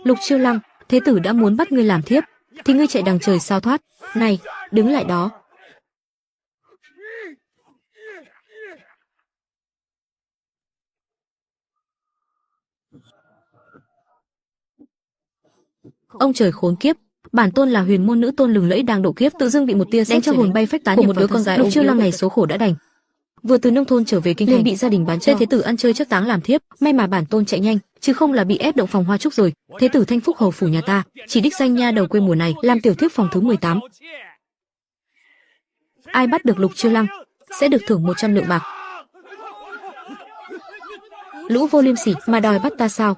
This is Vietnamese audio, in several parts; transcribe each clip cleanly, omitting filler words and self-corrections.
Lục Chiêu Lăng, thế tử đã muốn bắt ngươi làm thiếp, thì ngươi chạy đằng trời sao thoát? Này, đứng lại đó. Ông trời khốn kiếp, bản tôn là huyền môn nữ tôn lừng lẫy đang độ kiếp, tự dưng bị một tia đánh cho hồn bay phách tán của một đứa con gái. Lục Chiêu Lăng này số khổ đã đành, vừa từ nông thôn trở về kinh thành bị gia đình bán cho thế tử ăn chơi chắc táng làm thiếp, may mà bản tôn chạy nhanh, chứ không là bị ép động phòng hoa trúc rồi. Thế tử Thanh Phúc hầu phủ nhà ta, chỉ đích danh nha đầu quê mùa này làm tiểu thiếp phòng thứ 18. Ai bắt được Lục Chiêu Lăng sẽ được thưởng 100 lượng bạc. Lũ vô liêm sỉ mà đòi bắt ta sao?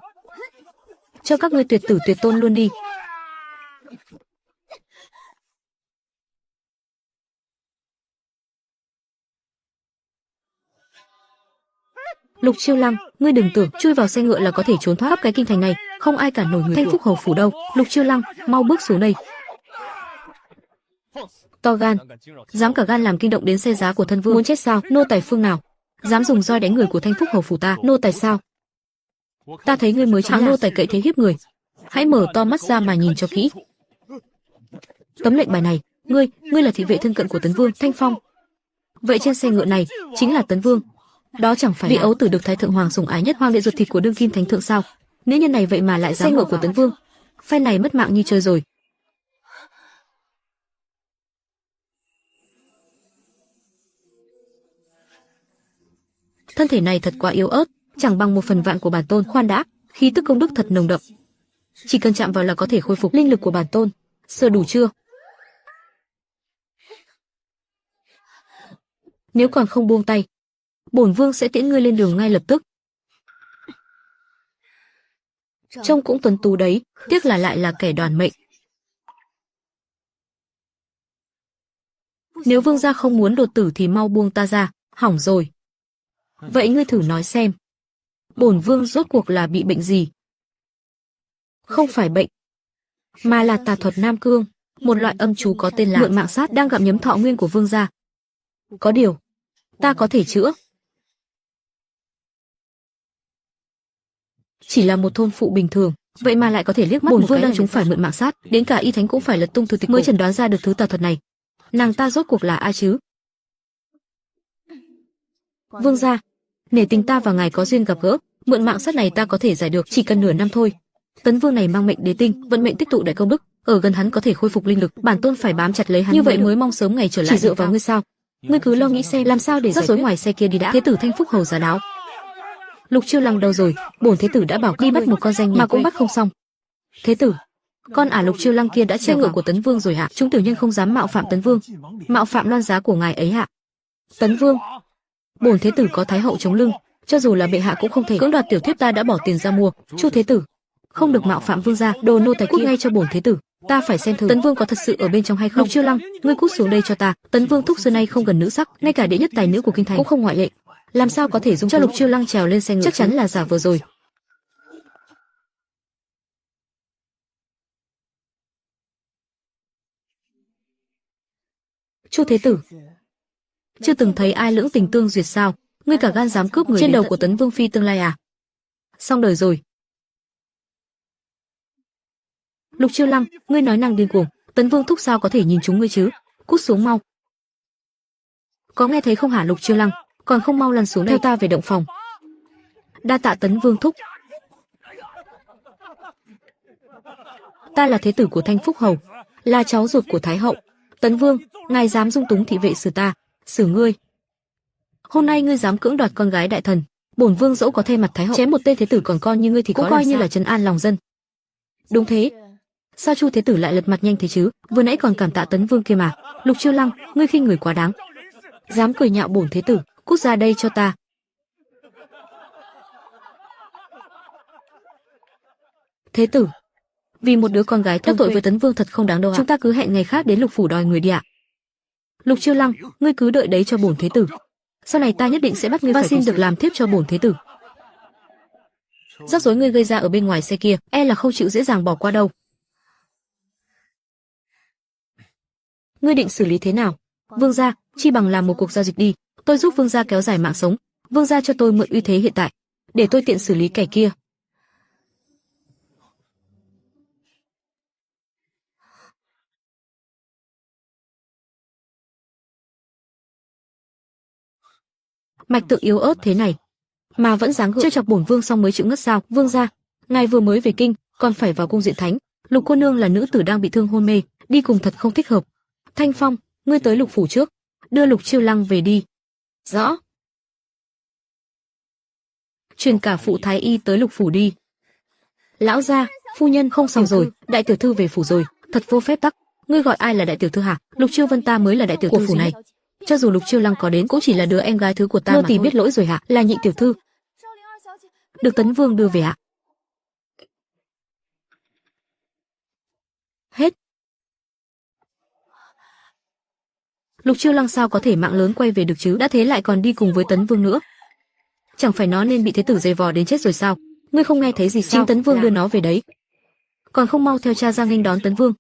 Cho các ngươi tuyệt tử tuyệt tôn luôn đi. Lục Chiêu Lăng, ngươi đừng tưởng chui vào xe ngựa là có thể trốn thoát khắp cái kinh thành này, không ai cản nổi người Thanh Phúc hầu phủ đâu. Lục Chiêu Lăng, mau bước xuống đây. To gan, dám cả gan làm kinh động đến xe giá của thân vương, muốn chết sao? Nô tài phương nào dám dùng roi đánh người của Thanh Phúc hầu phủ ta? Nô tài sao? Ta thấy ngươi mới chính là nô tài cậy thế hiếp người. Hãy mở to mắt ra mà nhìn cho kỹ. Tấm lệnh bài này, ngươi là thị vệ thân cận của Tấn Vương Thanh Phong. Vậy trên xe ngựa này chính là Tấn Vương. Đó chẳng phải vị ấu tử được Thái thượng hoàng sủng ái nhất, hoàng đệ ruột thịt của đương kim thánh thượng sao? Nữ nhân này vậy mà lại dám xe ngựa của Tấn Vương. Phen này mất mạng như chơi rồi. Thân thể này thật quá yếu ớt, chẳng bằng 1/1000 của bản tôn. Khoan đã, khí tức công đức thật nồng đậm, chỉ cần chạm vào là có thể khôi phục linh lực của bản tôn. Sơ đủ chưa? Nếu còn không buông tay, bổn vương sẽ tiễn ngươi lên đường ngay lập tức. Trông cũng tuấn tú đấy, tiếc là lại là kẻ đoản mệnh. Nếu vương gia không muốn đột tử thì mau buông ta ra. Hỏng rồi. Vậy ngươi thử nói xem, bổn vương rốt cuộc là bị bệnh gì? Không phải bệnh, mà là tà thuật Nam Cương, một loại âm chú có tên là mượn mạng sát đang gặm nhấm thọ nguyên của vương gia. Có điều, ta có thể chữa. Chỉ là một thôn phụ bình thường, vậy mà lại có thể liếc mắt bổn vương đang chúng phải mượn mạng sát, đến cả y thánh cũng phải lật tung thư tịch mới chẩn đoán ra được thứ tà thuật này. Nàng ta rốt cuộc là ai chứ? Vương gia, nể tình ta và ngài có duyên gặp gỡ, mượn mạng sát này ta có thể giải được, chỉ cần nửa năm thôi. Tấn Vương này mang mệnh đế tinh, vận mệnh tích tụ đại công đức, ở gần hắn có thể khôi phục linh lực, bản tôn phải bám chặt lấy hắn. Như vậy mới mong sớm ngày trở lại. Chỉ dựa vào ngươi sao? Ngươi cứ lo nghĩ xem làm sao để rắc rối ngoài xe kia đi đã. Thế tử Thanh Phúc hầu giả đáo. Lục Chiêu Lăng đâu rồi? Bổn thế tử đã bảo đi bắt một con danh mà cũng bắt không xong. Thế tử, con ả Lục Chiêu Lăng kia đã treo ngựa của Tấn Vương rồi hả? Chúng tiểu nhân không dám mạo phạm Tấn Vương, mạo phạm loan giá của ngài ấy hạ. Tấn Vương, bổn thế tử có thái hậu chống lưng, cho dù là bệ hạ cũng không thể cưỡng đoạt tiểu thiếp ta đã bỏ tiền ra mua. Chu thế tử, không được mạo phạm vương gia, đồ nô tài cút ngay cho bổn thế tử. Ta phải xem thử Tấn Vương có thật sự ở bên trong hay không. Lục Chiêu Lăng, ngươi cút xuống đây cho ta. Tấn Vương thúc xưa nay không gần nữ sắc, ngay cả đệ nhất tài nữ của kinh thành cũng không ngoại lệ. Làm sao có thể dung cho Lục Chiêu Lăng trèo lên xe ngựa? Chắc chắn là giả vờ rồi. Chu thế tử, chưa từng thấy ai lưỡng tình tương duyệt sao? Ngươi cả gan dám cướp người trên đầu của Tấn Vương phi tương lai à? Xong đời rồi. Lục Chiêu Lăng, ngươi nói năng điên cuồng, Tấn Vương thúc sao có thể nhìn chúng ngươi chứ? Cút xuống mau. Có nghe thấy không hả Lục Chiêu Lăng? Còn không mau lăn xuống đây, theo ta về động phòng. Đa tạ Tấn Vương thúc. Ta là thế tử của Thanh Phúc hầu, là cháu ruột của Thái hậu. Tấn Vương, ngài dám dung túng thị vệ xử ta, xử ngươi. Hôm nay ngươi dám cưỡng đoạt con gái đại thần, bổn vương dẫu có thay mặt Thái hậu chém một tên thế tử còn con như ngươi thì cũng coi như là trấn an lòng dân. Đúng thế. Sao Chu thế tử lại lật mặt nhanh thế chứ? Vừa nãy còn cảm tạ Tấn Vương kia mà. Lục Chiêu Lăng, ngươi khinh người quá đáng. Dám cười nhạo bổn thế tử, cút ra đây cho ta. Thế tử, vì một đứa con gái đắc tội với Tấn Vương thật không đáng đâu ạ. Chúng ta cứ hẹn ngày khác đến Lục phủ đòi người đi ạ. Lục Chiêu Lăng, ngươi cứ đợi đấy cho bổn thế tử. Sau này ta nhất định sẽ bắt ngươi và xin được làm thiếp cho bổn thế tử. Rắc rối ngươi gây ra ở bên ngoài xe kia, e là không chịu dễ dàng bỏ qua đâu. Ngươi định xử lý thế nào? Vương gia, chi bằng làm một cuộc giao dịch đi, tôi giúp vương gia kéo dài mạng sống. Vương gia cho tôi mượn uy thế hiện tại, để tôi tiện xử lý kẻ kia. Mạch tượng yếu ớt thế này mà vẫn dáng gượng trêu chọc bổn vương xong mới chịu ngất sao? Vương gia, ngài vừa mới về kinh, còn phải vào cung diện thánh. Lục cô nương là nữ tử đang bị thương hôn mê, đi cùng thật không thích hợp. Thanh Phong, ngươi tới Lục phủ trước, đưa Lục Chiêu Lăng về đi. Rõ. Truyền cả phụ thái y tới Lục phủ đi. Lão gia, phu nhân không xong rồi, đại tiểu thư về phủ rồi, thật vô phép tắc. Ngươi gọi ai là đại tiểu thư hả? Lục Chiêu Vân ta mới là đại tiểu thư của phủ này. Cho dù Lục Chiêu Lăng có đến cũng chỉ là đứa em gái thứ của ta mà thôi. Nô tỳ biết lỗi rồi hả? Là nhị tiểu thư. Được Tấn Vương đưa về ạ. Hết. Lục Chiêu Lăng sao có thể mạng lớn quay về được chứ? Đã thế lại còn đi cùng với Tấn Vương nữa. Chẳng phải nó nên bị thế tử giày vò đến chết rồi sao? Ngươi không nghe thấy gì sao? Chính Tấn Vương đưa nó về đấy. Còn không mau theo cha ra nghênh đón Tấn Vương.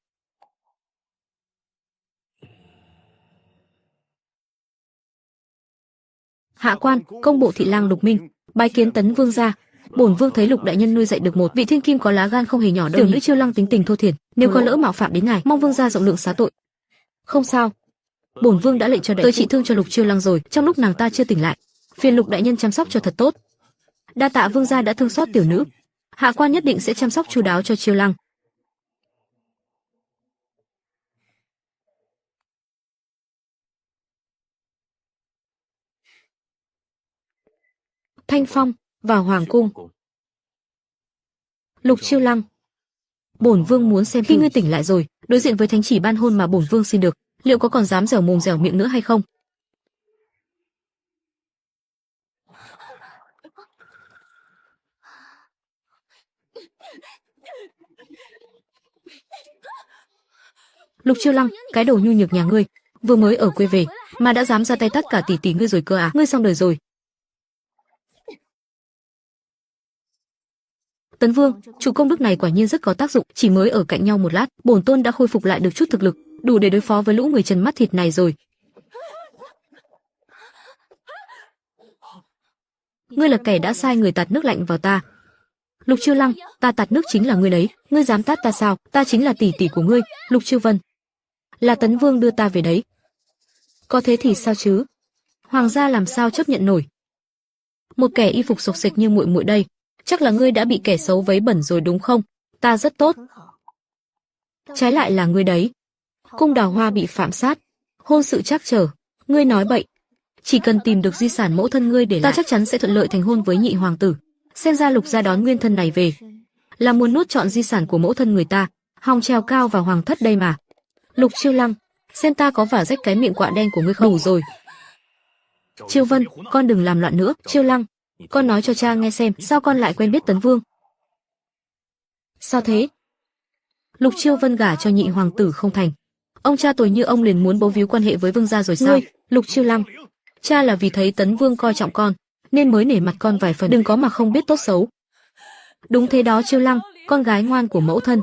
Hạ quan, công bộ thị lang Lục Minh, bái kiến Tấn Vương gia. Bổn vương thấy Lục đại nhân nuôi dạy được một vị thiên kim có lá gan không hề nhỏ đâu. Tiểu nữ Chiêu Lăng tính tình thô thiển, nếu có lỡ mạo phạm đến ngài, mong vương gia rộng lượng xá tội. Không sao. Bổn vương đã lệnh cho đại phu trị thương cho Lục Chiêu Lăng rồi, trong lúc nàng ta chưa tỉnh lại, phiền Lục đại nhân chăm sóc cho thật tốt. Đa tạ vương gia đã thương xót tiểu nữ. Hạ quan nhất định sẽ chăm sóc chu đáo cho Chiêu Lăng. Thanh Phong vào hoàng cung. Lục Chiêu Lăng, bổn vương muốn xem khi ngươi tỉnh lại rồi, đối diện với thánh chỉ ban hôn mà bổn vương xin được, liệu có còn dám dẻo mồm dẻo miệng nữa hay không? Lục Chiêu Lăng, cái đồ nhu nhược nhà ngươi, vừa mới ở quê về mà đã dám ra tay tát cả tỷ tỷ ngươi rồi cơ à? Ngươi xong đời rồi. Tấn Vương, chủ công đức này quả nhiên rất có tác dụng, chỉ mới ở cạnh nhau một lát, bổn tôn đã khôi phục lại được chút thực lực, đủ để đối phó với lũ người trần mắt thịt này rồi. Ngươi là kẻ đã sai người tạt nước lạnh vào ta. Lục Chiêu Lăng, ta tạt nước chính là ngươi đấy, ngươi dám tát ta sao? Ta chính là tỷ tỷ của ngươi, Lục Chiêu Vân. Là Tấn Vương đưa ta về đấy. Có thế thì sao chứ? Hoàng gia làm sao chấp nhận nổi? Một kẻ y phục xộc xệch như muội muội đây, chắc là ngươi đã bị kẻ xấu vấy bẩn rồi đúng không? Ta rất tốt. Trái lại là ngươi đấy. Cung Đào Hoa bị phạm sát, hôn sự trắc trở. Ngươi nói bậy. Chỉ cần tìm được di sản mẫu thân ngươi để lại, ta chắc chắn sẽ thuận lợi thành hôn với nhị hoàng tử. Xem ra Lục gia đón nguyên thân này về là muốn nuốt trọn di sản của mẫu thân người ta, hòng trèo cao vào hoàng thất đây mà. Lục Chiêu Lăng, xem ta có vả rách cái miệng quạ đen của ngươi không? Đủ rồi. Chiêu Vân, con đừng làm loạn nữa. Chiêu Lăng, con nói cho cha nghe xem, sao con lại quen biết Tấn Vương? Sao thế? Lục Chiêu Vân gả cho nhị hoàng tử không thành, ông cha tồi như ông liền muốn bấu víu quan hệ với vương gia rồi sao? Ngươi, Lục Chiêu Lăng, cha là vì thấy Tấn Vương coi trọng con, nên mới nể mặt con vài phần, đừng có mà không biết tốt xấu. Đúng thế đó Chiêu Lăng, con gái ngoan của mẫu thân.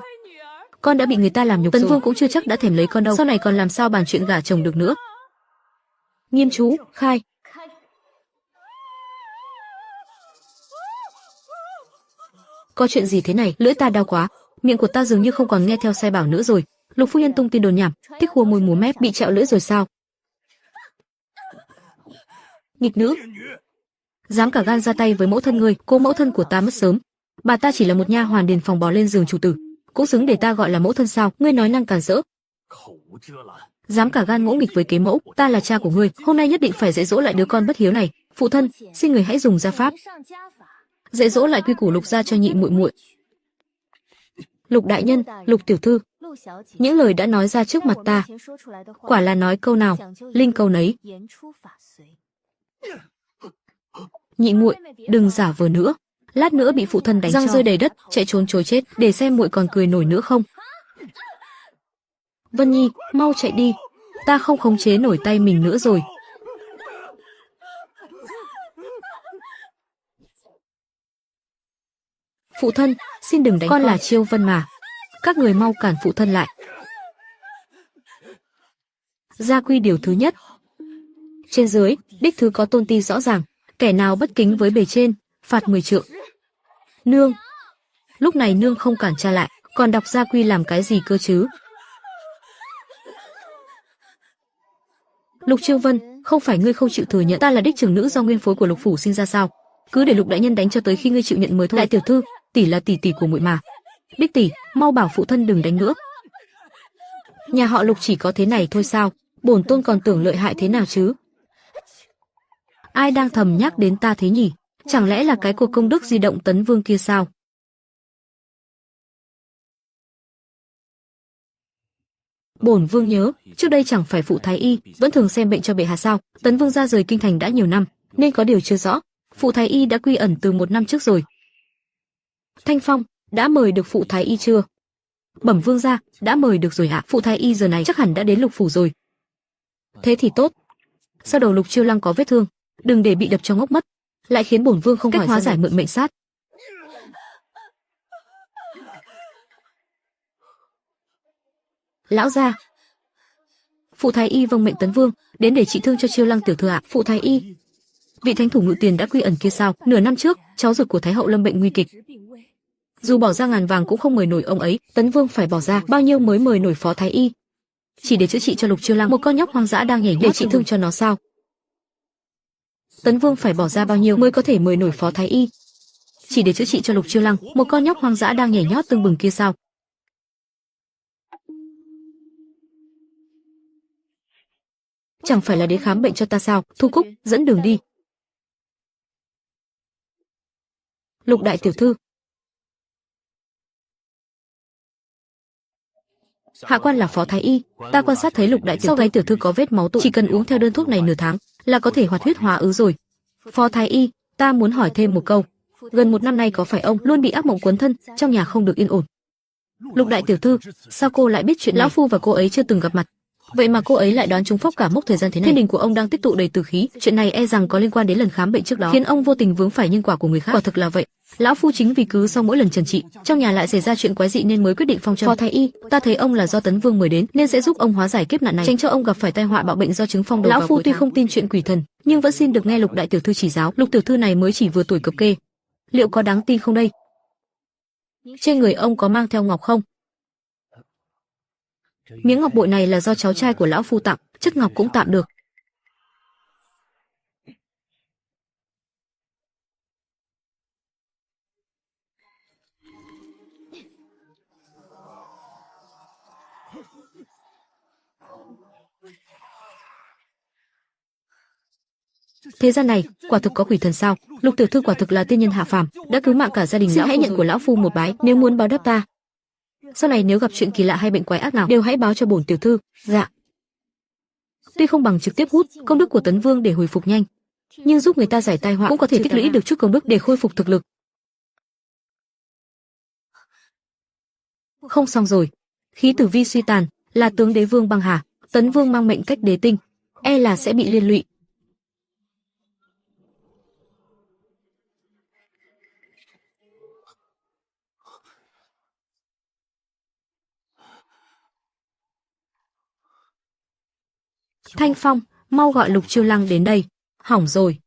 Con đã bị người ta làm nhục rồi. Tấn Vương cũng chưa chắc đã thèm lấy con đâu, sau này còn làm sao bàn chuyện gả chồng được nữa. Nghiêm chú, khai. Có chuyện gì thế này? Lưỡi ta đau quá, miệng của ta dường như không còn nghe theo sai bảo nữa rồi. Lục phu nhân tung tin đồn nhảm, thích khua môi múa mép, bị trẹo lưỡi rồi sao? Nghịch nữ, dám cả gan ra tay với mẫu thân ngươi. Cô mẫu thân của ta mất sớm, bà ta chỉ là một nha hoàn điền phòng bò lên giường chủ tử, cũng xứng để ta gọi là mẫu thân sao? Ngươi nói năng càn rỡ, dám cả gan ngỗ nghịch với kế mẫu. Ta là cha của ngươi, hôm nay nhất định phải dạy dỗ lại đứa con bất hiếu này. Phụ thân, xin người hãy dùng gia pháp dạy dỗ lại quy củ Lục gia cho nhị muội muội. Lục đại nhân, Lục tiểu thư, những lời đã nói ra trước mặt ta, quả là nói câu nào linh câu nấy. Nhị muội, đừng giả vờ nữa, lát nữa bị phụ thân đánh răng rơi đầy đất, chạy trốn trối chết, để xem muội còn cười nổi nữa không. Vân Nhi, mau chạy đi, ta không khống chế nổi tay mình nữa rồi. Phụ thân, xin đừng đánh con là Chiêu Vân mà. Các người mau cản phụ thân lại. Gia quy điều thứ nhất. Trên dưới, đích thứ có tôn ti rõ ràng. Kẻ nào bất kính với bề trên, phạt 10 trượng. Nương. Lúc này nương không cản cha lại, còn đọc gia quy làm cái gì cơ chứ? Lục Chiêu Vân, Không phải ngươi không chịu thừa nhận ta là đích trưởng nữ do nguyên phối của Lục phủ sinh ra sao? Cứ để Lục đại nhân đánh cho tới khi ngươi chịu nhận mới thôi. Đại tiểu thư, tỷ là tỷ tỷ của muội mà. Đích tỷ, mau bảo phụ thân đừng đánh nữa. Nhà họ Lục chỉ có thế này thôi sao? Bổn tôn còn tưởng lợi hại thế nào chứ? Ai đang thầm nhắc đến ta thế nhỉ? Chẳng lẽ là cái cuộc công đức di động Tấn Vương kia sao? Bổn vương nhớ, trước đây chẳng phải phụ thái y vẫn thường xem bệnh cho bệ hạ sao? Tấn Vương ra rời kinh thành đã nhiều năm, nên có điều chưa rõ. Phụ thái y đã quy ẩn từ 1 năm trước rồi. Thanh Phong, đã mời được phụ thái y chưa? Bẩm vương gia, đã mời được rồi ạ. Phụ thái y giờ này chắc hẳn đã đến Lục phủ rồi. Thế thì tốt. Sau đầu Lục Chiêu Lăng có vết thương, đừng để bị đập cho ngốc mất, lại khiến bổn vương không cách hóa giải mượn mệnh sát. Lão gia, phụ thái y vâng mệnh Tấn Vương đến để trị thương cho Chiêu Lăng tiểu thư ạ. Phụ thái y, vị thánh thủ Ngự Tiền đã quy ẩn kia sao? Nửa năm trước, cháu ruột của thái hậu lâm bệnh nguy kịch. Dù bỏ ra ngàn vàng cũng không mời nổi ông ấy. Tấn Vương phải bỏ ra bao nhiêu mới mời nổi phó thái y? Chỉ để chữa trị cho Lục Chiêu Lăng, một con nhóc hoang dã đang nhảy nhót để trị thương cho nó sao? Tấn Vương phải bỏ ra bao nhiêu mới có thể mời nổi phó thái y? Chỉ để chữa trị cho Lục Chiêu Lăng, một con nhóc hoang dã đang nhảy nhót tưng bừng kia sao? Chẳng phải là đến khám bệnh cho ta sao? Thu Cúc, dẫn đường đi. Lục đại tiểu thư. Hạ quan là phó thái y, ta quan sát thấy Lục đại tiểu thư sau gáy tiểu thư có vết máu tụ, chỉ cần uống theo đơn thuốc này nửa tháng là có thể hoạt huyết hóa ứ rồi. Phó thái y, ta muốn hỏi thêm một câu, gần 1 năm nay có phải ông luôn bị ác mộng quấn thân, trong nhà không được yên ổn? Lục đại tiểu thư, sao cô lại biết chuyện này? Lão phu và cô ấy chưa từng gặp mặt, vậy mà cô ấy lại đoán trúng phóc cả mốc thời gian thế này. Thiên đình của ông đang tích tụ đầy tử khí, chuyện này e rằng có liên quan đến lần khám bệnh trước đó, khiến ông vô tình vướng phải nhân quả của người khác. Quả thực là vậy. Lão phu chính vì cứ sau mỗi lần trần trị, trong nhà lại xảy ra chuyện quái dị nên mới quyết định phong trần. Phó thái y, ta thấy ông là do Tấn Vương mời đến, nên sẽ giúp ông hóa giải kiếp nạn này, tránh cho ông gặp phải tai họa bạo bệnh do chứng phong đầu. Lão phu tuy không tin chuyện quỷ thần, nhưng vẫn xin được nghe Lục đại tiểu thư chỉ giáo. Lục tiểu thư này mới chỉ vừa tuổi cập kê, liệu có đáng tin không đây? Trên người ông có mang theo ngọc không? Miếng ngọc bội này là do cháu trai của lão phu tặng, chất ngọc cũng tạm được. Thế gian này, quả thực có quỷ thần sao? Lục tiểu thư quả thực là tiên nhân hạ phàm, đã cứu mạng cả gia đình. Xin hãy nhận của lão phu một bái, nếu muốn báo đáp ta. Sau này nếu gặp chuyện kỳ lạ hay bệnh quái ác nào, đều hãy báo cho bổn tiểu thư. Dạ. Tuy không bằng trực tiếp hút công đức của Tấn Vương để hồi phục nhanh, nhưng giúp người ta giải tai họa cũng có thể tích lũy được chút công đức để khôi phục thực lực. Không xong rồi, khí tử vi suy tàn, là tướng đế vương băng hà, Tấn Vương mang mệnh cách đế tinh, e là sẽ bị liên lụy. Thanh Phong, mau gọi Lục Chiêu Lăng đến đây. Hỏng rồi.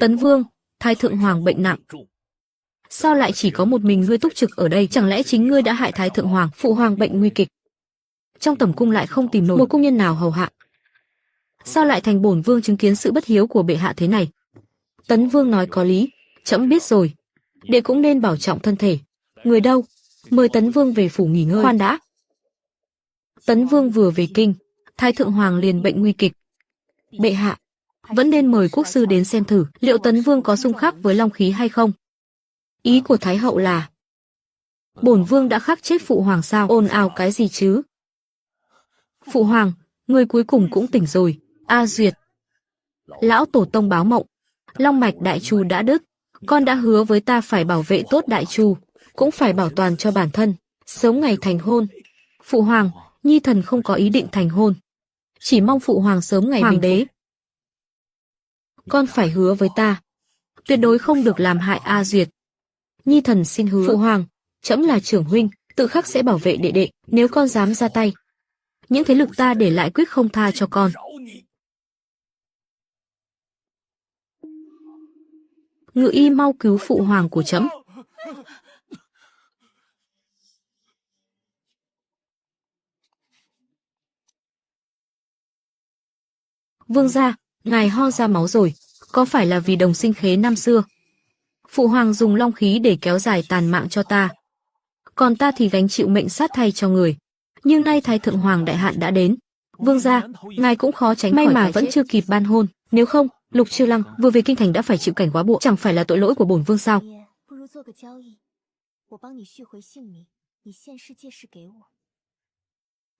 Tấn Vương, Thái thượng hoàng bệnh nặng. Sao lại chỉ có một mình ngươi túc trực ở đây? Chẳng lẽ chính ngươi đã hại Thái thượng hoàng? Phụ hoàng bệnh nguy kịch, trong tẩm cung lại không tìm nổi một cung nhân nào hầu hạ. Sao lại thành bổn vương chứng kiến sự bất hiếu của bệ hạ thế này? Tấn Vương nói có lý, trẫm biết rồi. Đệ cũng nên bảo trọng thân thể. Người đâu? Mời Tấn Vương về phủ nghỉ ngơi. Khoan đã. Tấn Vương vừa về kinh, Thái thượng hoàng liền bệnh nguy kịch. Bệ hạ, vẫn nên mời quốc sư đến xem thử, liệu Tấn Vương có xung khắc với long khí hay không? Ý của Thái hậu là bổn vương đã khắc chết phụ hoàng sao? Ồn ào cái gì chứ? Phụ hoàng, người cuối cùng cũng tỉnh rồi. A Duyệt, lão tổ tông báo mộng, long mạch đại chu đã đứt. Con đã hứa với ta phải bảo vệ tốt đại chu, cũng phải bảo toàn cho bản thân, sớm ngày thành hôn. Phụ hoàng, nhi thần không có ý định thành hôn, chỉ mong phụ hoàng sớm ngày hoàng đế. Con phải hứa với ta, tuyệt đối không được làm hại A Duyệt. Nhi thần xin hứa. Phụ hoàng, trẫm là trưởng huynh, tự khắc sẽ bảo vệ đệ đệ. Nếu con dám ra tay, những thế lực ta để lại quyết không tha cho con. Ngự y mau cứu phụ hoàng của trẫm. Vương gia, ngài ho ra máu rồi, có phải là vì đồng sinh khế năm xưa? Phụ hoàng dùng long khí để kéo dài tàn mạng cho ta, còn ta thì gánh chịu mệnh sát thay cho người. Nhưng nay Thái Thượng Hoàng đại hạn đã đến. Vương gia, ngài cũng khó tránh may mà vẫn chưa kịp ban hôn, nếu không, Lục Chiêu Lăng vừa về kinh thành đã phải chịu cảnh quá buộc, chẳng phải là tội lỗi của bổn vương sao?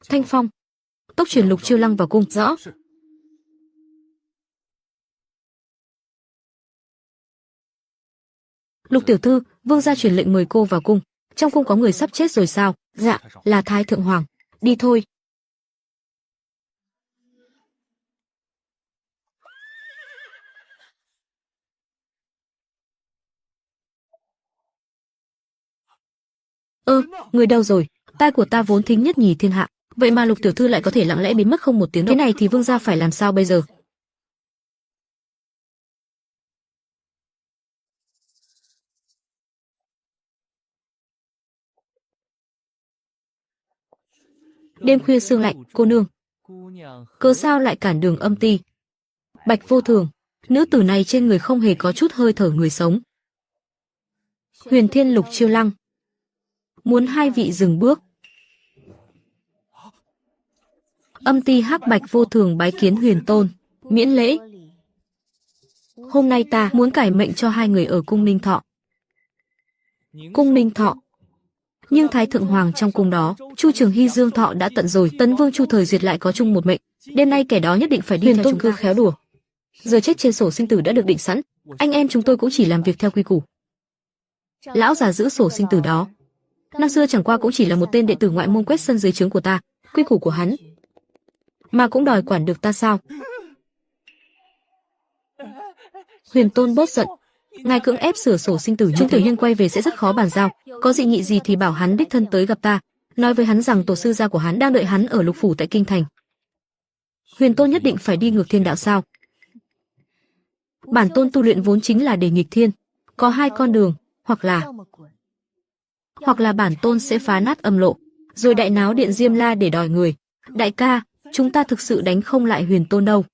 Thanh Phong, tốc truyền Lục Chiêu Lăng vào cung. Rõ. Lục tiểu thư, vương gia truyền lệnh mời cô vào cung. Trong cung có người sắp chết rồi sao? Dạ, là Thái Thượng Hoàng. Đi thôi. Người đâu rồi? Tai của ta vốn thính nhất nhì thiên hạ, vậy mà Lục tiểu thư lại có thể lặng lẽ biến mất không một tiếng động. Thế này thì vương gia phải làm sao bây giờ? Đêm khuya sương lạnh, cô nương, cớ sao lại cản đường âm ti? Bạch Vô Thường, nữ tử này trên người không hề có chút hơi thở người sống. Huyền Thiên Lục Chiêu Lăng, muốn hai vị dừng bước. Âm ti hắc Bạch Vô Thường bái kiến Huyền Tôn, miễn lễ. Hôm nay ta muốn cải mệnh cho hai người ở cung Ninh Thọ. Cung Ninh Thọ. Nhưng Thái Thượng Hoàng trong cung đó, Chu Trường Hy Dương Thọ đã tận rồi, Tấn Vương Chu Thời Duyệt lại có chung một mệnh. Đêm nay kẻ đó nhất định phải đi theo chúng ta. Khéo đùa. Giờ chết trên sổ sinh tử đã được định sẵn, anh em chúng tôi cũng chỉ làm việc theo quy củ. Lão già giữ sổ sinh tử đó, năm xưa chẳng qua cũng chỉ là một tên đệ tử ngoại môn quét sân dưới trướng của ta, quy củ của hắn mà cũng đòi quản được ta sao? Huyền Tôn bớt giận, ngài cưỡng ép sửa sổ sinh tử, Trung Tiểu Nhân quay về sẽ rất khó bàn giao, có dị nghị gì thì bảo hắn đích thân tới gặp ta, nói với hắn rằng tổ sư gia của hắn đang đợi hắn ở Lục phủ tại kinh thành. Huyền Tôn nhất định phải đi ngược thiên đạo sao? Bản tôn tu luyện vốn chính là để nghịch thiên, có hai con đường, hoặc là bản tôn sẽ phá nát âm lộ, rồi đại náo điện Diêm La để đòi người. Đại ca, chúng ta thực sự đánh không lại Huyền Tôn đâu.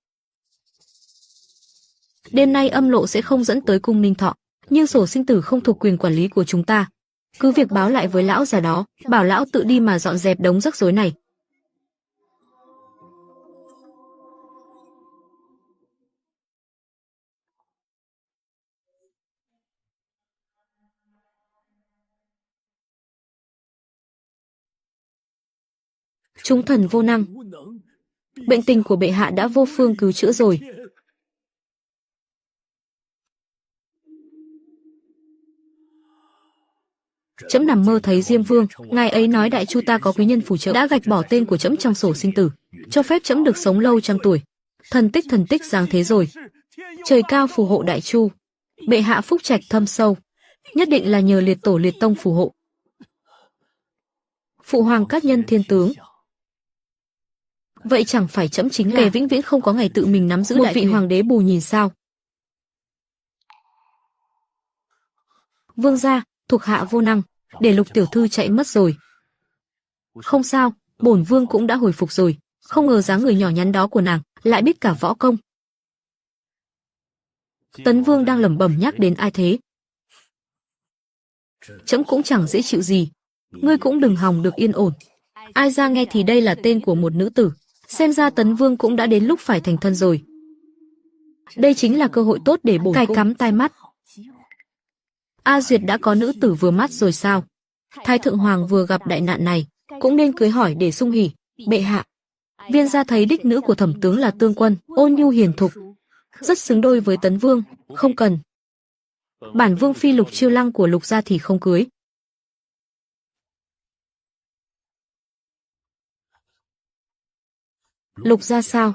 Đêm nay âm lộ sẽ không dẫn tới cung Ninh Thọ, nhưng sổ sinh tử không thuộc quyền quản lý của chúng ta. Cứ việc báo lại với lão già đó, bảo lão tự đi mà dọn dẹp đống rắc rối này. Chúng thần vô năng. Bệnh tình của bệ hạ đã vô phương cứu chữa rồi. Trẫm nằm mơ thấy Diêm Vương, ngài ấy nói Đại Chu ta có quý nhân phù trợ, đã gạch bỏ tên của trẫm trong sổ sinh tử, cho phép trẫm được sống lâu trăm tuổi. Thần tích giáng thế rồi. Trời cao phù hộ Đại Chu, bệ hạ phúc trạch thâm sâu, nhất định là nhờ liệt tổ liệt tông phù hộ. Phụ hoàng các nhân thiên tướng. Vậy chẳng phải trẫm chính là kẻ vĩnh viễn không có ngày tự mình nắm giữ một vị hoàng đế bù nhìn sao? Vương gia, thuộc hạ vô năng, để Lục tiểu thư chạy mất rồi. Không sao, bổn vương cũng đã hồi phục rồi, không ngờ dáng người nhỏ nhắn đó của nàng lại biết cả võ công. Tấn Vương đang lẩm bẩm nhắc đến ai thế? Trẫm cũng chẳng dễ chịu gì, ngươi cũng đừng hòng được yên ổn. Ai ra nghe thì đây là tên của một nữ tử, xem ra Tấn Vương cũng đã đến lúc phải thành thân rồi. Đây chính là cơ hội tốt để bổn cài cắm tai mắt. A Duyệt đã có nữ tử vừa mắt rồi sao? Thái Thượng Hoàng vừa gặp đại nạn này, cũng nên cưới hỏi để sung hỉ. Bệ hạ, viên gia thấy đích nữ của thẩm tướng là Tương Quân, ôn nhu hiền thục, rất xứng đôi với Tấn Vương, không cần. Bản vương phi Lục Chiêu Lăng của Lục gia thì không cưới. Lục gia sao?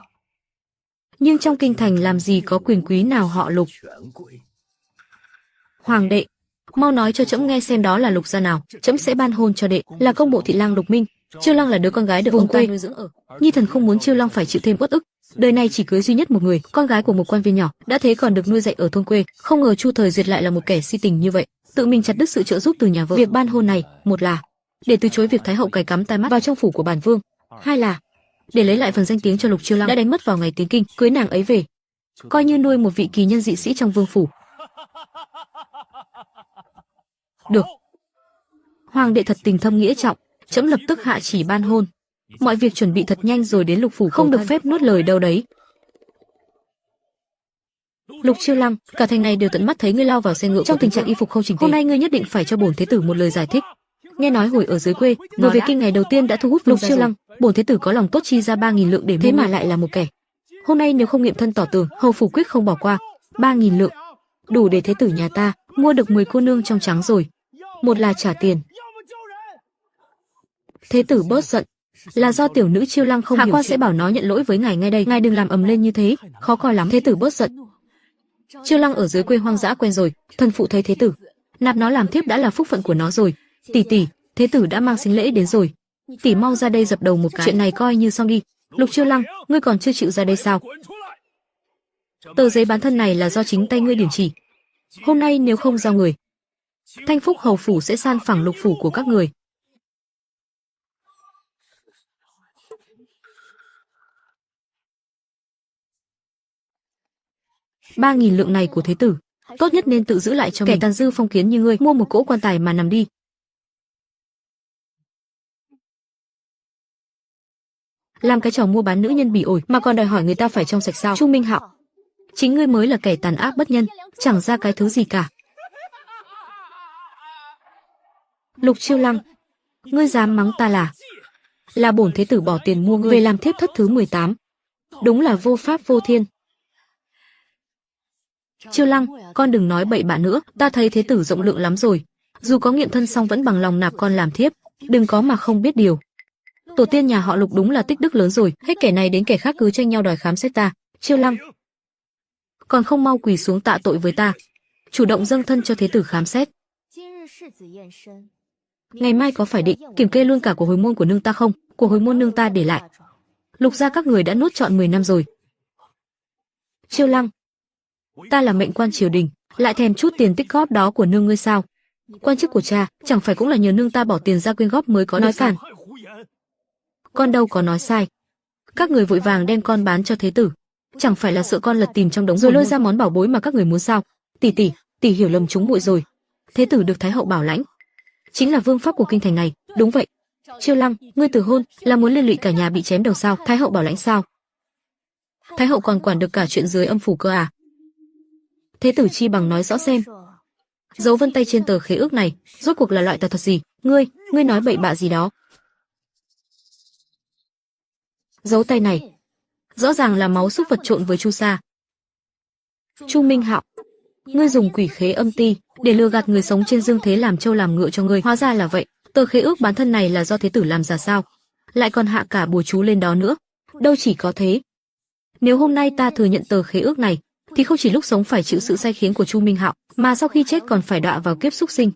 Nhưng trong kinh thành làm gì có quyền quý nào họ Lục? Hoàng đệ, mau nói cho trẫm nghe xem đó là Lục gia nào, trẫm sẽ ban hôn cho đệ, là công bộ thị lang Lục Minh. Chiêu Lăng là đứa con gái được vùng quê nuôi dưỡng ở. Nhi thần không muốn Chiêu Lăng phải chịu thêm uất ức. Đời này chỉ cưới duy nhất một người, con gái của một quan viên nhỏ, đã thế còn được nuôi dạy ở thôn quê. Không ngờ Chu Thời Duyệt lại là một kẻ si tình như vậy, tự mình chặt đứt sự trợ giúp từ nhà vợ. Việc ban hôn này, một là để từ chối việc thái hậu cài cắm tai mắt vào trong phủ của bản vương, hai là để lấy lại phần danh tiếng cho Lục Chiêu Lăng đã đánh mất vào ngày tiến kinh, cưới nàng ấy về, coi như nuôi một vị kỳ nhân dị sĩ trong vương phủ. Được. Hoàng đệ thật tình thâm nghĩa trọng, trẫm lập tức hạ chỉ ban hôn. Mọi việc chuẩn bị thật nhanh rồi đến Lục phủ, không được phép nuốt lời đâu đấy. Lục Chiêu Lăng, cả thành này đều tận mắt thấy ngươi lao vào xe ngựa trong tình trạng y phục không chỉnh tề. Hôm nay ngươi nhất định phải cho bổn thế tử một lời giải thích. Nghe nói hồi ở dưới quê, vừa về kinh ngày đầu tiên đã thu hút Lục Chiêu Lăng, bổn thế tử có lòng tốt chi ra 3.000 lượng để thế mà lại là một kẻ. Hôm nay nếu không nghiệm thân tỏ tường, hầu phủ quyết không bỏ qua. 3.000 lượng, đủ để thế tử nhà ta mua được 10 cô nương trong trắng rồi. Một là trả tiền. Thế tử bớt giận, là do tiểu nữ Chiêu Lăng không hiểu. Hạ quan sẽ bảo nó nhận lỗi với ngài ngay đây, ngài đừng làm ầm lên như thế, khó coi lắm. Thế tử bớt giận. Chiêu Lăng ở dưới quê hoang dã quen rồi, thần phụ thấy thế tử nạp nó làm thiếp đã là phúc phận của nó rồi. Tỷ tỷ, thế tử đã mang sính lễ đến rồi, tỷ mau ra đây dập đầu một cái, chuyện này coi như xong đi. Lục Chiêu Lăng, ngươi còn chưa chịu ra đây sao? Tờ giấy bán thân này là do chính tay ngươi điểm chỉ. Hôm nay nếu không giao người, Thanh Phúc hầu phủ sẽ san phẳng Lục phủ của các người. Ba nghìn lượng này của thế tử, tốt nhất nên tự giữ lại cho kẻ tàn dư phong kiến như ngươi, mua một cỗ quan tài mà nằm đi. Làm cái trò mua bán nữ nhân bỉ ổi mà còn đòi hỏi người ta phải trong sạch sao? Chu Minh Hạo, chính ngươi mới là kẻ tàn ác bất nhân, chẳng ra cái thứ gì cả. Lục Chiêu Lăng, ngươi dám mắng ta là bổn thế tử bỏ tiền mua ngươi về làm thiếp thất thứ 18. Đúng là vô pháp vô thiên. Chiêu Lăng, con đừng nói bậy bạ nữa, ta thấy thế tử rộng lượng lắm rồi, dù có nghiệm thân xong vẫn bằng lòng nạp con làm thiếp, đừng có mà không biết điều. Tổ tiên nhà họ Lục đúng là tích đức lớn rồi, hết kẻ này đến kẻ khác cứ tranh nhau đòi khám xét ta. Chiêu Lăng, còn không mau quỳ xuống tạ tội với ta, chủ động dâng thân cho thế tử khám xét. Ngày mai có phải định kiểm kê luôn cả của hồi môn của nương ta không? Của hồi môn nương ta để lại, Lục gia các người đã nuốt trọn 10 năm rồi. Chiêu Lăng, ta là mệnh quan triều đình, lại thèm chút tiền tích góp đó của nương ngươi sao? Quan chức của cha chẳng phải cũng là nhờ nương ta bỏ tiền ra quyên góp mới có nói cản. Con đâu có nói sai. Các người vội vàng đem con bán cho thế tử, chẳng phải là sợ con lật tìm trong đống rồi lôi ra món bảo bối mà các người muốn sao? Tỷ hiểu lầm chúng muội rồi. Thế tử được thái hậu bảo lãnh, chính là vương pháp của kinh thành này. Đúng vậy. Chiêu Lăng, ngươi từ hôn là muốn liên lụy cả nhà bị chém đầu sao? Thái hậu bảo lãnh sao? Thái hậu còn quản được cả chuyện dưới âm phủ cơ à? Thế tử chi bằng nói rõ xem, dấu vân tay trên tờ khế ước này rốt cuộc là loại tà thuật gì? Ngươi nói bậy bạ gì đó? Dấu tay này rõ ràng là máu súc vật trộn với chu sa. Chu Minh Hạo, ngươi dùng quỷ khế âm ti để lừa gạt người sống trên dương thế làm trâu làm ngựa cho ngươi, hóa ra là vậy. Tờ khế ước bán thân này là do thế tử làm giả sao? Lại còn hạ cả bùa chú lên đó nữa. Đâu chỉ có thế, nếu hôm nay ta thừa nhận tờ khế ước này, thì không chỉ lúc sống phải chịu sự sai khiến của Chu Minh Hạo, mà sau khi chết còn phải đọa vào kiếp súc sinh.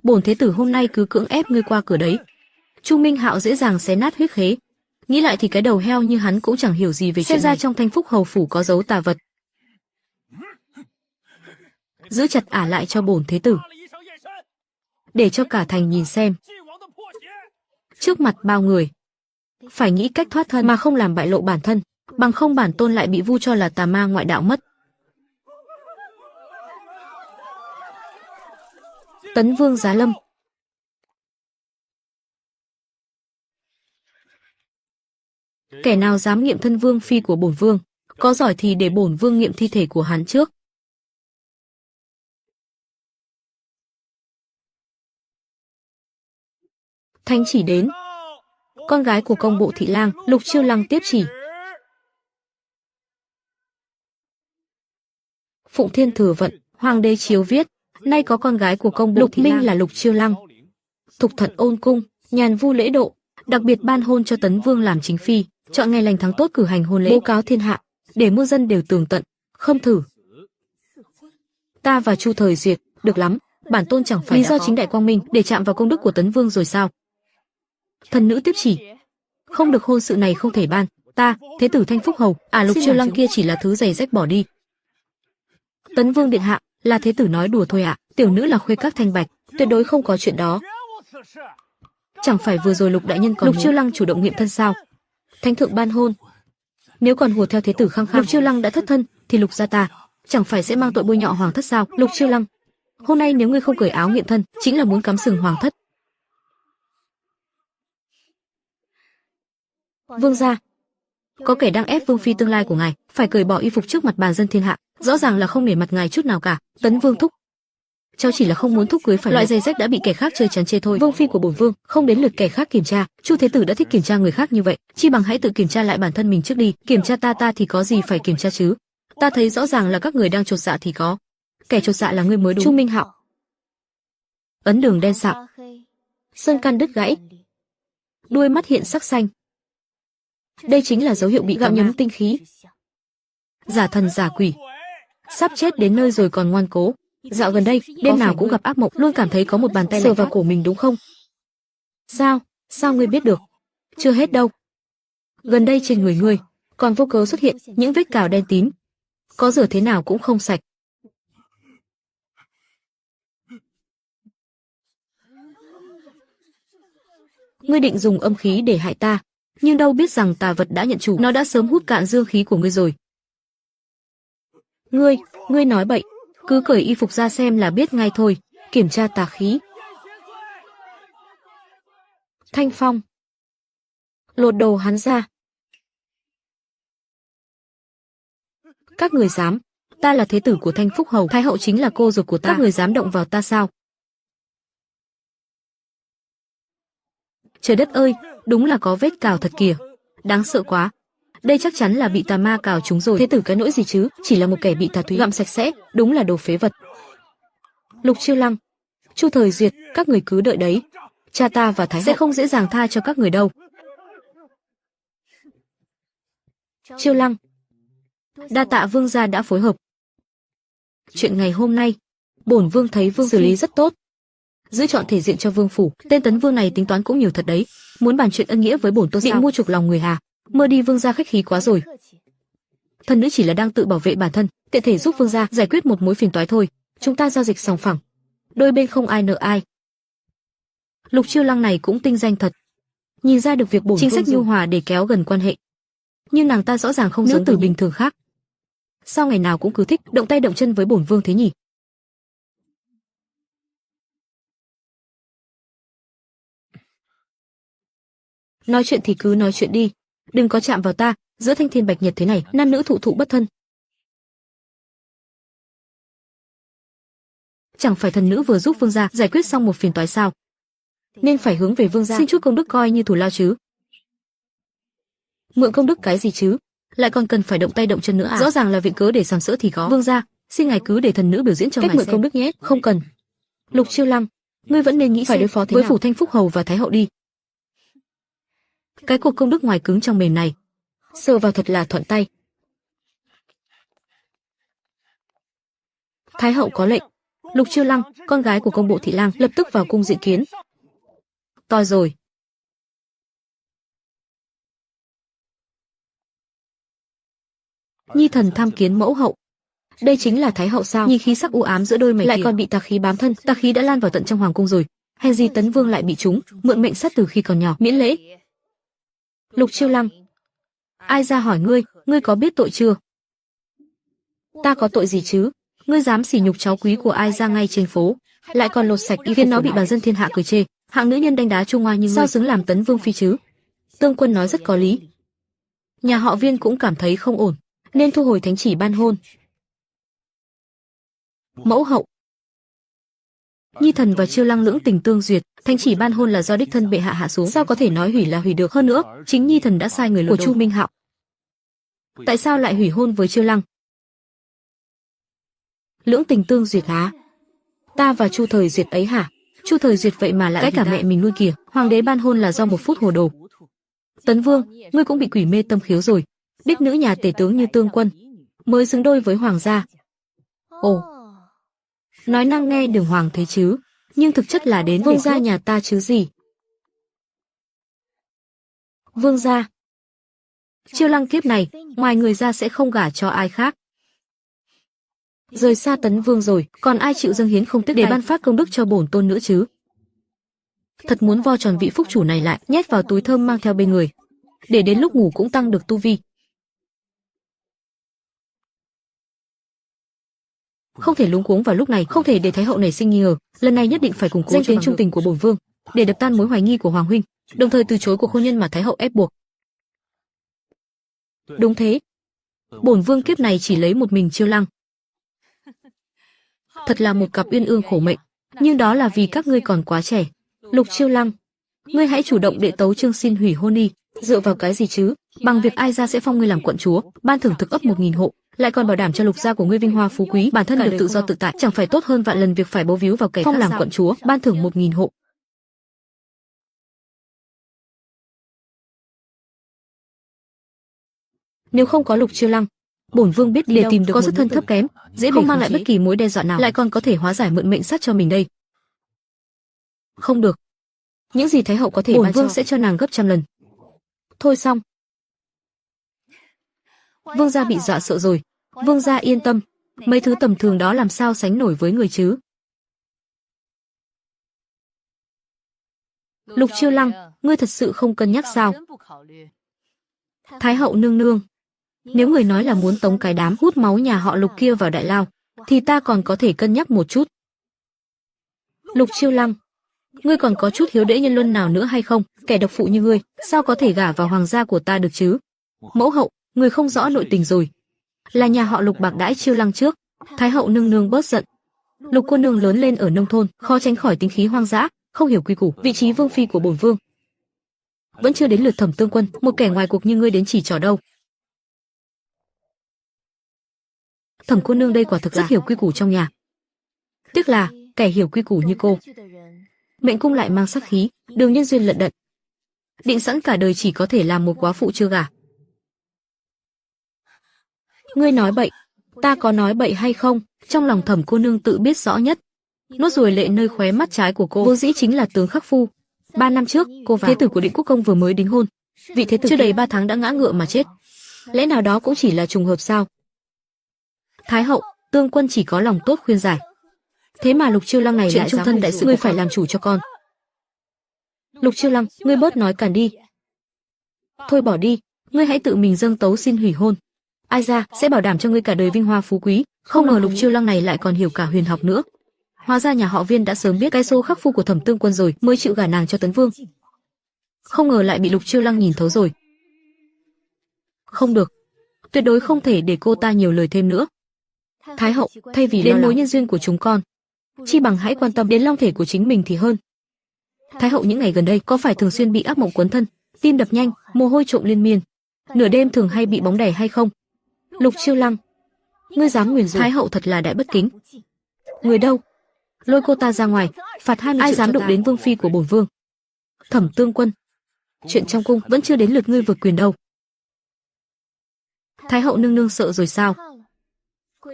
Bổn thế tử hôm nay cứ cưỡng ép ngươi qua cửa đấy. Chu Minh Hạo dễ dàng xé nát huyết khế. Nghĩ lại thì cái đầu heo như hắn cũng chẳng hiểu gì về chuyện này. Xem ra trong Thanh Phúc hầu phủ có dấu tà vật. Giữ chặt ả lại cho bổn thế tử, để cho cả thành nhìn xem. Trước mặt bao người, phải nghĩ cách thoát thân mà không làm bại lộ bản thân, bằng không bản tôn lại bị vu cho là tà ma ngoại đạo mất. Tấn Vương giá lâm. Kẻ nào dám nghiệm thân vương phi của bổn vương, có giỏi thì để bổn vương nghiệm thi thể của hắn trước. Thánh chỉ đến. Con gái của công bộ thị lang, Lục Chiêu Lăng tiếp chỉ. Phụng Thiên Thừa Vận, Hoàng đế chiếu viết, nay có con gái của công bộ Lục Minh là Lục Chiêu Lăng, thục thận ôn cung, nhàn vu lễ độ, đặc biệt ban hôn cho Tấn Vương làm chính phi, chọn ngày lành tháng tốt cử hành hôn lễ, bố cáo thiên hạ, để muôn dân đều tường tận, khâm thử. Ta và Chu Thời duyệt, được lắm, bản tôn chẳng phải lý do chính đại quang minh để chạm vào công đức của Tấn Vương rồi sao? Thần nữ tiếp chỉ, không được, hôn sự này không thể ban. Ta, thế tử Thanh Phúc hầu, Lục Chiêu Lăng kia chỉ là thứ giày rách bỏ đi. Tấn Vương điện hạ, là thế tử nói đùa thôi ạ. Tiểu nữ là khuê các thanh bạch, tuyệt đối không có chuyện đó. Chẳng phải vừa rồi Lục đại nhân còn Lục Chiêu Lăng chủ động nghiệm thân sao? Thánh thượng ban hôn. Nếu còn hùa theo thế tử khăng khăng Lục Chiêu Lăng đã thất thân, thì Lục gia ta chẳng phải sẽ mang tội bôi nhọ hoàng thất sao? Lục Chiêu Lăng, hôm nay nếu ngươi không cởi áo nghiệm thân, chính là muốn cắm sừng hoàng thất. Vương gia, có kẻ đang ép vương phi tương lai của ngài phải cởi bỏ y phục trước mặt bàn dân thiên hạ, rõ ràng là không nể mặt ngài chút nào cả. Tấn Vương thúc, cháu chỉ là không muốn thúc cưới phải loại giày rách đã bị kẻ khác chơi chán chê thôi. Vương phi của bổn vương không đến lượt kẻ khác kiểm tra. Chu thế tử đã thích kiểm tra người khác như vậy, chi bằng hãy tự kiểm tra lại bản thân mình trước đi. Kiểm tra ta thì có gì phải kiểm tra chứ? Ta thấy rõ ràng là các người đang chột dạ thì có. Kẻ chột dạ là ngươi mới đúng. Chu Minh Hạo, ấn đường đen sạm, sơn căn đứt gãy, đuôi mắt hiện sắc xanh. Đây chính là dấu hiệu bị gặm nhấm tinh khí. Giả thần giả quỷ, sắp chết đến nơi rồi còn ngoan cố. Dạo gần đây, đêm nào cũng gặp ác mộng, luôn cảm thấy có một bàn tay sờ vào cổ mình đúng không? Sao ngươi biết được? Chưa hết đâu. Gần đây trên người ngươi còn vô cớ xuất hiện những vết cào đen tím, có rửa thế nào cũng không sạch. Ngươi định dùng âm khí để hại ta, nhưng đâu biết rằng tà vật đã nhận chủ, nó đã sớm hút cạn dương khí của ngươi rồi. Ngươi nói bậy, cứ cởi y phục ra xem là biết ngay thôi. Kiểm tra tà khí. Thanh Phong, lột đồ hắn ra. Các người dám? Ta là thế tử của Thanh Phúc Hầu, Thái hậu chính là cô ruột của ta. Các người dám động vào ta sao? Trời đất ơi, đúng là có vết cào thật kìa. Đáng sợ quá. Đây chắc chắn là bị tà ma cào trúng rồi. Thế tử cái nỗi gì chứ, chỉ là một kẻ bị tà thúy gặm sạch sẽ, đúng là đồ phế vật. Lục Chiêu Lăng, Chu Thời Duyệt, các người cứ đợi đấy. Cha ta và Thái hậu sẽ không dễ dàng tha cho các người đâu. Chiêu Lăng, đa tạ vương gia đã phối hợp. Chuyện ngày hôm nay, bổn vương thấy vương xử lý rất tốt. Giữ chọn thể diện cho vương phủ, tên Tấn Vương này tính toán cũng nhiều thật đấy. Muốn bàn chuyện ân nghĩa với bổn tôn sao? Định mua chuộc lòng người hà? Mơ đi, vương gia khách khí quá rồi. Thần nữ chỉ là đang tự bảo vệ bản thân, tiện thể giúp vương gia giải quyết một mối phiền toái thôi. Chúng ta giao dịch sòng phẳng, đôi bên không ai nợ ai. Lục Chiêu Lăng này cũng tinh danh thật, nhìn ra được việc bổn chính sách nhu hòa để kéo gần quan hệ. Nhưng nàng ta rõ ràng không giống tử bình thường khác. Sao ngày nào cũng cứ thích động tay động chân với bổn vương thế nhỉ? Nói chuyện thì cứ nói chuyện đi, đừng có chạm vào ta. Giữa thanh thiên bạch nhật thế này, nam nữ thụ thụ bất thân. Chẳng phải thần nữ vừa giúp vương gia giải quyết xong một phiền toái sao? Nên phải hướng về vương gia xin chút công đức coi như thù lao chứ. Mượn công đức cái gì chứ? Lại còn cần phải động tay động chân nữa à? Rõ ràng là viện cớ để sàm sỡ thì có. Vương gia, xin ngài cứ để thần nữ biểu diễn cho ngài mượn công đức nhé. Không cần. Lục Chiêu Lăng, ngươi vẫn nên nghĩ phải đối phó thế với phủ Thanh Phúc Hầu và Thái hậu đi. Cái cuộc công đức ngoài cứng trong mềm này, sờ vào thật là thuận tay. Thái hậu có lệnh. Lục Chiêu Lăng, con gái của công bộ thị lang, lập tức vào cung diện kiến. To rồi. Nhi thần tham kiến mẫu hậu. Đây chính là Thái hậu sao? Nhìn khí sắc u ám giữa đôi mày lại còn bị tà khí bám thân, tà khí đã lan vào tận trong hoàng cung rồi. Hèn gì Tấn Vương lại bị trúng, mượn mệnh sát từ khi còn nhỏ, miễn lễ. Lục Chiêu Lăng, ai ra hỏi ngươi, ngươi có biết tội chưa? Ta có tội gì chứ? Ngươi dám sỉ nhục cháu quý của ai ra ngay trên phố, lại còn lột sạch y khiến nó bị bàn dân thiên hạ cười chê. Hạng nữ nhân đanh đá Trung Hoa như ngươi sao xứng làm Tấn Vương phi chứ? Tương Quân nói rất có lý. Nhà họ Viên cũng cảm thấy không ổn, nên thu hồi thánh chỉ ban hôn. Mẫu hậu, Nhi thần và Chiêu Lăng lưỡng tình tương duyệt, thánh chỉ ban hôn là do đích thân bệ hạ hạ xuống, sao có thể nói hủy là hủy được? Hơn nữa, chính Nhi thần đã sai người của Chu Minh Hạo. Tại sao lại hủy hôn với Chiêu Lăng? Lưỡng tình tương duyệt hả? Ta và Chu Thời Duyệt ấy hả? Chu Thời Duyệt vậy mà lại cái cả mẹ mình luôn kìa. Hoàng đế ban hôn là do một phút hồ đồ. Tấn Vương, ngươi cũng bị quỷ mê tâm khiếu rồi. Đích nữ nhà tể tướng như Tương Quân mới xứng đôi với hoàng gia. Ồ, nói năng nghe đường hoàng thế chứ, nhưng thực chất là đến vương gia nhà ta chứ gì. Vương gia, Chiêu Lăng kiếp này, ngoài người ra sẽ không gả cho ai khác. Rời xa Tấn Vương rồi, còn ai chịu dâng hiến không tiếc để ban phát công đức cho bổn tôn nữa chứ? Thật muốn vo tròn vị phúc chủ này lại, nhét vào túi thơm mang theo bên người, để đến lúc ngủ cũng tăng được tu vi. Không thể luống cuống vào lúc này, không thể để Thái hậu nảy sinh nghi ngờ, lần này nhất định phải củng cố danh tiếng trung tình của bổn vương, để đập tan mối hoài nghi của hoàng huynh, đồng thời từ chối cuộc hôn nhân mà Thái hậu ép buộc. Đúng thế, bổn vương kiếp này chỉ lấy một mình Chiêu Lăng. Thật là một cặp uyên ương khổ mệnh, nhưng đó là vì các ngươi còn quá trẻ. Lục Chiêu Lăng, ngươi hãy chủ động đệ tấu chương xin hủy hôn đi. Dựa vào cái gì chứ? Bằng việc ai ra sẽ phong ngươi làm quận chúa, ban thưởng thực ấp 1000 hộ, lại còn bảo đảm cho Lục gia của ngươi vinh hoa phú quý, bản thân được tự do tự tại, chẳng phải tốt hơn vạn lần việc phải bấu víu vào kẻ phong làm quận chúa, ban thưởng 1000 hộ. Nếu không có Lục Chiêu Lăng, bổn vương biết để tìm được có xuất thân thấp kém, dễ không mang lại bất kỳ mối đe dọa nào, lại còn có thể hóa giải mượn mệnh sát cho mình đây. Không được, những gì Thái hậu có thể bổn vương sẽ cho nàng gấp trăm lần. Thôi xong. Vương gia bị dọa sợ rồi. Vương gia yên tâm, mấy thứ tầm thường đó làm sao sánh nổi với người chứ. Lục Chiêu Lăng, ngươi thật sự không cân nhắc sao? Thái hậu nương nương, nếu người nói là muốn tống cái đám hút máu nhà họ Lục kia vào đại lao, thì ta còn có thể cân nhắc một chút. Lục Chiêu Lăng, ngươi còn có chút hiếu đễ nhân luân nào nữa hay không? Kẻ độc phụ như ngươi, sao có thể gả vào hoàng gia của ta được chứ? Mẫu hậu, người không rõ nội tình rồi. Là nhà họ Lục bạc đãi Chiêu Lăng trước. Thái hậu nương nương bớt giận. Lục cô nương lớn lên ở nông thôn, khó tránh khỏi tính khí hoang dã, không hiểu quy củ. Vị trí vương phi của bổn vương vẫn chưa đến lượt Thẩm Tương Quân, một kẻ ngoài cuộc như ngươi đến chỉ trỏ đâu. Thẩm cô nương đây quả thực rất hiểu quy củ trong nhà. Tiếc là kẻ hiểu quy củ như cô, mệnh cung lại mang sắc khí, đường nhân duyên lận đận, định sẵn cả đời chỉ có thể làm một quá phụ chưa gả. Ngươi nói bậy, ta có nói bậy hay không? Trong lòng Thẩm cô nương tự biết rõ nhất. Nốt ruồi lệ nơi khóe mắt trái của cô vô dĩ chính là tướng khắc phu. 3 năm trước, cô và thế tử của Định Quốc công vừa mới đính hôn. Vị thế tử chưa đầy 3 tháng đã ngã ngựa mà chết. Lẽ nào đó cũng chỉ là trùng hợp sao? Thái hậu, Tương Quân chỉ có lòng tốt khuyên giải. Thế mà Lục Chiêu Lăng này lại trung thân đại sự, ngươi phải làm chủ cho con. Lục Chiêu Lăng, ngươi bớt nói càn đi. Thôi bỏ đi, ngươi hãy tự mình dâng tấu xin hủy hôn. Ai ra sẽ bảo đảm cho ngươi cả đời vinh hoa phú quý. Không ngờ Lục Chiêu Lăng này lại còn hiểu cả huyền học nữa. Hóa ra nhà họ Viên đã sớm biết cái số khắc phu của Thẩm Tương Quân rồi, mới chịu gả nàng cho Tấn Vương. Không ngờ lại bị Lục Chiêu Lăng nhìn thấu rồi. Không được, tuyệt đối không thể để cô ta nhiều lời thêm nữa. Thái hậu, thay vì đến mối nhân duyên của chúng con, chi bằng hãy quan tâm đến long thể của chính mình thì hơn. Thái hậu những ngày gần đây có phải thường xuyên bị ác mộng quấn thân, tim đập nhanh, mồ hôi trộm liên miên, nửa đêm thường hay bị bóng đè hay không? Lục Chiêu Lăng, ngươi dám nguyền rủa Thái hậu thật là đại bất kính. Người đâu? Lôi cô ta ra ngoài, phạt 20 triệu. Ai dám đụng đến vương phi của bổn vương? Thẩm Tương Quân, chuyện trong cung vẫn chưa đến lượt ngươi vượt quyền đâu. Thái hậu nương nương sợ rồi sao?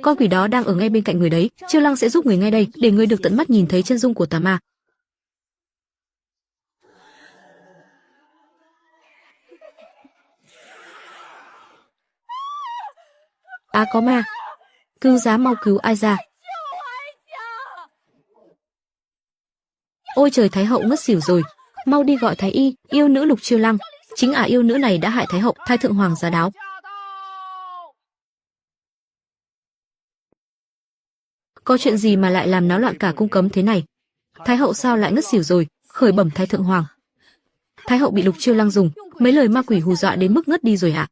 Con quỷ đó đang ở ngay bên cạnh người đấy, Chiêu Lăng sẽ giúp người ngay đây, để người được tận mắt nhìn thấy chân dung của tà ma. À có ma, cứu giá, mau cứu ai ra. Ôi trời, Thái hậu ngất xỉu rồi, mau đi gọi thái y. Yêu nữ Lục Chiêu Lăng, chính yêu nữ này đã hại Thái hậu, Thái thượng hoàng giá đáo. Có chuyện gì mà lại làm náo loạn cả cung cấm thế này? Thái hậu sao lại ngất xỉu rồi? Khởi bẩm Thái thượng hoàng, Thái hậu bị Lục Chiêu Lăng dùng mấy lời ma quỷ hù dọa đến mức ngất đi rồi ạ.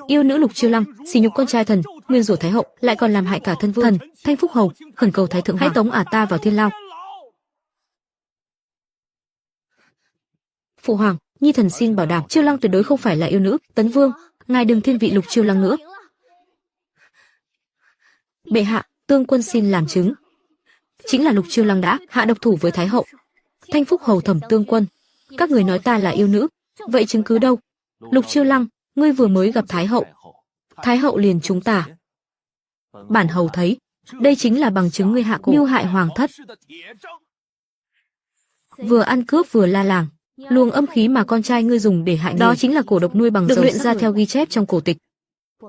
Yêu nữ Lục Chiêu Lăng sỉ nhục con trai thần, nguyên rủa Thái hậu, lại còn làm hại cả thân vương thần Thanh Phúc Hầu, khẩn cầu Thái thượng hoàng hãy tống ta vào thiên lao. Phụ hoàng, nhi thần xin bảo đảm Chiêu Lăng tuyệt đối không phải là yêu nữ. Tấn Vương, ngài đừng thiên vị Lục Chiêu Lăng nữa. Bệ hạ, Tương Quân xin làm chứng. Chính là Lục Chiêu Lăng đã hạ độc thủ với Thái hậu. Thanh Phúc Hầu, Thẩm Tương Quân, các người nói ta là yêu nữ, vậy chứng cứ đâu? Lục Chiêu Lăng, ngươi vừa mới gặp Thái hậu liền trúng tà. Bản hầu thấy, đây chính là bằng chứng ngươi hạ cổ mưu hại hoàng thất. Vừa ăn cướp vừa la làng, luồng âm khí mà con trai ngươi dùng để hại người, đó chính là cổ độc nuôi bằng dầu, được luyện ra theo ghi chép trong cổ tịch.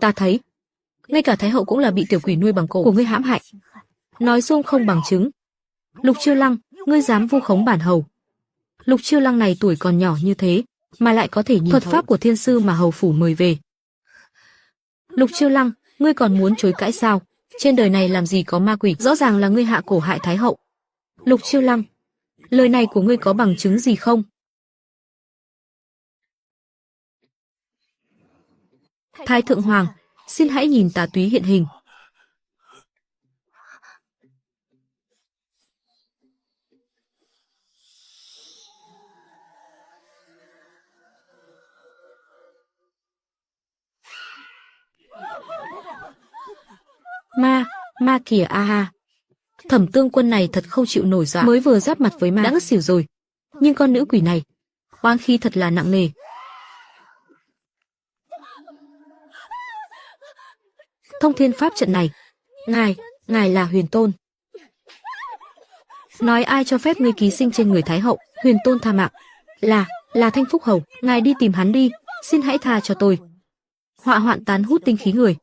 Ta thấy, ngay cả Thái hậu cũng là bị tiểu quỷ nuôi bằng cổ của ngươi hãm hại. Nói xuông không bằng chứng. Lục Chiêu Lăng, ngươi dám vu khống bản hầu? Lục Chiêu Lăng này tuổi còn nhỏ như thế, mà lại có thể nhìn thuật pháp của thiên sư mà hầu phủ mời về. Lục Chiêu Lăng, ngươi còn muốn chối cãi sao? Trên đời này làm gì có ma quỷ, rõ ràng là ngươi hạ cổ hại thái hậu. Lục Chiêu Lăng, lời này của ngươi có bằng chứng gì không? Thái thượng hoàng, xin hãy nhìn tà túy hiện hình. Ma kìa a ha. Thẩm Tương Quân này thật không chịu nổi dọa, mới vừa giáp mặt với ma đã ngất xỉu rồi. Nhưng con nữ quỷ này, oán khí thật là nặng nề. Thông thiên pháp trận này, ngài là Huyền Tôn. Nói ai cho phép ngươi ký sinh trên người Thái hậu? Huyền Tôn tha mạng. Là Thanh Phúc hầu, ngài đi tìm hắn đi, xin hãy tha cho tôi. Họa hoạn tán hút tinh khí người.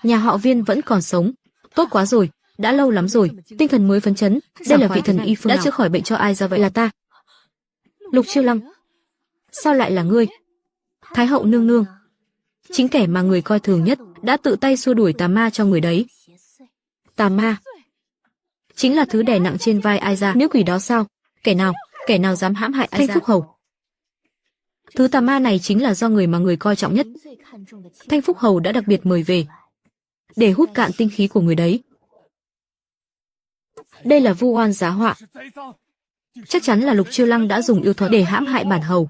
Nhà họ Viên vẫn còn sống, tốt quá rồi, đã lâu lắm rồi, tinh thần mới phấn chấn. Đây là vị thần y phương đã chữa khỏi bệnh cho ai ra vậy? Là ta. Lục Chiêu Lăng, sao lại là ngươi? Thái hậu nương nương, chính kẻ mà người coi thường nhất đã tự tay xua đuổi tà ma cho người đấy. Tà ma chính là thứ đè nặng trên vai ai ra, nữ quỷ đó sao? Kẻ nào dám hãm hại Thanh Phúc hầu? Thứ tà ma này chính là do người mà người coi trọng nhất, Thanh Phúc hầu đã đặc biệt mời về để hút cạn tinh khí của người đấy. Đây là vu oan giá họa. Chắc chắn là Lục Chiêu Lăng đã dùng yêu thuật để hãm hại bản hầu.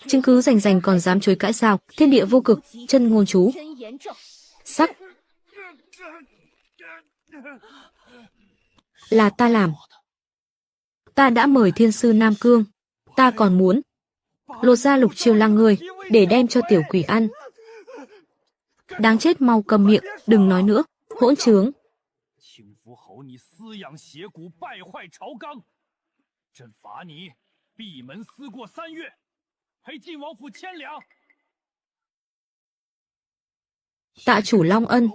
Chứng cứ rành còn dám chối cãi sao? Thiên địa vô cực, chân ngôn chú. Sắc. Là ta làm. Ta đã mời thiên sư Nam Cương. Ta còn muốn lột ra Lục Chiêu Lăng ngươi để đem cho tiểu quỷ ăn. Đáng chết, mau cầm miệng, đừng nói nữa, hỗn trướng. Tạ chủ Long Ân.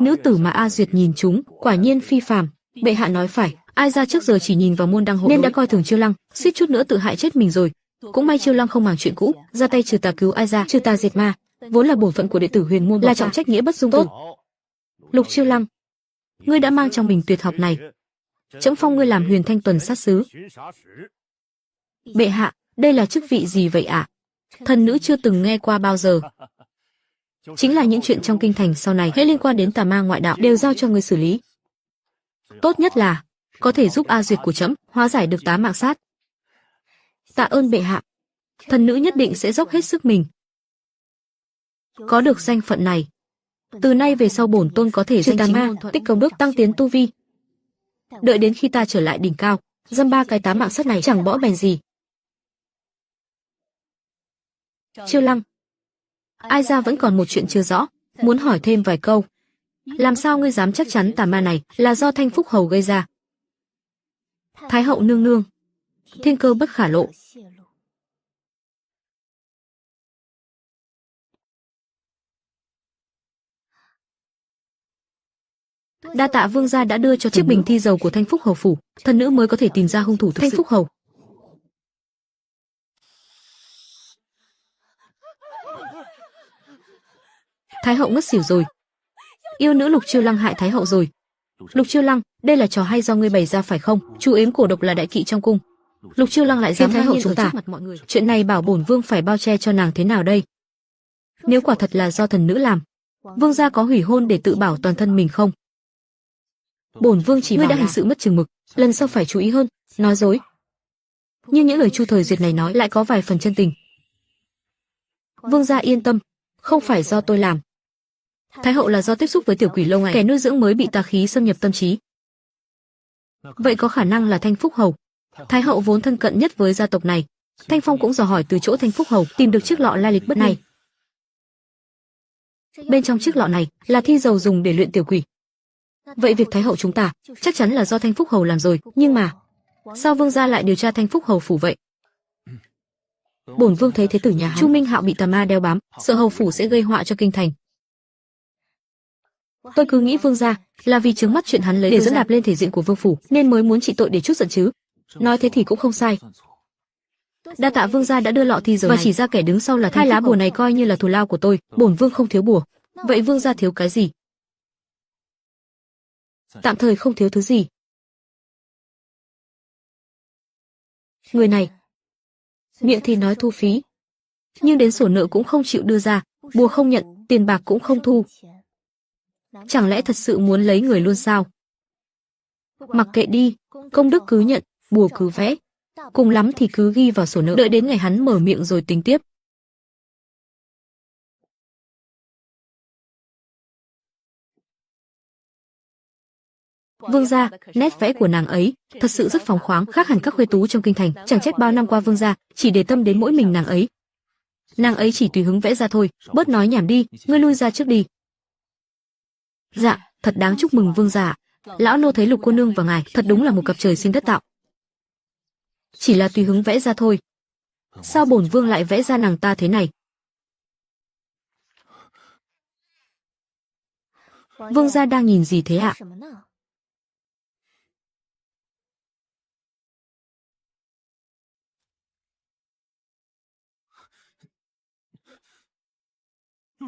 Nữ tử mà A Duyệt nhìn chúng, quả nhiên phi phàm. Bệ hạ nói phải, ai ra trước giờ chỉ nhìn vào môn đăng hộ nên đã coi thường Chiêu Lăng, suýt chút nữa tự hại chết mình rồi. Cũng may Chiêu Lăng không màng chuyện cũ, ra tay trừ tà cứu ai ra, trừ tà diệt ma, vốn là bổn phận của đệ tử Huyền môn, là trọng trách nghĩa bất dung từ. Lục Chiêu Lăng, ngươi đã mang trong mình tuyệt học này, trẫm phong ngươi làm Huyền Thanh Tuần sát sứ. Bệ hạ, đây là chức vị gì vậy ạ? Thần nữ chưa từng nghe qua bao giờ. Chính là những chuyện trong kinh thành sau này hễ liên quan đến tà ma ngoại đạo đều giao cho ngươi xử lý. Tốt nhất là có thể giúp A Duyệt của trẫm hóa giải được tá mạng sát. Tạ ơn bệ hạ, thần nữ nhất định sẽ dốc hết sức mình. Có được danh phận này, từ nay về sau bổn tôn có thể danh tà ma, tích công đức, tăng tiến tu vi. Đợi đến khi ta trở lại đỉnh cao, dăm ba cái tá mạng sát này chẳng bỏ bèn gì. Chiêu Lăng, ai ra vẫn còn một chuyện chưa rõ, muốn hỏi thêm vài câu. Làm sao ngươi dám chắc chắn tà ma này là do Thanh Phúc hầu gây ra? Thái hậu nương nương, thiên cơ bất khả lộ. Đa tạ vương gia đã đưa cho chiếc bình thi dầu của Thanh Phúc hầu phủ, thần nữ mới có thể tìm ra hung thủ thực sự. Thanh Phúc hầu. Thái hậu ngất xỉu rồi. Yêu nữ Lục Chiêu Lăng hại Thái hậu rồi. Lục Chiêu Lăng, đây là trò hay do ngươi bày ra phải không? Chú ếm cổ độc là đại kỵ trong cung. Lục Chiêu Lăng lại dám Thái hậu chúng ta. Chuyện này bảo bổn vương phải bao che cho nàng thế nào đây? Nếu quả thật là do thần nữ làm, vương gia có hủy hôn để tự bảo toàn thân mình không? Bổn vương chỉ ngươi đã hành sự mất chừng mực, lần sau phải chú ý hơn. Nói dối. Nhưng những lời Chu Thời Duyệt này nói lại có vài phần chân tình. Vương gia yên tâm, không phải do tôi làm. Thái hậu là do tiếp xúc với tiểu quỷ lâu ngày, kẻ nuôi dưỡng mới bị tà khí xâm nhập tâm trí. Vậy có khả năng là Thanh Phúc hầu. Thái hậu vốn thân cận nhất với gia tộc này. Thanh Phong cũng dò hỏi từ chỗ Thanh Phúc hầu, tìm được chiếc lọ lai lịch bất này. Bên trong chiếc lọ này là thi dầu dùng để luyện tiểu quỷ. Vậy việc Thái hậu chúng ta chắc chắn là do Thanh Phúc hầu làm rồi. Nhưng mà sao vương gia lại điều tra Thanh Phúc hầu phủ vậy? Bổn vương thấy thế tử nhà Chu Minh Hạo bị tà ma đeo bám, sợ hầu phủ sẽ gây họa cho kinh thành. Tôi cứ nghĩ vương gia là vì chướng mắt chuyện hắn lấy để dẫn đạp lên thể diện của vương phủ, nên mới muốn trị tội để chút giận chứ. Nói thế thì cũng không sai. Đa tạ vương gia đã đưa lọ thi giờ và chỉ ra kẻ đứng sau là hai lá bùa này, coi như là thù lao của tôi. Bổn vương không thiếu bùa. Vậy vương gia thiếu cái gì? Tạm thời không thiếu thứ gì. Người này miệng thì nói thu phí, nhưng đến sổ nợ cũng không chịu đưa ra, bùa không nhận, tiền bạc cũng không thu. Chẳng lẽ thật sự muốn lấy người luôn sao? Mặc kệ đi, công đức cứ nhận, bùa cứ vẽ, cùng lắm thì cứ ghi vào sổ nợ, đợi đến ngày hắn mở miệng rồi tính tiếp. Vương gia, nét vẽ của nàng ấy thật sự rất phóng khoáng, khác hẳn các khuê tú trong kinh thành. Chẳng trách bao năm qua vương gia chỉ để tâm đến mỗi mình nàng ấy. Nàng ấy chỉ tùy hứng vẽ ra thôi. Bớt nói nhảm đi, ngươi lui ra trước đi. Dạ, thật đáng chúc mừng vương gia. Lão nô thấy Lục cô nương và ngài thật đúng là một cặp trời sinh đất tạo. Chỉ là tùy hứng vẽ ra thôi. Sao bổn vương lại vẽ ra nàng ta thế này? Vương gia đang nhìn gì thế ạ?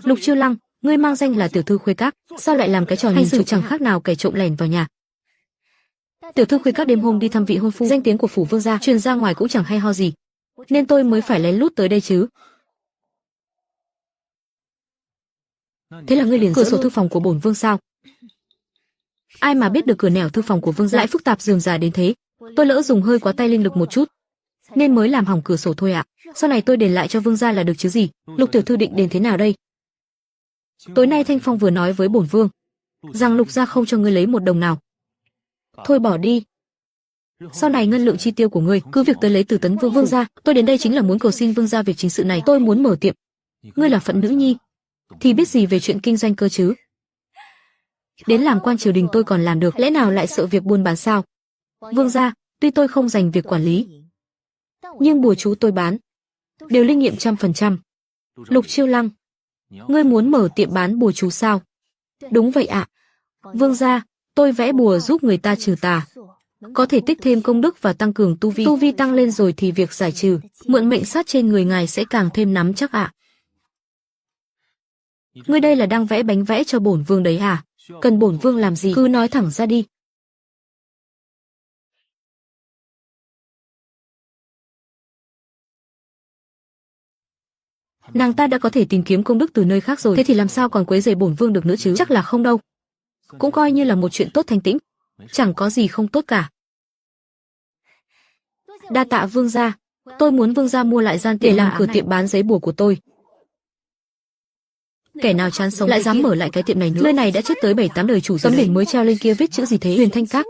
Lục Chiêu Lăng, ngươi mang danh là tiểu thư khuê các, sao lại làm cái trò nhìn sự chẳng khác nào kẻ trộm lẻn vào nhà? Tiểu thư khuê các đêm hôm đi thăm vị hôn phu, danh tiếng của phủ vương gia truyền ra ngoài cũng chẳng hay ho gì, nên tôi mới phải lén lút tới đây chứ. Thế là ngươi liền cửa sổ thư phòng của bổn vương sao? Ai mà biết được cửa nẻo thư phòng của vương gia lại phức tạp rườm rà đến thế. Tôi lỡ dùng hơi quá tay linh lực một chút, nên mới làm hỏng cửa sổ thôi ạ. Sau này tôi đền lại cho vương gia là được chứ gì. Lục tiểu thư định đền thế nào đây? Tối nay Thanh Phong vừa nói với bổn vương rằng Lục gia không cho ngươi lấy một đồng nào. Thôi bỏ đi. Sau này ngân lượng chi tiêu của ngươi cứ việc tới lấy từ Tấn Vương gia. Tôi đến đây chính là muốn cầu xin vương gia việc chính sự này. Tôi muốn mở tiệm. Ngươi là phận nữ nhi thì biết gì về chuyện kinh doanh cơ chứ? Đến làm quan triều đình tôi còn làm được, lẽ nào lại sợ việc buôn bán sao? Vương gia, tuy tôi không dành việc quản lý, nhưng bùa chú tôi bán đều linh nghiệm 100%. Lục Chiêu Lăng, ngươi muốn mở tiệm bán bùa chú sao? Đúng vậy ạ. Vương gia, tôi vẽ bùa giúp người ta trừ tà, có thể tích thêm công đức và tăng cường tu vi. Tu vi tăng lên rồi thì việc giải trừ, mượn mệnh sát trên người ngài sẽ càng thêm nắm chắc ạ. Ngươi đây là đang vẽ bánh vẽ cho bổn vương đấy à? Cần bổn vương làm gì cứ nói thẳng ra đi. Nàng ta đã có thể tìm kiếm công đức từ nơi khác rồi, thế thì làm sao còn quấy rầy bổn vương được nữa chứ? Chắc là không đâu. Cũng coi như là một chuyện tốt thanh tĩnh, chẳng có gì không tốt cả. Đa tạ vương gia, tôi muốn vương gia mua lại gian để làm cửa tiệm bán giấy bùa của tôi. Kẻ nào chán sống lại dám mở lại cái tiệm này nữa? Nơi này đã chết tới 7-8 đời chủ rồi. Tấm biển mới treo lên kia viết chữ gì thế? Huyền Thanh Các.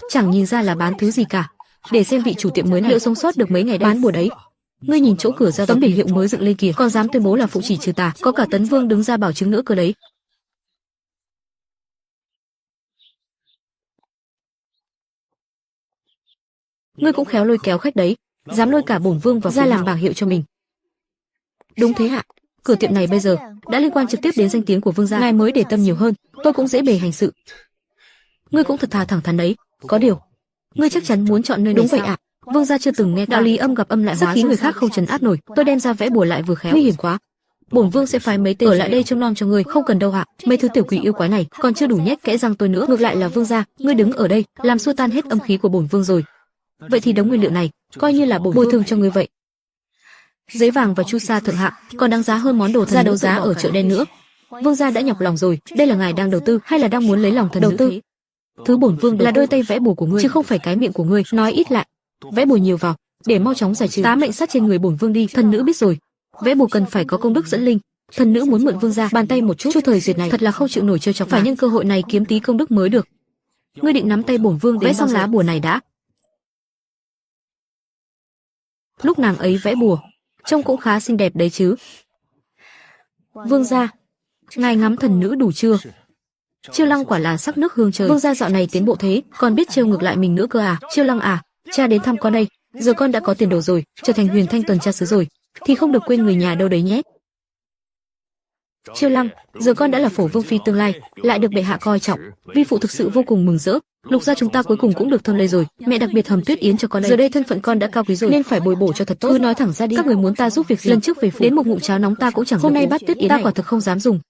Chẳng nhìn ra là bán thứ gì cả. Để xem vị chủ tiệm mới này liệu sống sót được mấy ngày bán bùa đấy. Ngươi nhìn chỗ cửa ra tấm biển hiệu mới dựng lên kìa, còn dám tuyên bố là phụ chỉ trừ tà, có cả Tấn Vương đứng ra bảo chứng nữa cơ đấy. Ngươi cũng khéo lôi kéo khách đấy, dám lôi cả bổn vương vào ra làm bảng hiệu cho mình. Đúng thế ạ. Cửa tiệm này bây giờ đã liên quan trực tiếp đến danh tiếng của vương gia, ngài mới để tâm nhiều hơn, tôi cũng dễ bề hành sự. Ngươi cũng thật thà thẳng thắn đấy. Có điều, ngươi chắc chắn muốn chọn nơi này. Đúng vậy ạ. Vương gia chưa từng nghe đạo lý âm gặp âm lại hóa, khí người khác không trấn áp nổi. Tôi đem ra vẽ bùa lại vừa khéo. Nguy hiểm quá. Bổn vương sẽ phái mấy tên ở lại đây trông nom cho ngươi. Không cần đâu ạ. Mấy thứ tiểu quỷ yêu quái này còn chưa đủ nhét kẽ răng tôi nữa. Ngược lại là vương gia, ngươi đứng ở đây làm xua tan hết âm khí của bổn vương rồi. Vậy thì đống nguyên liệu này coi như là bồi thường cho ngươi vậy. Giấy vàng và chu sa thượng hạng còn đáng giá hơn món đồ ra đấu giá ở chợ đen nữa. Vương gia đã nhọc lòng rồi, đây là ngài đang đầu tư hay là đang muốn lấy lòng thần đầu tư? Thứ bổn vương là đôi tay vẽ bùa của ngươi chứ không phải cái miệng của ngươi. Nói ít lại, vẽ bùa nhiều vào để mau chóng giải trừ tá mệnh sát trên người bổn vương đi. Thần nữ biết rồi, vẽ bùa cần phải có công đức dẫn linh. Thần nữ muốn mượn vương gia bàn tay một chút. Chu Thời Duyệt này thật là không chịu nổi trêu chọc, phải nhân cơ hội này kiếm tí công đức mới được. Ngươi định nắm tay bổn vương vẽ xong lá bùa này đã. Lúc nàng ấy vẽ bùa trông cũng khá xinh đẹp đấy chứ. Vương gia, ngài ngắm thần nữ đủ chưa? Chiêu Lăng quả là sắc nước hương trời. Vương gia dạo này tiến bộ thế, còn biết trêu ngược lại mình nữa cơ à? Chiêu Lăng à, cha đến thăm con đây. giờ con đã có tiền đồ rồi, trở thành Huyền Thanh tuần tra sứ rồi, thì không được quên người nhà đâu đấy nhé. Chiêu Lăng, giờ con đã là Phổ Vương phi tương lai, lại được bệ hạ coi trọng, vi phụ thực sự vô cùng mừng rỡ. Lục gia chúng ta cuối cùng cũng được thơm lây rồi, mẹ đặc biệt hầm tuyết yến cho con đây. Giờ đây thân phận con đã cao quý rồi, nên phải bồi bổ cho thật tốt. Cứ nói thẳng ra đi. Các người muốn ta giúp việc gì? Lần trước về phủ, đến một ngụm cháo nóng ta cũng chẳng. Hôm nay bát tuyết yến ta quả thực không dám dùng.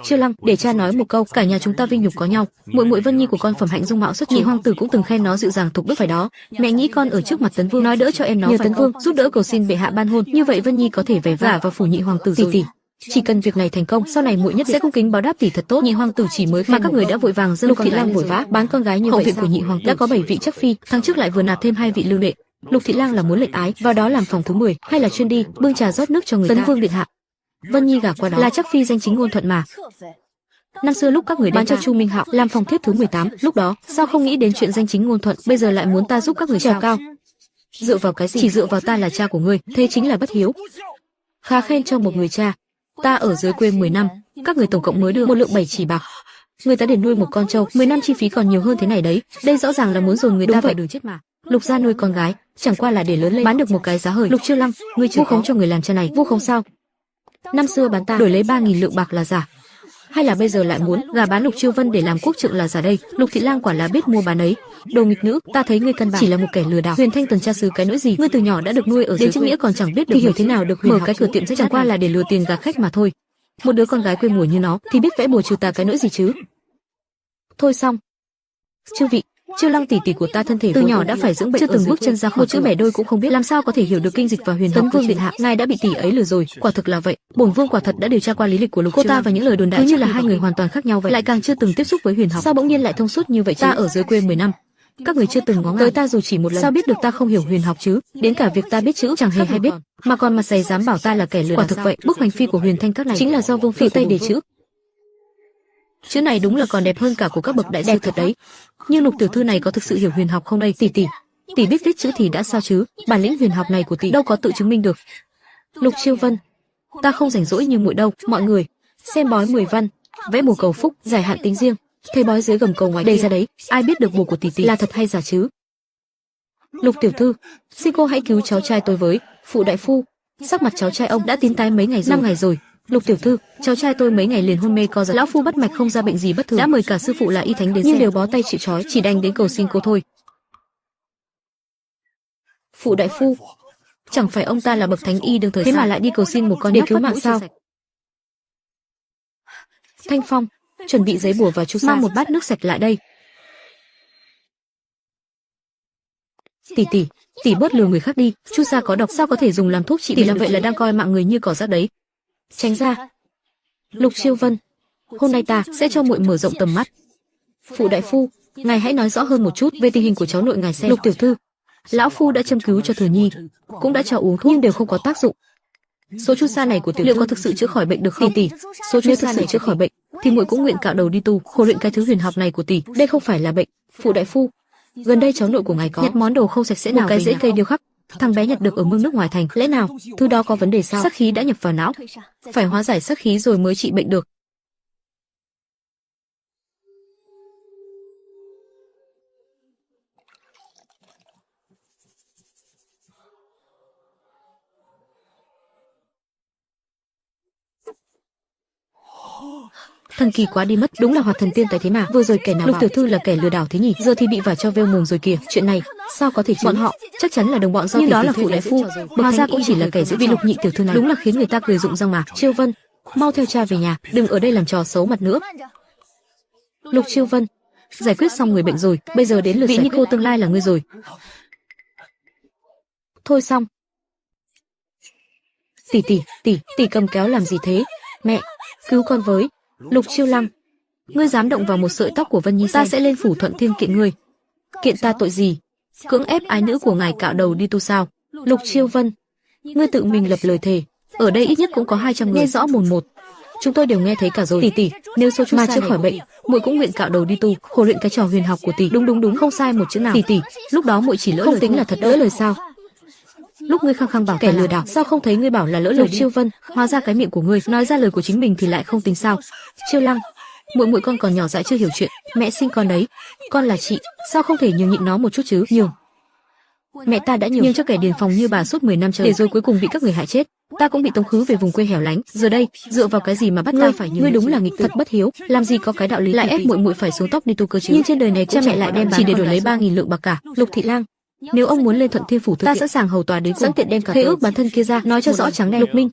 Chiêu Lăng, để cha nói một câu, cả nhà chúng ta vinh nhục có nhau. Muội muội Vân Nhi của con phẩm hạnh dung mạo xuất chúng, nhị hoàng tử cũng từng khen nó dịu dàng thục đức phải đó. Mẹ nghĩ con ở trước mặt Tấn Vương nói đỡ cho em nó, nhờ Tấn Vương giúp đỡ cầu xin bệ hạ ban hôn, như vậy Vân Nhi có thể về gả vào phủ nhị hoàng tử rồi. Tỷ, chỉ cần việc này thành công, sau này muội nhất sẽ cung kính báo đáp tỷ thật tốt. Nhị hoàng tử chỉ mới khen mà các người đã vội vàng dâng. Lục Thị Lang vội vã bán con gái như vậy. Hậu viện của nhị hoàng tử đã có 7 vị chắc phi, tháng trước lại vừa nạp thêm 2 vị lưu đệ. Lục Thị Lang là muốn lệnh ái vào đó làm phòng thứ 10, hay là chuyên đi bưng trà rót nước cho người ta? Tấn Vương điện hạ, Vân Nhi gả qua đó là chắc phi danh chính ngôn thuận mà. Năm xưa lúc các người bán cho Chu Minh Hạo làm phòng thiếp thứ 18, lúc đó sao không nghĩ đến chuyện danh chính ngôn thuận, bây giờ lại muốn ta giúp các người trèo cao? Dựa vào cái gì? Chỉ dựa vào ta là cha của ngươi, thế chính là bất hiếu. Khá khen cho một người cha. Ta ở dưới quê 10 năm, các người tổng cộng mới đưa một lượng 7 chỉ bạc. Người ta để nuôi một con trâu, 10 năm chi phí còn nhiều hơn thế này đấy. Đây rõ ràng là muốn dồn người ta phải đường chết mà. Lục gia nuôi con gái, chẳng qua là để lớn lên bán được một cái giá hời. Lục Chiêu Lăng, ngươi vu khống cho người làm cha này, vu khống sao? Năm xưa bán ta đổi lấy 3.000 lượng bạc là giả, hay là bây giờ lại muốn gả bán Lục Chiêu Vân để làm quốc trượng là giả đây? Lục Thị Lang quả là biết mua bán ấy. Đồ nghịch nữ, ta thấy ngươi căn bản chỉ là một kẻ lừa đảo. Huyền Thanh tuần tra sứ cái nỗi gì? Ngươi từ nhỏ đã được nuôi ở đến chữ nghĩa còn chẳng biết được thì hiểu thế nào được mở cái cửa tiệm sách, chẳng qua là để lừa tiền gạt khách mà thôi. Một đứa con gái quê mùa như nó thì biết vẽ bùa trừ tà cái nỗi gì chứ? Thôi xong. Chư vị, Chiêu Lăng tỷ tỷ của ta thân thể từ nhỏ đã phải dưỡng bệnh, chưa từng bước chân ra khỏi một chữ bẻ đôi cũng không biết, làm sao có thể hiểu được kinh dịch và huyền học. Tấn Vương điện hạ, ngài đã bị tỷ ấy lừa rồi. Quả thực là vậy. Bổn vương quả thật đã điều tra qua lý lịch của Lục cô ta và những lời đồn đại cứ như là hai người hoàn toàn khác nhau vậy, lại càng chưa từng tiếp xúc với huyền học. Sao bỗng nhiên lại thông suốt như vậy chứ? Ta ở dưới quê 10 năm, các người chưa từng ngó tới ta dù chỉ một lần, sao biết được ta không hiểu huyền học chứ? Đến cả việc ta biết chữ chẳng hề hay biết, mà còn mặt dày dám bảo ta là kẻ lừa đảo. Quả thực vậy, bức hoành phi của Huyền Thanh các này chính là do vương phi Tây đề chữ. Chữ này đúng là còn đẹp hơn cả của các bậc đại sư thật đấy. Nhưng Lục tiểu thư này có thực sự hiểu huyền học không đây? Tỷ biết viết chữ thì đã sao chứ? Bản lĩnh huyền học này của tỷ đâu có tự chứng minh được. Lục Chiêu Vân, ta không rảnh rỗi như muội đâu. Mọi người xem bói 10 văn, vẽ bùa cầu phúc, giải hạn tính riêng. Thầy bói dưới gầm cầu ngoài đây ra đấy, ai biết được bùa của tỷ là thật hay giả chứ? Lục tiểu thư, xin cô hãy cứu cháu trai tôi với. Phụ đại phu, sắc mặt cháu trai ông đã tím tái mấy ngày rồi. 5 ngày rồi. Lục tiểu thư, cháu trai tôi mấy ngày liền hôn mê co giật. Lão phu bắt mạch không ra bệnh gì bất thường, đã mời cả sư phụ là y thánh đến nhưng đều bó tay chịu trói, chỉ đành đến cầu xin cô thôi. Phụ đại phu, chẳng phải ông ta là bậc thánh y đương thời thế mà lại đi cầu xin một con để cứu mạng sao? Thanh Phong, chuẩn bị giấy bùa và chu sa, mang một bát nước sạch lại đây. Tỷ bớt lừa người khác đi, chu sa có độc sao có thể dùng làm thuốc trị? Tỷ làm vậy là đang coi mạng người như cỏ rác đấy. Tránh ra. Lục Chiêu Vân, hôm nay ta sẽ cho muội mở rộng tầm mắt. Phụ đại phu, ngài hãy nói rõ hơn một chút về tình hình của cháu nội ngài xem. Lục tiểu thư, lão phu đã châm cứu cho Thừa Nhi, cũng đã cho uống thuốc nhưng đều không có tác dụng. Số chu sa này của tiểu thư liệu có thực sự chữa khỏi bệnh được không? Tỷ, số chu sa này chữa khỏi bệnh thì muội cũng nguyện cạo đầu đi tu, khổ luyện cái thứ huyền học này của tỷ. Đây không phải là bệnh. Phụ đại phu, gần đây cháu nội của ngài có nhặt món đồ không sạch sẽ nào, một cái rễ cây điêu khắc, thằng bé nhặt được ở mương nước ngoài thành, lẽ nào thứ đó có vấn đề sao? Sát khí đã nhập vào não, phải hóa giải sát khí rồi mới trị bệnh được. Thần kỳ quá đi mất, đúng là hoạt thần tiên tài thế mà. Vừa rồi kẻ nào Lục tiểu thư là kẻ lừa đảo thế nhỉ? Giờ thì bị vả cho vêu mồm rồi kìa. Chuyện này sao có thể chứ? Bọn họ chắc chắn là đồng bọn do nhưng đó là phụ đại phu, hóa ra cũng chỉ là kẻ dễ bị Lục nhị tiểu thư này. Đúng là khiến người ta cười rụng răng mà. Chiêu Vân, mau theo cha về nhà, đừng ở đây làm trò xấu mặt nữa. Lục Chiêu Vân, giải quyết xong người bệnh rồi, bây giờ đến lượt vị Nico tương lai là ngươi rồi. Thôi xong. Tỷ cầm kéo làm gì thế? Mẹ, cứu con với. Lục Chiêu Lăng, ngươi dám động vào một sợi tóc của Vân Nhi, ta sẽ lên phủ Thuận Thiên kiện ngươi. Kiện ta tội gì? Cưỡng ép ái nữ của ngài cạo đầu đi tu sao? Lục Chiêu Vân, ngươi tự mình lập lời thề. Ở đây ít nhất cũng có 200 người, nghe rõ mồn một. Chúng tôi đều nghe thấy cả rồi. Tỷ, nếu số mà chữa khỏi bệnh, muội cũng nguyện cạo đầu đi tu, khổ luyện cái trò huyền học của tỷ. Đúng, không sai một chữ nào. Tỷ, lúc đó muội chỉ lỡ không lời tính là thật lỡ lời sao? Lúc ngươi khăng khăng bảo kẻ lừa đảo, sao không thấy ngươi bảo là lỡ lời? Lục Chiêu Vân, hóa ra cái miệng của ngươi nói ra lời của chính mình thì lại không tính sao? Chiêu Lăng, muội con còn nhỏ dại chưa hiểu chuyện, mẹ sinh con đấy, con là chị, sao không thể nhường nhịn nó một chút chứ? Nhường? Mẹ ta đã nhiều nhưng cho kẻ điền phòng như bà suốt 10 năm trời, để rồi cuối cùng bị các người hại chết. Ta cũng bị tống khứ về vùng quê hẻo lánh. Giờ đây, dựa vào cái gì mà bắt ta phải như ngươi? Đúng là nghịch thật bất hiếu, làm gì có cái đạo lý lại ép muội muội phải xuống tóc đi tu cơ chứ? Nhưng trên đời này cha mẹ lại đem chỉ để đổi lấy 3.000 lượng bạc cả. Lục Thị Lang, nếu ông muốn lên Thuận Thiên phủ ta sẵn sàng hầu tòa đến sẵn tiện đem cả khế ước bản thân kia ra, nói cho rõ trắng đen. Lục Minh,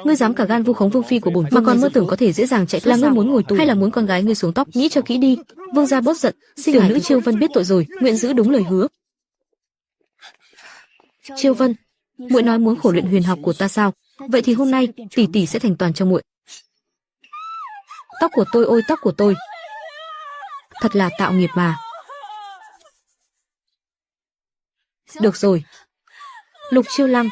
ngươi dám cả gan vu khống vương phi của bổn vương mà còn mơ tưởng có thể dễ dàng chạy thoát? Là ngươi muốn ngồi tù hay là muốn con gái ngươi xuống tóc? Nghĩ cho kỹ đi. Vương gia bớt giận, tiểu nữ Chiêu Vân biết tội rồi, nguyện giữ đúng lời hứa. Chiêu Vân, muội nói muốn khổ luyện huyền học của ta sao? Vậy thì hôm nay tỷ tỷ sẽ thành toàn cho muội. Tóc của tôi, ôi tóc của tôi, thật là tạo nghiệp mà. Được rồi, Lục Chiêu Lăng,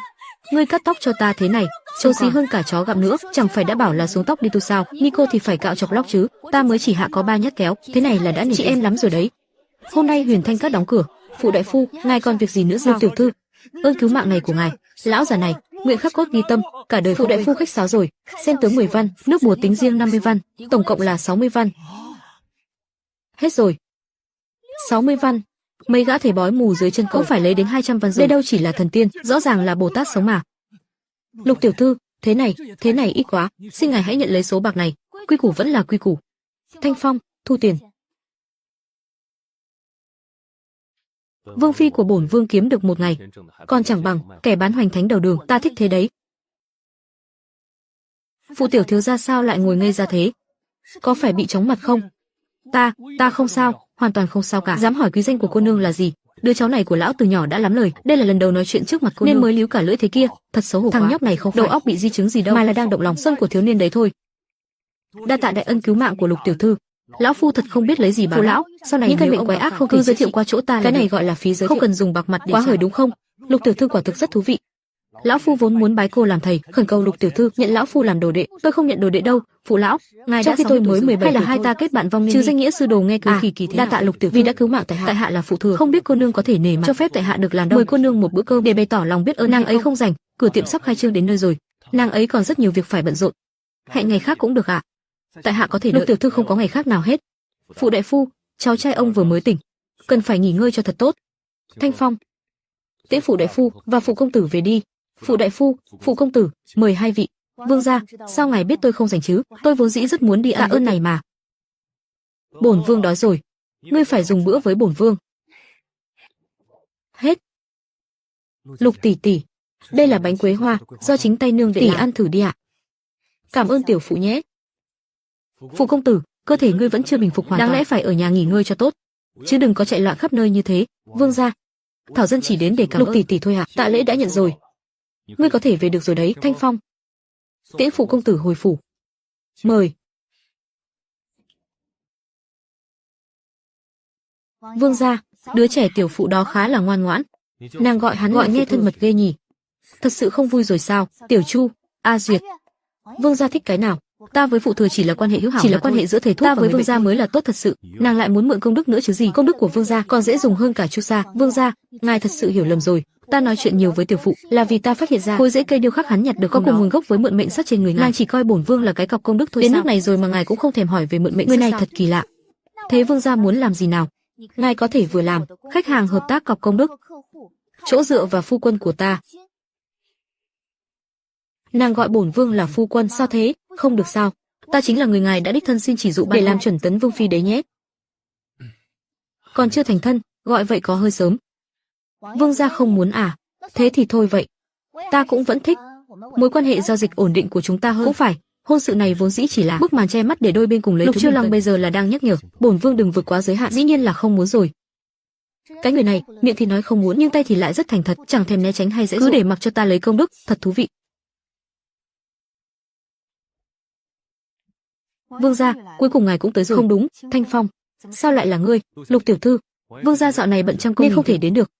ngươi cắt tóc cho ta thế này, xấu xí hơn cả chó gặm nữa, chẳng phải đã bảo là xuống tóc đi tu sao? Nico thì phải cạo chọc lóc chứ, ta mới chỉ hạ có 3 nhát kéo, thế này là đã nể chị em lắm rồi đấy. Hôm nay Huyền Thanh Các đóng cửa, phụ đại phu, ngài còn việc gì nữa sao? Lục tiểu thư, ơn cứu mạng này của ngài, lão già này, nguyện khắc cốt ghi tâm, cả đời phụ đại phu khách sáo rồi, xem tướng 10 văn, nước bùa tính riêng 50 văn, tổng cộng là 60 văn. Hết rồi. 60 văn. Mấy gã thầy bói mù dưới chân cũng phải lấy đến 200 văn rồi. Đây đâu chỉ là thần tiên, rõ ràng là Bồ Tát sống mà. Lục tiểu thư, thế này ít quá, xin ngài hãy nhận lấy số bạc này, quy củ vẫn là quy củ. Thanh Phong, thu tiền. Vương phi của bổn vương kiếm được một ngày, còn chẳng bằng kẻ bán hoành thánh đầu đường, ta thích thế đấy. Phụ tiểu thiếu gia sao lại ngồi ngây ra thế? Có phải bị chóng mặt không? Ta không sao, hoàn toàn không sao cả. Dám hỏi quý danh của cô nương là gì? Đứa cháu này của lão từ nhỏ đã lắm lời, đây là lần đầu nói chuyện trước mặt cô nương nên mới líu cả lưỡi thế kia, thật xấu hổ. Thằng nhóc này không phải đầu óc bị di chứng gì đâu, mà là đang động lòng xuân của thiếu niên đấy thôi. Đa tạ đại ân cứu mạng của Lục tiểu thư. Lão phu thật không biết lấy gì báo lão, sau này những căn bệnh quái ác không thể giới thiệu qua chỗ ta, cái này gọi là phí giới thiệu, không cần dùng bạc mặt để quá hời đúng không? Lục tiểu thư quả thực rất thú vị. Lão phu vốn muốn bái cô làm thầy, khẩn cầu Lục tiểu thư nhận lão phu làm đồ đệ. Tôi không nhận đồ đệ đâu, phụ lão. Ngài trong khi tôi mới 17 hay là hai ta kết bạn vong niên chứ danh nghĩa sư đồ nghe cứ kỳ thế. Đa tạ Lục tiểu thư vì đã cứu mạng tại hạ là phụ thừa, không biết cô nương có thể nể mặt cho phép tại hạ được làm đâu. Mời cô nương một bữa cơm để bày tỏ lòng biết ơn. Nàng ấy không rảnh, cửa tiệm sắp khai trương đến nơi rồi, nàng ấy còn rất nhiều việc phải bận rộn. Hẹn ngày khác cũng được ạ. Tại hạ có thể đợi. Lục tiểu thư không có ngày khác nào hết. Phụ đại phu, cháu trai ông vừa mới tỉnh, cần phải nghỉ ngơi cho thật tốt. Thanh Phong, tiễn phụ đại phu và phụ công tử về đi. Phụ đại phu, phụ công tử, mời hai vị. Vương gia, sao ngài biết tôi không rảnh chứ? Tôi vốn dĩ rất muốn đi ăn. Tạ ơn này mà. Bổn vương đói rồi, ngươi phải dùng bữa với bổn vương. Hết. Lục tỷ tỷ, đây là bánh quế hoa do chính tay nương đệ làm, ăn thử đi ạ. Cảm ơn tiểu phụ nhé. Phụ công tử, cơ thể ngươi vẫn chưa bình phục hoàn toàn, đáng lẽ phải ở nhà nghỉ ngơi cho tốt, chứ đừng có chạy loạn khắp nơi như thế. Vương gia, Thảo dân chỉ đến để cảm ơn. Lục tỷ tỷ thôi ạ. Tạ lễ đã nhận rồi, ngươi có thể về được rồi đấy. Thanh Phong, tiễn phụ công tử hồi phủ. Mời. Vương gia, đứa trẻ tiểu phụ đó khá là ngoan ngoãn. Nàng gọi hắn gọi nghe thân mật ghê nhỉ. Thật sự không vui rồi sao? Tiểu Chu, A Duyệt. Vương gia thích cái nào? Ta với phụ thừa chỉ là quan hệ hữu hảo, chỉ là quan hệ giữa thầy thuốc. Ta với vương gia mới là tốt thật sự. Nàng lại muốn mượn công đức nữa chứ gì? Công đức của vương gia còn dễ dùng hơn cả Chu sa. Vương gia, ngài thật sự hiểu lầm rồi. Ta nói chuyện nhiều với tiểu phụ là vì ta phát hiện ra khối rễ cây điêu khắc hắn nhặt được có cùng nguồn gốc với mượn mệnh sắt trên người ngài. Nàng chỉ coi bổn vương là cái cọc công đức thôi. Đến nước này rồi mà ngài cũng không thèm hỏi về mượn mệnh. Người này thật kỳ lạ. Thế vương gia muốn làm gì nào? Ngài có thể vừa làm khách hàng hợp tác cọc công đức, chỗ dựa và phu quân của ta. Nàng gọi bổn vương là phu quân sao thế? Không được sao? Ta chính là người ngài đã đích thân xin chỉ dụ để làm chuẩn tấn vương phi đấy nhé. Còn chưa thành thân, gọi vậy có hơi sớm. Vương gia không muốn à? Thế thì thôi vậy. Ta cũng vẫn thích. Mối quan hệ giao dịch ổn định của chúng ta hơn. Cũng phải, hôn sự này vốn dĩ chỉ là bức màn che mắt để đôi bên cùng lấy. Lục Chiêu Lăng bây giờ là đang nhắc nhở, bổn vương đừng vượt quá giới hạn. Dĩ nhiên là không muốn rồi. Cái người này, miệng thì nói không muốn nhưng tay thì lại rất thành thật, chẳng thèm né tránh hay dễ dụ. Cứ để mặc cho ta lấy công đức, thật thú vị. Vương gia, cuối cùng ngài cũng tới rồi. Không đúng, Thanh Phong, sao lại là ngươi? Lục tiểu thư, vương gia dạo này bận trăm công nên không thể đến được.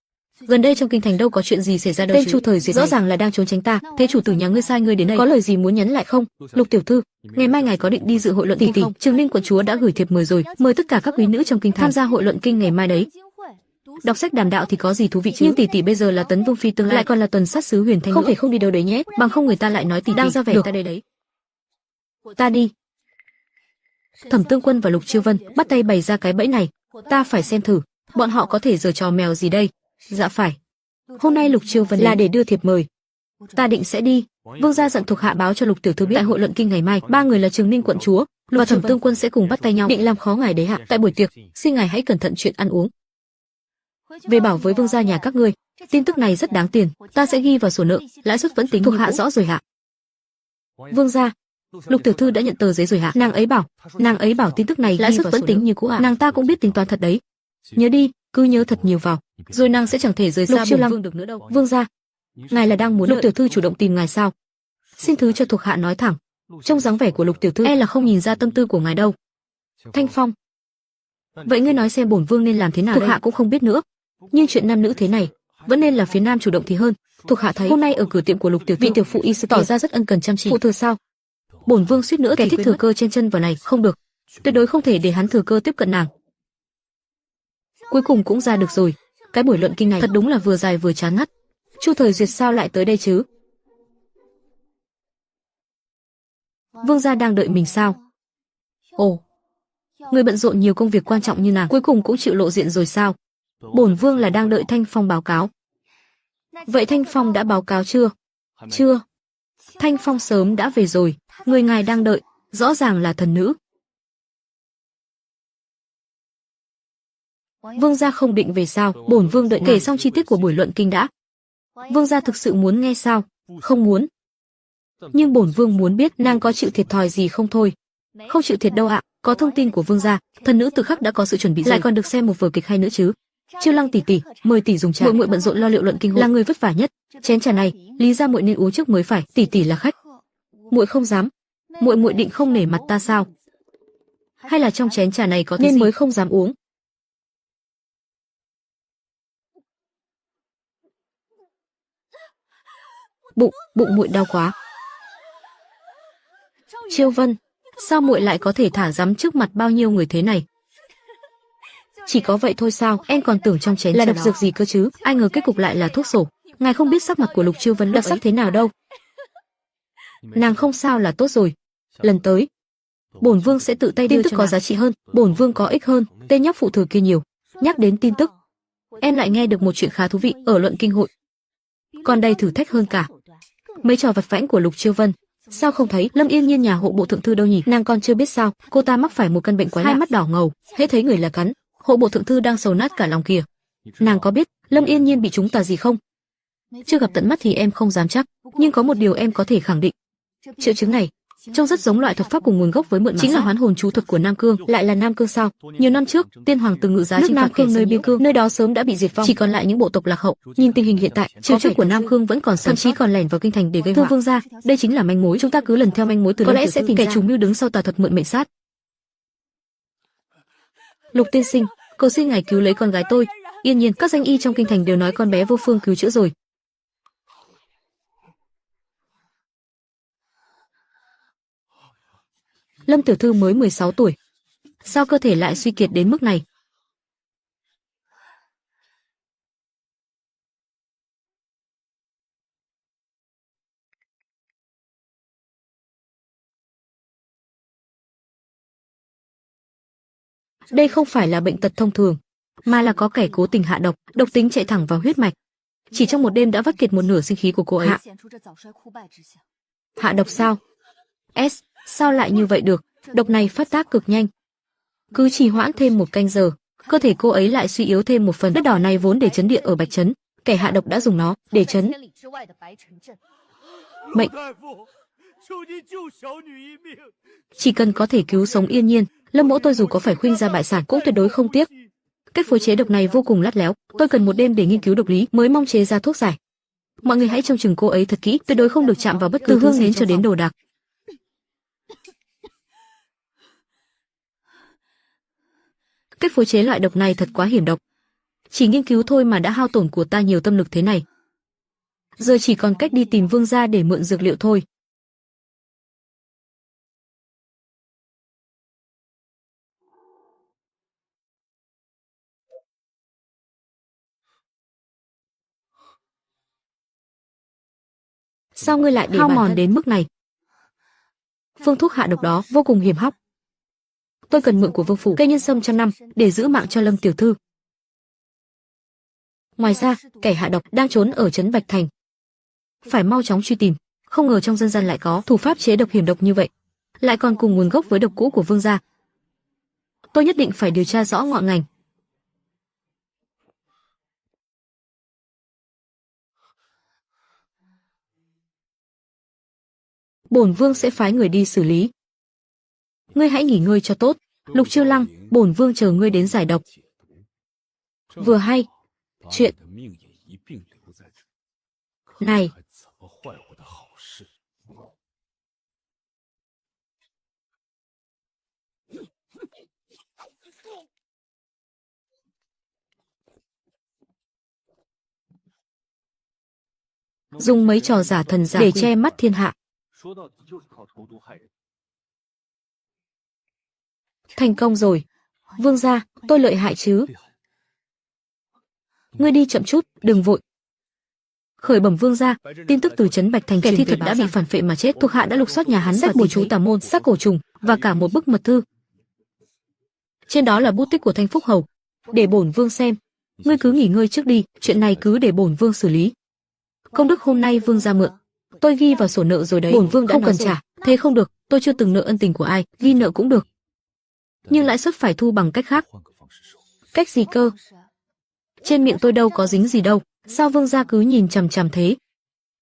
Gần đây trong kinh thành đâu có chuyện gì xảy ra đâu. Tên Chu Thời Duyệt rõ ràng là đang trốn tránh ta. Thế chủ tử nhà ngươi sai ngươi đến đây, có lời gì muốn nhắn lại không? Lục tiểu thư, ngày mai ngài có định đi dự hội luận tỷ tỷ? Trường Ninh quận chúa đã gửi thiệp mời rồi, mời tất cả các quý nữ trong kinh thành tham gia hội luận kinh ngày mai đấy. Đọc sách đàm đạo thì có gì thú vị chứ? Nhưng tỷ tỷ bây giờ là tấn vương phi tương lai, lại còn là tuần sát sứ Huyền Thanh, không thể không đi đâu đấy nhé, bằng không người ta lại nói tỷ đang ra vẻ ta đây đấy. Ta đi. Thẩm Tương Quân và Lục Chiêu Vân bắt tay bày ra cái bẫy này, ta phải xem thử bọn họ có thể giở trò mèo gì đây. Dạ phải. Hôm nay Lục Chiêu Vân là để đưa thiệp mời. Ta định sẽ đi. Vương gia dặn thuộc hạ báo cho Lục tiểu thư biết tại hội luận kinh ngày mai, ba người là Trường Ninh quận chúa, Lục và Thẩm Tương Quân sẽ cùng bắt tay nhau, định làm khó ngài đế hạ. Tại buổi tiệc, xin ngài hãy cẩn thận chuyện ăn uống. Về bảo với vương gia nhà các ngươi, tin tức này rất đáng tiền, ta sẽ ghi vào sổ nợ, lãi suất vẫn tính thuộc hạ rõ rồi hạ. Vương gia, Lục tiểu thư đã nhận tờ giấy rồi hạ. Nàng ấy bảo tin tức này lãi suất vẫn tính như cũ ạ. Nàng ta cũng biết tính toán thật đấy. Nhớ đi, cứ nhớ thật nhiều vào, rồi nàng sẽ chẳng thể rời xa Bổn Vương được nữa đâu. Vương gia, ngài là đang muốn Lục tiểu thư chủ động tìm ngài sao? Xin thứ cho thuộc hạ nói thẳng, trong dáng vẻ của Lục tiểu thư e là không nhìn ra tâm tư của ngài đâu. Thanh Phong, vậy ngươi nói xem Bổn Vương nên làm thế nào? Thuộc hạ cũng không biết nữa, nhưng chuyện nam nữ thế này vẫn nên là phía nam chủ động thì hơn. Thuộc hạ thấy hôm nay ở cửa tiệm của Lục tiểu thư, vị tiểu phụ y sư tỏ ra rất ân cần chăm chỉ. Phụ thừa sao? Bổn Vương suýt nữa kẻ thích thừa cơ chen chân vào này, không được, tuyệt đối không thể để hắn thừa cơ tiếp cận nàng. Cuối cùng cũng ra được rồi. Cái buổi luận kinh này thật đúng là vừa dài vừa chán ngắt. Chu Thời Duyệt sao lại tới đây chứ? Vương gia đang đợi mình sao? Ồ, người bận rộn nhiều công việc quan trọng như nàng, cuối cùng cũng chịu lộ diện rồi sao? Bổn Vương là đang đợi Thanh Phong báo cáo. Vậy Thanh Phong đã báo cáo chưa? Chưa. Thanh Phong sớm đã về rồi. Người ngài đang đợi, rõ ràng là thần nữ. Vương gia không định về sao? Bổn Vương đợi kể xong chi tiết của buổi luận kinh đã. Vương gia thực sự muốn nghe sao? Không muốn. Nhưng bổn Vương muốn biết nàng có chịu thiệt thòi gì không thôi. Không chịu thiệt đâu ạ. Có thông tin của Vương gia, thần nữ từ khắc đã có sự chuẩn bị, lại còn được xem một vở kịch hay nữa chứ. Chiêu Lăng tỷ tỷ, mời tỷ dùng trà. Muội muội bận rộn lo liệu luận kinh hội, là người vất vả nhất. Chén trà này, lý ra muội nên uống trước mới phải. Tỷ tỷ là khách. Muội không dám. Muội định không nể mặt ta sao? Hay là trong chén trà này có nên mới không dám uống? Bụng muội đau quá. Chiêu Vân, sao muội lại có thể thả dám trước mặt bao nhiêu người thế này? Chỉ có vậy thôi sao? Em còn tưởng trong chén là độc dược gì cơ chứ? Ai ngờ kết cục lại là thuốc sổ. Ngài không biết sắc mặt của Lục Chiêu Vân đặc sắc thế nào đâu. Nàng không sao là tốt rồi. Lần tới, bổn Vương sẽ tự tay đưa tin tức có giá trị hơn, bổn Vương có ích hơn. Tên nhóc phụ thừa kia nhiều. Nhắc đến tin tức, em lại nghe được một chuyện khá thú vị ở luận kinh hội. Còn đây thử thách hơn cả. Mấy trò vặt vãnh của Lục Chiêu Vân, sao không thấy Lâm Yên Nhiên nhà hộ bộ thượng thư đâu nhỉ? Nàng còn chưa biết sao? Cô ta mắc phải một căn bệnh quái lạ, hai mắt đỏ ngầu, hễ thấy người là cắn. Hộ bộ thượng thư đang sầu nát cả lòng kìa. Nàng có biết Lâm Yên Nhiên bị trúng tà gì không? Chưa gặp tận mắt thì em không dám chắc, nhưng có một điều em có thể khẳng định. Triệu chứng này trông rất giống loại thuật pháp cùng nguồn gốc với mượn chính là hoán hồn chú thuật của Nam Cương. Lại là Nam Cương sao? Nhiều năm trước, tiên hoàng từng ngự giá chinh phạt Cương nơi biên cương, nơi đó sớm đã bị diệt vong, chỉ còn lại những bộ tộc lạc hậu. Nhìn tình hình hiện tại, chiêu thức của Nam Cương vẫn còn, thậm chí còn lẻn vào kinh thành để gây họa. Thưa Vương gia, đây chính là manh mối, chúng ta cứ lần theo manh mối từ có lẽ sẽ tìm kẻ chủ mưu đứng sau tà thuật mượn mệnh sát. Lục tiên sinh, cầu xin ngài cứu lấy con gái tôi. Yên Nhiên, các danh y trong kinh thành đều nói con bé vô phương cứu chữa rồi. Lâm tiểu thư mới 16 tuổi, sao cơ thể lại suy kiệt đến mức này? Đây không phải là bệnh tật thông thường, mà là có kẻ cố tình hạ độc, độc tính chạy thẳng vào huyết mạch. Chỉ trong một đêm đã vắt kiệt một nửa sinh khí của cô ấy. Hạ độc sao? Sao lại như vậy được? Độc này phát tác cực nhanh. Cứ trì hoãn thêm một canh giờ, cơ thể cô ấy lại suy yếu thêm một phần. Đất đỏ này vốn để chấn địa ở Bạch Trấn, kẻ hạ độc đã dùng nó để chấn mệnh. Chỉ cần có thể cứu sống Yên Nhiên, Lâm mỗ tôi dù có phải khuynh ra bại sản cũng tuyệt đối không tiếc. Cách phối chế độc này vô cùng lắt léo, tôi cần một đêm để nghiên cứu độc lý mới mong chế ra thuốc giải. Mọi người hãy trông chừng cô ấy thật kỹ, tuyệt đối không được chạm vào bất cứ từ hương nến cho đến đồ đạc. Cách phối chế loại độc này thật quá hiểm độc. Chỉ nghiên cứu thôi mà đã hao tổn của ta nhiều tâm lực thế này. Giờ chỉ còn cách đi tìm Vương gia để mượn dược liệu thôi. Sao ngươi lại để hao mòn đến mức này? Phương thuốc hạ độc đó vô cùng hiểm hóc. Tôi cần mượn của vương phủ cây nhân sâm trăm năm để giữ mạng cho Lâm tiểu thư. Ngoài ra, kẻ hạ độc đang trốn ở trấn Bạch Thành. Phải mau chóng truy tìm, không ngờ trong dân gian lại có thủ pháp chế độc hiểm độc như vậy, lại còn cùng nguồn gốc với độc cũ của Vương gia. Tôi nhất định phải điều tra rõ ngọn ngành. Bổn vương sẽ phái người đi xử lý. Ngươi hãy nghỉ ngơi cho tốt. Lục Chiêu Lăng, bổn vương chờ ngươi đến giải độc. Vừa hay, chuyện này. Dùng mấy trò giả thần giả để che mắt thiên hạ. Thành công rồi. Vương gia, tôi lợi hại chứ? Ngươi đi chậm chút, đừng vội. Khởi bẩm vương gia, tin tức từ trấn Bạch Thành, kẻ thi thuật đã bị phản phệ mà chết. Thuộc hạ đã lục soát nhà hắn, sách bùa chú tà môn, xác cổ trùng và cả một bức mật thư. Trên đó là bút tích của Thanh Phúc Hầu. Để bổn vương xem. Ngươi cứ nghỉ ngơi trước đi, chuyện này cứ để bổn vương xử lý. Công đức hôm nay vương gia mượn, tôi ghi vào sổ nợ rồi đấy. Bổn vương đã không cần trả. Thế không được, tôi chưa từng nợ ân tình của ai, ghi nợ cũng được. Nhưng lãi suất phải thu bằng cách khác. Cách gì cơ? Trên miệng tôi đâu có dính gì đâu. Sao vương gia cứ nhìn chằm chằm thế?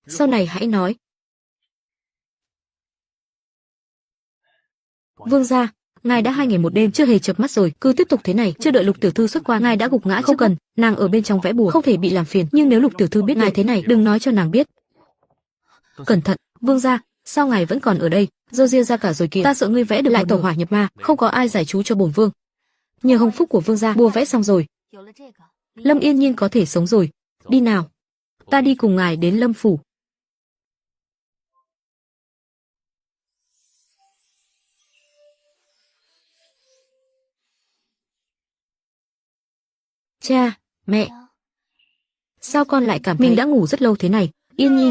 Sau này hãy nói. Vương gia, ngài đã 2 ngày 1 đêm chưa hề chợp mắt rồi, cứ tiếp tục thế này, chưa đợi Lục tiểu thư xuất qua, ngài đã gục ngã. Không cần, nàng ở bên trong vẽ bùa, không thể bị làm phiền. Nhưng nếu Lục tiểu thư biết ngài thế này, đừng nói cho nàng biết. Cẩn thận, vương gia, sao ngài vẫn còn ở đây? Râu ria ra cả rồi kìa. Ta sợ ngươi vẽ được lại tẩu hỏa nhập ma, không có ai giải chú cho bổn vương. Nhờ hồng phúc của vương gia, bùa vẽ xong rồi. Lâm Yên Nhiên có thể sống rồi. Đi nào, ta đi cùng ngài đến Lâm phủ. Cha, mẹ, sao con lại cảm thấy mình đã ngủ rất lâu thế này? Yên Nhi,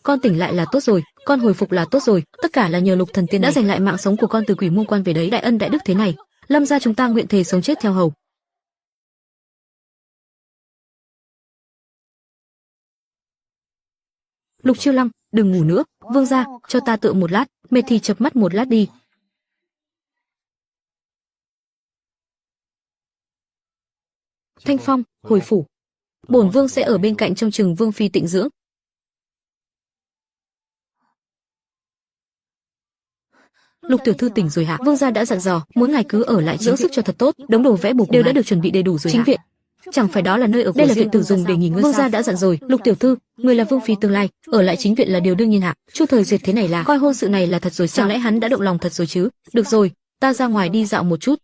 con tỉnh lại là tốt rồi, con hồi phục là tốt rồi, tất cả là nhờ Lục thần tiên đã giành lại mạng sống của con từ quỷ môn quan về đấy. Đại ân đại đức thế này, Lâm gia chúng ta nguyện thề sống chết theo hầu. Lục Chiêu Lăng, đừng ngủ nữa, vương gia, cho ta tựa một lát, mệt thì chợp mắt một lát đi. Thanh Phong, hồi phủ. Bổn vương sẽ ở bên cạnh trông chừng vương phi tịnh dưỡng. Lục tiểu thư tỉnh rồi hả? Vương gia đã dặn dò, muốn ngài cứ ở lại dưỡng sức cho thật tốt. Đống đồ vẽ bùa đều đã được chuẩn bị đầy đủ rồi. Chính viện, chẳng phải đó là nơi ở của đây là viện tử dùng để nghỉ ngơi. Vương gia đã dặn rồi, Lục tiểu thư, người là vương phi tương lai, ở lại chính viện là điều đương nhiên hạ. Chu Thời Duyệt thế này là coi hôn sự này là thật rồi, chẳng lẽ hắn đã động lòng thật rồi chứ? Được rồi, ta ra ngoài đi dạo một chút.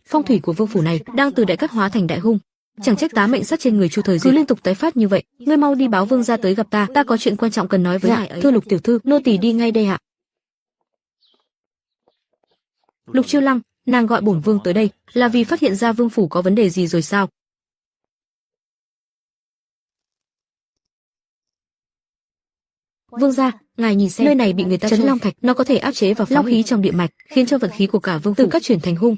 Phong thủy của vương phủ này đang từ đại cát hóa thành đại hung, chẳng trách tá mệnh sắt trên người Chu Thời Duyệt cứ liên tục tái phát như vậy. Ngươi mau đi báo vương gia tới gặp ta, ta có chuyện quan trọng cần nói với ngài ấy. Thưa Lục tiểu thư, nô tỳ đi ngay đây ạ. Lục Chiêu Lăng, nàng gọi bổn vương tới đây là vì phát hiện ra vương phủ có vấn đề gì rồi sao? Vương gia, ngài nhìn xem, nơi này bị người ta chấn long thạch, nó có thể áp chế vào long khí trong địa mạch, khiến cho vận khí của cả vương phủ từ cát chuyển thành hung.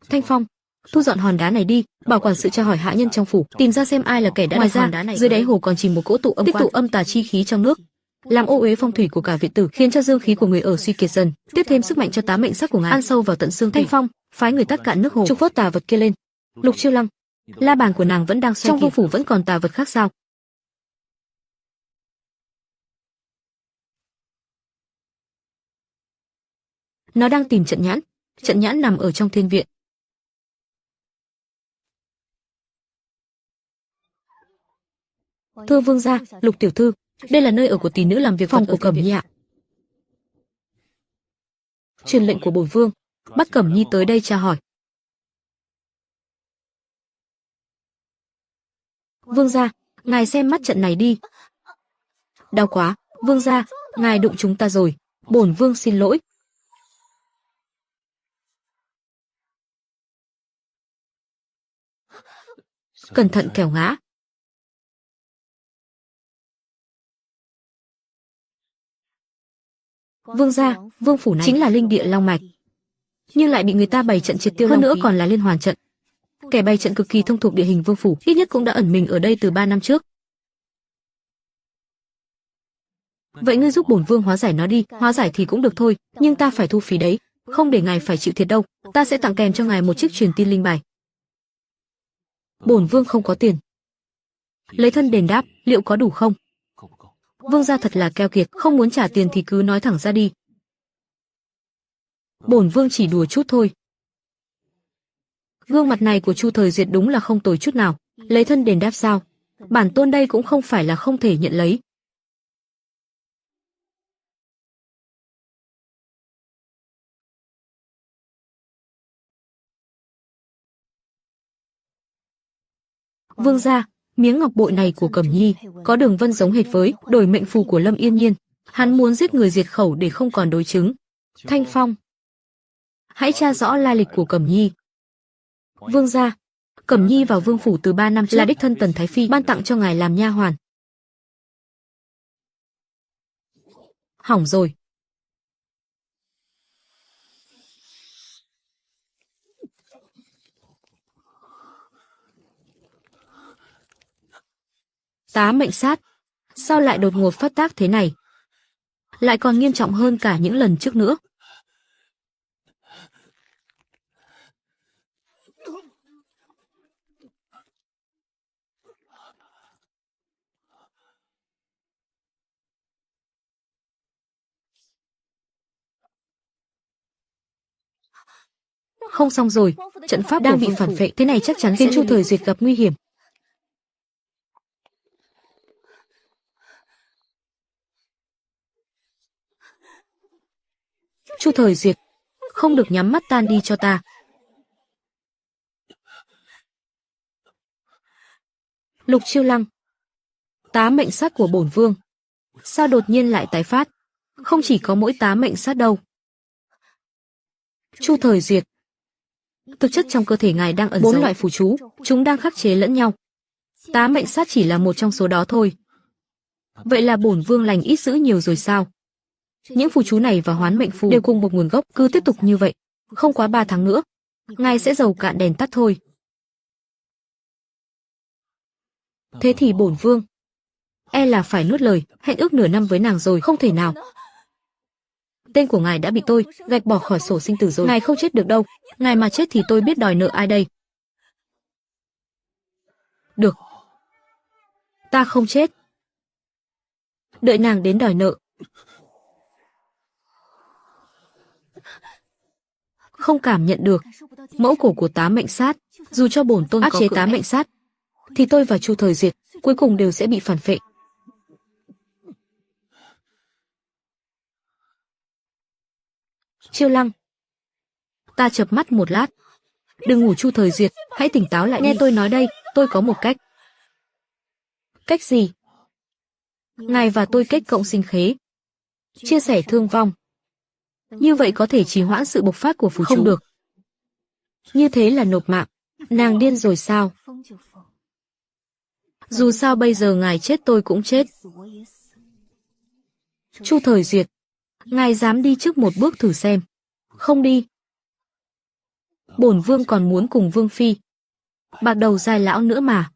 Thanh Phong, thu dọn hòn đá này đi, bảo quản sự tra hỏi hạ nhân trong phủ, tìm ra xem ai là kẻ đã đặt hòn đá này. Dưới đáy hồ còn chìm một cỗ tụ âm, tích tụ âm tà chi khí trong nước, làm ô uế phong thủy của cả viện tử, khiến cho dương khí của người ở suy kiệt dần, tiếp thêm sức mạnh cho tá mệnh sắc của ngài ăn sâu vào tận xương. Thanh Phong, phái người tắt cạn nước hồ, trục vớt tà vật kia lên. Lục Chiêu Lăng, la bàn của nàng vẫn đang xoay, trong vương phủ vẫn còn tà vật khác sao? Nó đang tìm trận nhãn nằm ở trong thiên viện. Thưa vương gia, Lục tiểu thư, đây là nơi ở của tỷ nữ làm việc phòng của Cẩm Nhi ạ. Truyền lệnh của bổn vương, bắt Cẩm Nhi tới đây tra hỏi. Vương gia, ngài xem mắt trận này đi. Đau quá, vương gia, ngài đụng chúng ta rồi, bổn vương xin lỗi. Cẩn thận kẻo ngã. Vương gia, vương phủ này chính là linh địa long mạch. nhưng lại bị người ta bày trận triệt tiêu, hơn nữa còn là liên hoàn trận. Kẻ bày trận cực kỳ thông thuộc địa hình vương phủ, ít nhất cũng đã ẩn mình ở đây từ 3 năm trước. Vậy ngươi giúp bổn vương hóa giải nó đi. Hóa giải thì cũng được thôi, nhưng ta phải thu phí đấy, không để ngài phải chịu thiệt đâu. Ta sẽ tặng kèm cho ngài một chiếc truyền tin linh bài. Bổn vương không có tiền. Lấy thân đền đáp, liệu có đủ không? Vương gia thật là keo kiệt, không muốn trả tiền thì cứ nói thẳng ra đi. Bổn vương chỉ đùa chút thôi. Gương mặt này của Chu Thời Duyệt đúng là không tồi chút nào. Lấy thân đền đáp sao? Bản tôn đây cũng không phải là không thể nhận lấy. Vương gia, miếng ngọc bội này của Cẩm Nhi có đường vân giống hệt với đổi mệnh phù của Lâm Yên Nhiên. Hắn muốn giết người diệt khẩu để không còn đối chứng. Thanh Phong, hãy tra rõ lai lịch của Cẩm Nhi. Vương gia, Cẩm Nhi vào vương phủ từ 3 năm trước, là đích thân Tần Thái Phi ban tặng cho ngài làm nha hoàn. Hỏng rồi. Tá mệnh sát, sao lại đột ngột phát tác thế này? Lại còn nghiêm trọng hơn cả những lần trước nữa. Không xong rồi, trận pháp đang bị phản phệ, thế này chắc chắn khiến Chu Thời Duyệt gặp nguy hiểm. Chu Thời Duyệt, không được nhắm mắt tan đi cho ta. Lục Chiêu Lăng, tá mệnh sát của bổn vương, sao đột nhiên lại tái phát? Không chỉ có mỗi tá mệnh sát đâu. Chu Thời Duyệt, thực chất trong cơ thể ngài đang ẩn 4 loại phù chú, chúng đang khắc chế lẫn nhau. Tá mệnh sát chỉ là một trong số đó thôi. Vậy là bổn vương lành ít dữ nhiều rồi sao? Những phù chú này và hoán mệnh phù đều cùng một nguồn gốc, cứ tiếp tục như vậy, không quá 3 tháng nữa, ngài sẽ dầu cạn đèn tắt thôi. Thế thì bổn vương e là phải nuốt lời, hẹn ước nửa năm với nàng rồi, không thể nào. Tên của ngài đã bị tôi gạch bỏ khỏi sổ sinh tử rồi. Ngài không chết được đâu, ngài mà chết thì tôi biết đòi nợ ai đây. Được, ta không chết. Đợi nàng đến đòi nợ. Không cảm nhận được mẫu cổ của tá mệnh sát, dù cho bổn tôn áp chế tá mệnh sát, thì tôi và Chu Thời Duyệt cuối cùng đều sẽ bị phản phệ. Chiêu Lăng, ta chợp mắt một lát. Đừng ngủ Chu Thời Duyệt, hãy tỉnh táo lại. Nghe tôi nói đây, tôi có một cách. Cách gì? Ngài và tôi kết cộng sinh khế, chia sẻ thương vong. Như vậy có thể trì hoãn sự bộc phát của phù chú. Không được. Như thế là nộp mạng. Nàng điên rồi sao? Dù sao bây giờ ngài chết tôi cũng chết. Chu Thời Duyệt, ngài dám đi trước một bước thử xem. Không đi. Bổn vương còn muốn cùng vương phi bạc đầu dài lão nữa mà.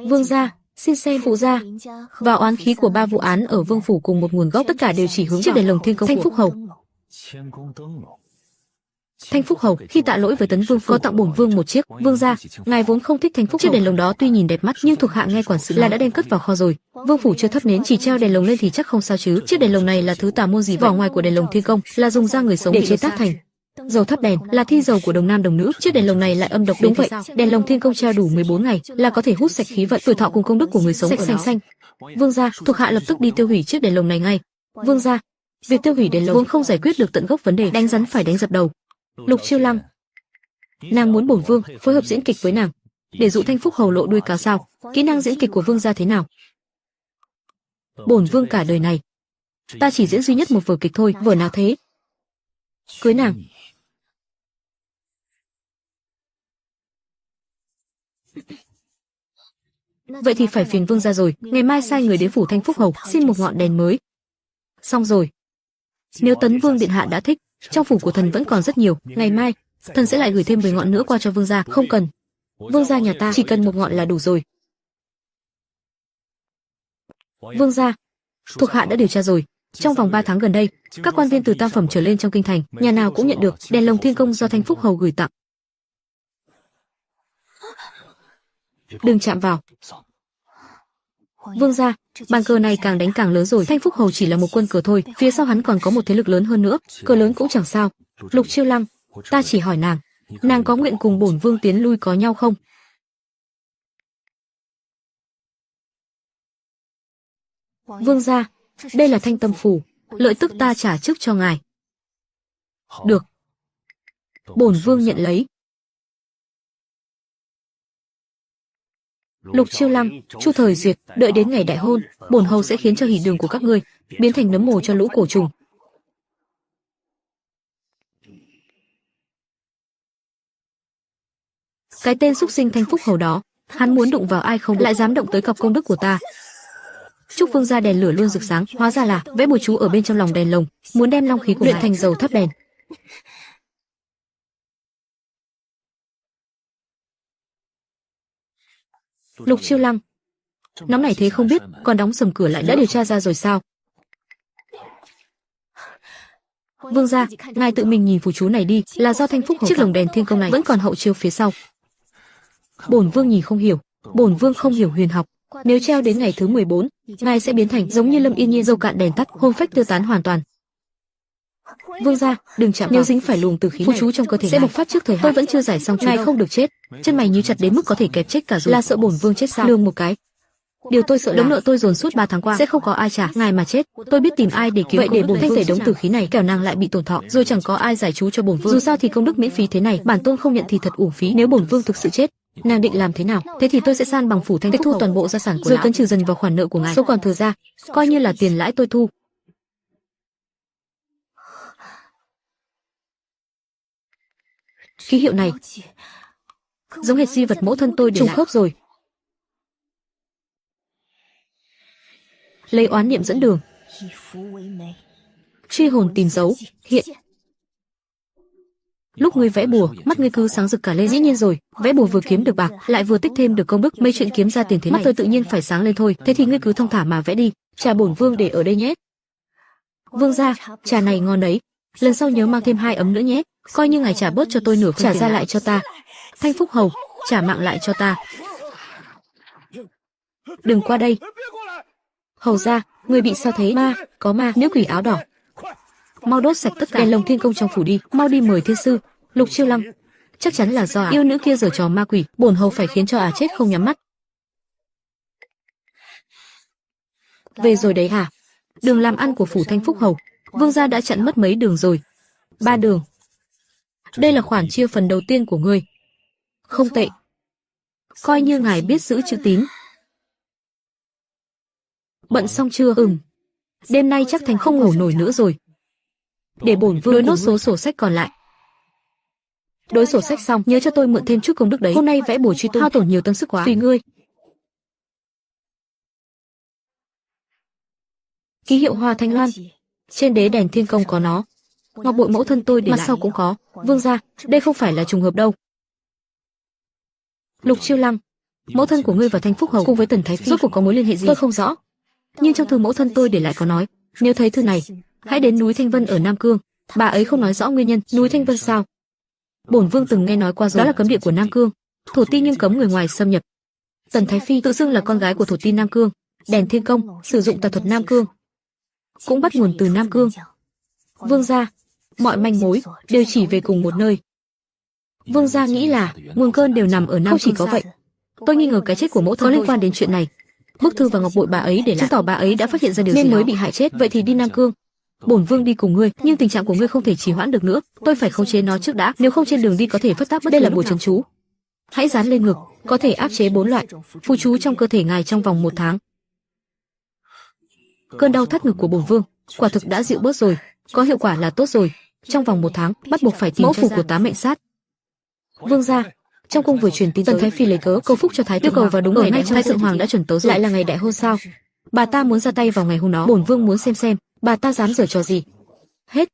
Vương gia, xin xem phụ gia và oán khí của 3 vụ án ở vương phủ cùng một nguồn gốc, tất cả đều chỉ hướng chiếc đèn lồng thiên công Thanh Phúc Hầu. Thanh Phúc Hầu khi tạ lỗi với Tấn Vương có tặng bổn vương một chiếc. Vương gia, ngài vốn không thích Thanh Phúc. Chiếc đèn lồng đó tuy nhìn đẹp mắt nhưng thuộc hạ nghe quản sự là đã đem cất vào kho rồi. Vương phủ chưa thắp nến, chỉ treo đèn lồng lên thì chắc không sao chứ. Chiếc đèn lồng này là thứ tà môn gì? Vỏ ngoài của đèn lồng thiên công là dùng da người sống để chế tác thành. Dầu thắp đèn là thi dầu của đồng nam đồng nữ. Chiếc đèn lồng này lại âm độc. Đúng vậy, đèn lồng thiên công treo đủ 14 ngày là có thể hút sạch khí vận, tuổi thọ cùng công đức của người sống sạch xanh xanh. Vương gia, thuộc hạ lập tức đi tiêu hủy chiếc đèn lồng này ngay. Vương gia, việc tiêu hủy đèn lồng vốn không giải quyết được tận gốc vấn đề, đánh rắn phải đánh dập đầu. Lục Chiêu Lăng, nàng muốn bổn vương phối hợp diễn kịch với nàng để dụ Thanh Phúc Hầu lộ đuôi cáo sao? Kỹ năng diễn kịch của vương gia thế nào? Bổn vương cả đời này Ta chỉ diễn duy nhất một vở kịch thôi, vở nào thế? Cưới nàng. Vậy thì phải phiền vương gia rồi, ngày mai sai người đến phủ Thanh Phúc Hầu xin một ngọn đèn mới. Xong rồi. Nếu Tấn Vương điện hạ đã thích, trong phủ của thần vẫn còn rất nhiều, ngày mai thần sẽ lại gửi thêm 10 ngọn nữa qua cho vương gia. Không cần. Vương gia nhà ta chỉ cần một ngọn là đủ rồi. Vương gia, thuộc hạ đã điều tra rồi. Trong vòng 3 tháng gần đây, các quan viên từ tam phẩm trở lên trong kinh thành, nhà nào cũng nhận được đèn lồng thiên công do Thanh Phúc Hầu gửi tặng. Đừng chạm vào. Vương gia, bàn cờ này càng đánh càng lớn rồi. Thanh Phúc Hầu chỉ là một quân cờ thôi, phía sau hắn còn có một thế lực lớn hơn nữa. Cờ lớn cũng chẳng sao. Lục Chiêu Lăng, ta chỉ hỏi nàng có nguyện cùng bổn vương tiến lui có nhau không? Vương gia, đây là Thanh Tâm Phủ, lợi tức ta trả trước cho ngài. Được. Bổn vương nhận lấy. Lục Chiêu Lăng, Chu Thời Duyệt, đợi đến ngày đại hôn, bổn hầu sẽ khiến cho hỷ đường của các ngươi biến thành nấm mồ cho lũ cổ trùng. Cái tên xúc sinh Thanh Phúc Hầu đó, hắn muốn đụng vào ai không lại dám động tới cọc công đức của ta. Chúc vương gia đèn lửa luôn rực sáng, hóa ra là vẽ bùa chú ở bên trong lòng đèn lồng, muốn đem long khí của luyện thành dầu thắp đèn. Lục Chiêu Lăng, nóng này thế không biết, còn đóng sầm cửa lại đã điều tra ra rồi sao? Vương gia, ngài tự mình nhìn phù chú này đi, là do Thanh Phúc Hầu. Chiếc lồng đèn thiên công này vẫn còn hậu chiêu phía sau. Bổn vương nhìn không hiểu, bổn vương không hiểu huyền học. Nếu treo đến ngày thứ 14, ngài sẽ biến thành giống như Lâm Yên Nhiên, dâu cạn đèn tắt, hồn phách tiêu tán hoàn toàn. Vương gia, đừng chạm vào. Nếu dính phải luồng tử khí, phù chú trong cơ thể sẽ bộc phát trước thời hạn. Tôi vẫn chưa giải xong, ngài không được chết. Chân mày nhíu chặt đến mức có thể kẹp chết cả rồi. Là sợ bổn vương chết sao? Lường một cái. Điều tôi sợ là đống nợ tôi dồn suốt 3 tháng qua sẽ không có ai trả. Ngài mà chết, tôi biết tìm ai để cứu. Vậy để bổn vương tẩy đống tử khí này, kẻo nàng lại bị tổn thọ, rồi chẳng có ai giải chú cho bổn vương. Dù sao thì công đức miễn phí thế này, bản tôn không nhận thì thật uổng phí. Nếu bổn vương thực sự chết, nàng định làm thế nào? Thế thì tôi sẽ san bằng phủ Thanh Phúc, thu toàn bộ gia sản của rồi cấn trừ dần vào khoản nợ của ngài. Số còn thừa ra, coi như là tiền lãi tôi thu. Ký hiệu này giống hệt di vật mẫu thân tôi để trùng khớp rồi. Lấy oán niệm dẫn đường, truy hồn tìm dấu hiện. Lúc ngươi vẽ bùa, mắt ngươi cứ sáng rực cả lên. Dĩ nhiên rồi, vẽ bùa vừa kiếm được bạc, lại vừa tích thêm được công đức, mấy chuyện kiếm ra tiền thế này, mắt tôi tự nhiên phải sáng lên thôi. Thế thì ngươi cứ thong thả mà vẽ đi, trà bổn vương để ở đây nhé. Vương gia, trà này ngon đấy, lần sau nhớ mang thêm 2 ấm nữa nhé. Coi như ngài trả bớt cho tôi nửa phần, trả ra lại cho ta. Thanh Phúc Hầu, trả mạng lại cho ta. Đừng qua đây. Hầu gia, người bị sao thế? Ma, có ma, nữ quỷ áo đỏ. Mau đốt sạch tất cả đèn lồng thiên công trong phủ đi, mau đi mời thiên sư. Lục Chiêu Lăng, chắc chắn là do yêu nữ kia giở trò ma quỷ, bổn hầu phải khiến cho chết không nhắm mắt. Về rồi đấy hả? Đường làm ăn của phủ Thanh Phúc Hầu, vương gia đã chặn mất mấy đường rồi. 3 đường. Đây là khoản chia phần đầu tiên của ngươi. Không tệ. Coi như ngài biết giữ chữ tín. Bận xong chưa? Đêm nay chắc Thành không ngủ nổi nữa rồi. Để bổn vương đối nốt số sổ sách còn lại. Đối sổ sách xong, nhớ cho tôi mượn thêm chút công đức đấy. Hôm nay vẽ bùa truy tung hao tổn nhiều tâm sức quá. Tùy ngươi. Ký hiệu Hoa Thanh Loan. Trên đế đèn thiên công có nó. Ngọc bội mẫu thân tôi để mặt lại. Sau cũng có. Vương gia, đây không phải là trùng hợp đâu. Lục Chiêu Lăng, mẫu thân của ngươi và Thanh Phúc Hầu cùng với Tần Thái Phi rốt cuộc có mối liên hệ gì? Tôi không rõ. Nhưng trong thư mẫu thân tôi để lại có nói, nếu thấy thư này, hãy đến núi Thanh Vân ở Nam Cương. Bà ấy không nói rõ nguyên nhân. Núi Thanh Vân sao? Bổn vương từng nghe nói qua rồi. Đó là cấm địa của Nam Cương. Thổ ti nhưng cấm người ngoài xâm nhập. Tần Thái Phi tự xưng là con gái của thổ ti Nam Cương. Đèn thiên công sử dụng tà thuật Nam Cương cũng bắt nguồn từ Nam Cương. Vương gia, mọi manh mối đều chỉ về cùng một nơi. Vương gia nghĩ là nguồn cơn đều nằm ở Nam Cương. Không chỉ có vậy, tôi nghi ngờ cái chết của mẫu thân có liên quan đến chuyện này. Bức thư và ngọc bội bà ấy để lại chứng tỏ bà ấy đã phát hiện ra điều gì nên mới bị hại chết. Vậy thì đi Nam Cương. Bổn vương đi cùng ngươi, nhưng tình trạng của ngươi không thể trì hoãn được nữa. Tôi phải khống chế nó trước đã, nếu không trên đường đi có thể phất tác bất. Đây là bùa trấn chú. Hãy dán lên ngực, có thể áp chế 4 loại phù chú trong cơ thể ngài trong vòng 1 tháng. Cơn đau thắt ngực của bổn vương quả thực đã dịu bớt rồi, có hiệu quả là tốt rồi. Trong vòng 1 tháng, bắt buộc phải tìm mẫu phù của Tám Mệnh Sát. Vương gia, trong cung vừa truyền tin Tần Thái Phi lấy cớ cầu phúc cho Thái Tử cầu vào đúng ngày ngay Thái Thượng Hoàng đã chuẩn tấu rồi. Lại là ngày đại hôn sao? Bà ta muốn ra tay vào ngày hôm đó. Bổn vương muốn xem bà ta dám giở trò gì. Hết.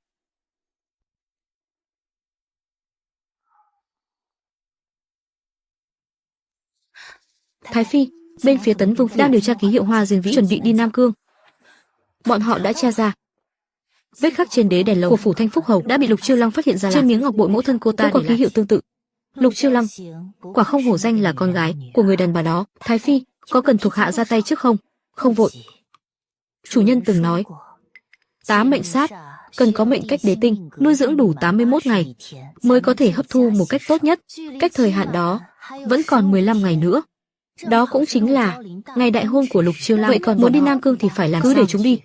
Thái Phi, bên phía Tấn Vương đang điều tra ký hiệu Hoa Diên Vĩ, chuẩn bị đi Nam Cương. Bọn họ đã tra ra vết khắc trên đế đèn lồng của phủ Thanh Phúc Hầu đã bị Lục Chiêu Lăng phát hiện ra, trên miếng ngọc bội mẫu thân cô ta cũng có ký hiệu tương tự. Lục Chiêu Lăng, quả không hổ danh là con gái của người đàn bà đó. Thái Phi, có cần thuộc hạ ra tay trước không? Không vội. Chủ nhân từng nói, Tám Mệnh Sát cần có mệnh cách đế tinh, nuôi dưỡng đủ 81 ngày mới có thể hấp thu một cách tốt nhất. Cách thời hạn đó vẫn còn 15 ngày nữa. Đó cũng chính là ngày đại hôn của Lục Chiêu Lăng. Vậy còn muốn đi Nam Cương thì phải làm sao? Cứ để chúng đi.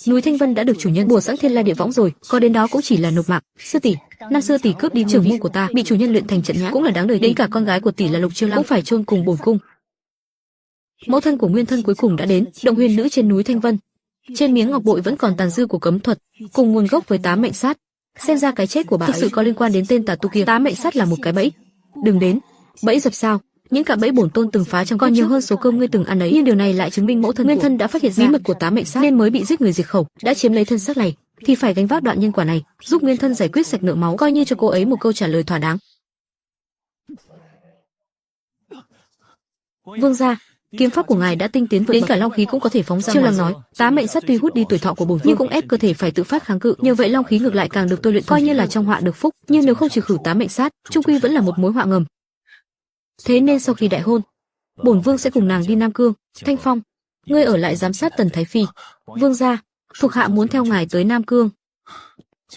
Núi Thanh Vân đã được chủ nhân bùa sẵn Thiên La Địa Võng rồi, có đến đó cũng chỉ là nộp mạng. Sư tỷ, năm xưa tỷ cướp đi trưởng môn của ta, bị chủ nhân luyện thành trận nhã, cũng là đáng đời. Đến cả con gái của tỷ là Lục Chiêu Lăng cũng phải chôn cùng bổn cung. Mẫu thân của nguyên thân cuối cùng đã đến, Động Huyền Nữ trên núi Thanh Vân. Trên miếng ngọc bội vẫn còn tàn dư của cấm thuật, cùng nguồn gốc với Tám Mệnh Sát. Xem ra cái chết của bà thực sự có liên quan đến tên tà tu kia. Tám Mệnh Sát là một cái bẫy. Đừng đến. Bẫy dập sao? Những cạm bẫy bổn tôn từng phá trong còn nhiều hơn số cơm ngươi từng ăn ấy, nhưng điều này lại chứng minh mẫu thân nguyên thân đã phát hiện bí mật của Tám Mệnh Sát nên mới bị giết người diệt khẩu, đã chiếm lấy thân xác này thì phải gánh vác đoạn nhân quả này, giúp nguyên thân giải quyết sạch nợ máu, coi như cho cô ấy một câu trả lời thỏa đáng. Vương gia, kiếm pháp của ngài đã tinh tiến vượt bậc, đến cả long khí cũng có thể phóng ra. Chiêu Lăng nói, Tám Mệnh Sát tuy hút đi tuổi thọ của bổn vương, nhưng cũng ép cơ thể phải tự phát kháng cự, nhờ vậy long khí ngược lại càng được tôi luyện, coi như là trong họa được phúc. Nhưng nếu không trừ khử Tám Mệnh Sát, chung quy vẫn là một mối họa ngầm. Thế nên sau khi đại hôn, bổn vương sẽ cùng nàng đi Nam Cương. Thanh Phong, ngươi ở lại giám sát Tần Thái Phi. Vương gia, thuộc hạ muốn theo ngài tới Nam Cương.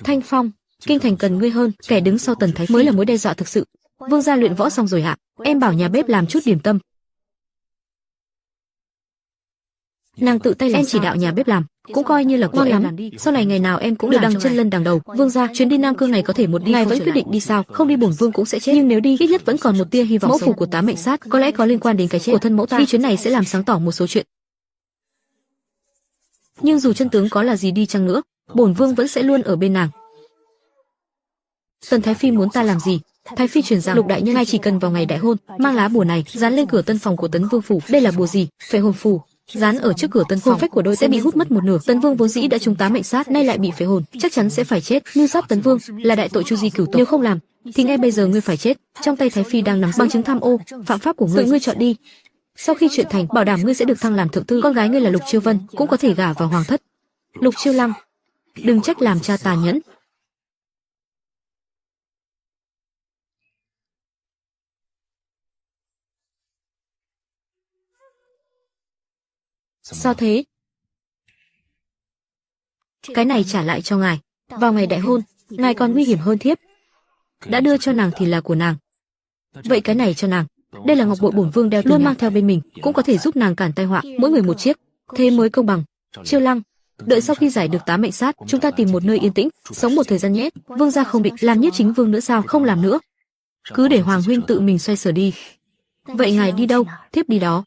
Thanh Phong, kinh thành cần ngươi hơn, kẻ đứng sau Tần Thái Phi mới là mối đe dọa thực sự. Vương gia luyện võ xong rồi ạ, em bảo nhà bếp làm chút điểm tâm. Nàng tự tay làm, em chỉ đạo nhà bếp làm, cũng coi như là của em làm đi. Sau này ngày nào em cũng được đằng chân lân đằng đầu. Vương gia, chuyến đi Nam Cương này có thể một đi, ngài vẫn quyết định đi sao? Không đi bổn vương cũng sẽ chết, nhưng nếu đi, ít nhất vẫn còn một tia hy vọng. Mẫu phù của Tám Mệnh Sát có lẽ có liên quan đến cái chết của thân mẫu ta. Đi chuyến này sẽ làm sáng tỏ một số chuyện. Nhưng dù chân tướng có là gì đi chăng nữa, bổn vương vẫn sẽ luôn ở bên nàng. Tần Thái Phi muốn ta làm gì? Thái Phi truyền rằng Lục đại nhân ngài chỉ cần vào ngày đại hôn, mang lá bùa này dán lên cửa tân phòng của Tấn Vương phủ. Đây là bùa gì? Phệ hồn phù. Dán ở trước cửa tân phòng, hồn phách của đôi sẽ bị hút mất một nửa. Tấn Vương vốn dĩ đã trúng Tám Mệnh Sát, nay lại bị phế hồn, chắc chắn sẽ phải chết. Mưu sát Tấn Vương là đại tội chu di cửu tộc, nếu không làm thì ngay bây giờ ngươi phải chết. Trong tay Thái Phi đang nắm bằng chứng tham ô, phạm pháp của ngươi, ngươi chọn đi. Sau khi chuyện thành, bảo đảm ngươi sẽ được thăng làm thượng thư. Con gái ngươi là Lục Chiêu Vân, cũng có thể gả vào hoàng thất. Lục Chiêu Lăng, đừng trách làm cha tàn nhẫn. Sao thế? Cái này trả lại cho ngài. Vào ngày đại hôn, ngài còn nguy hiểm hơn thiếp. Đã đưa cho nàng thì là của nàng. Vậy cái này cho nàng. Đây là ngọc bội bổn vương đeo luôn mang theo bên mình, cũng có thể giúp nàng cản tai họa, mỗi người một chiếc, thế mới công bằng. Chiêu Lăng, đợi sau khi giải được Tám Mệnh Sát, chúng ta tìm một nơi yên tĩnh, sống một thời gian nhé. Vương gia không định làm nhiếp chính vương nữa sao? Không làm nữa. Cứ để hoàng huynh tự mình xoay sở đi. Vậy ngài đi đâu? Thiếp đi đó.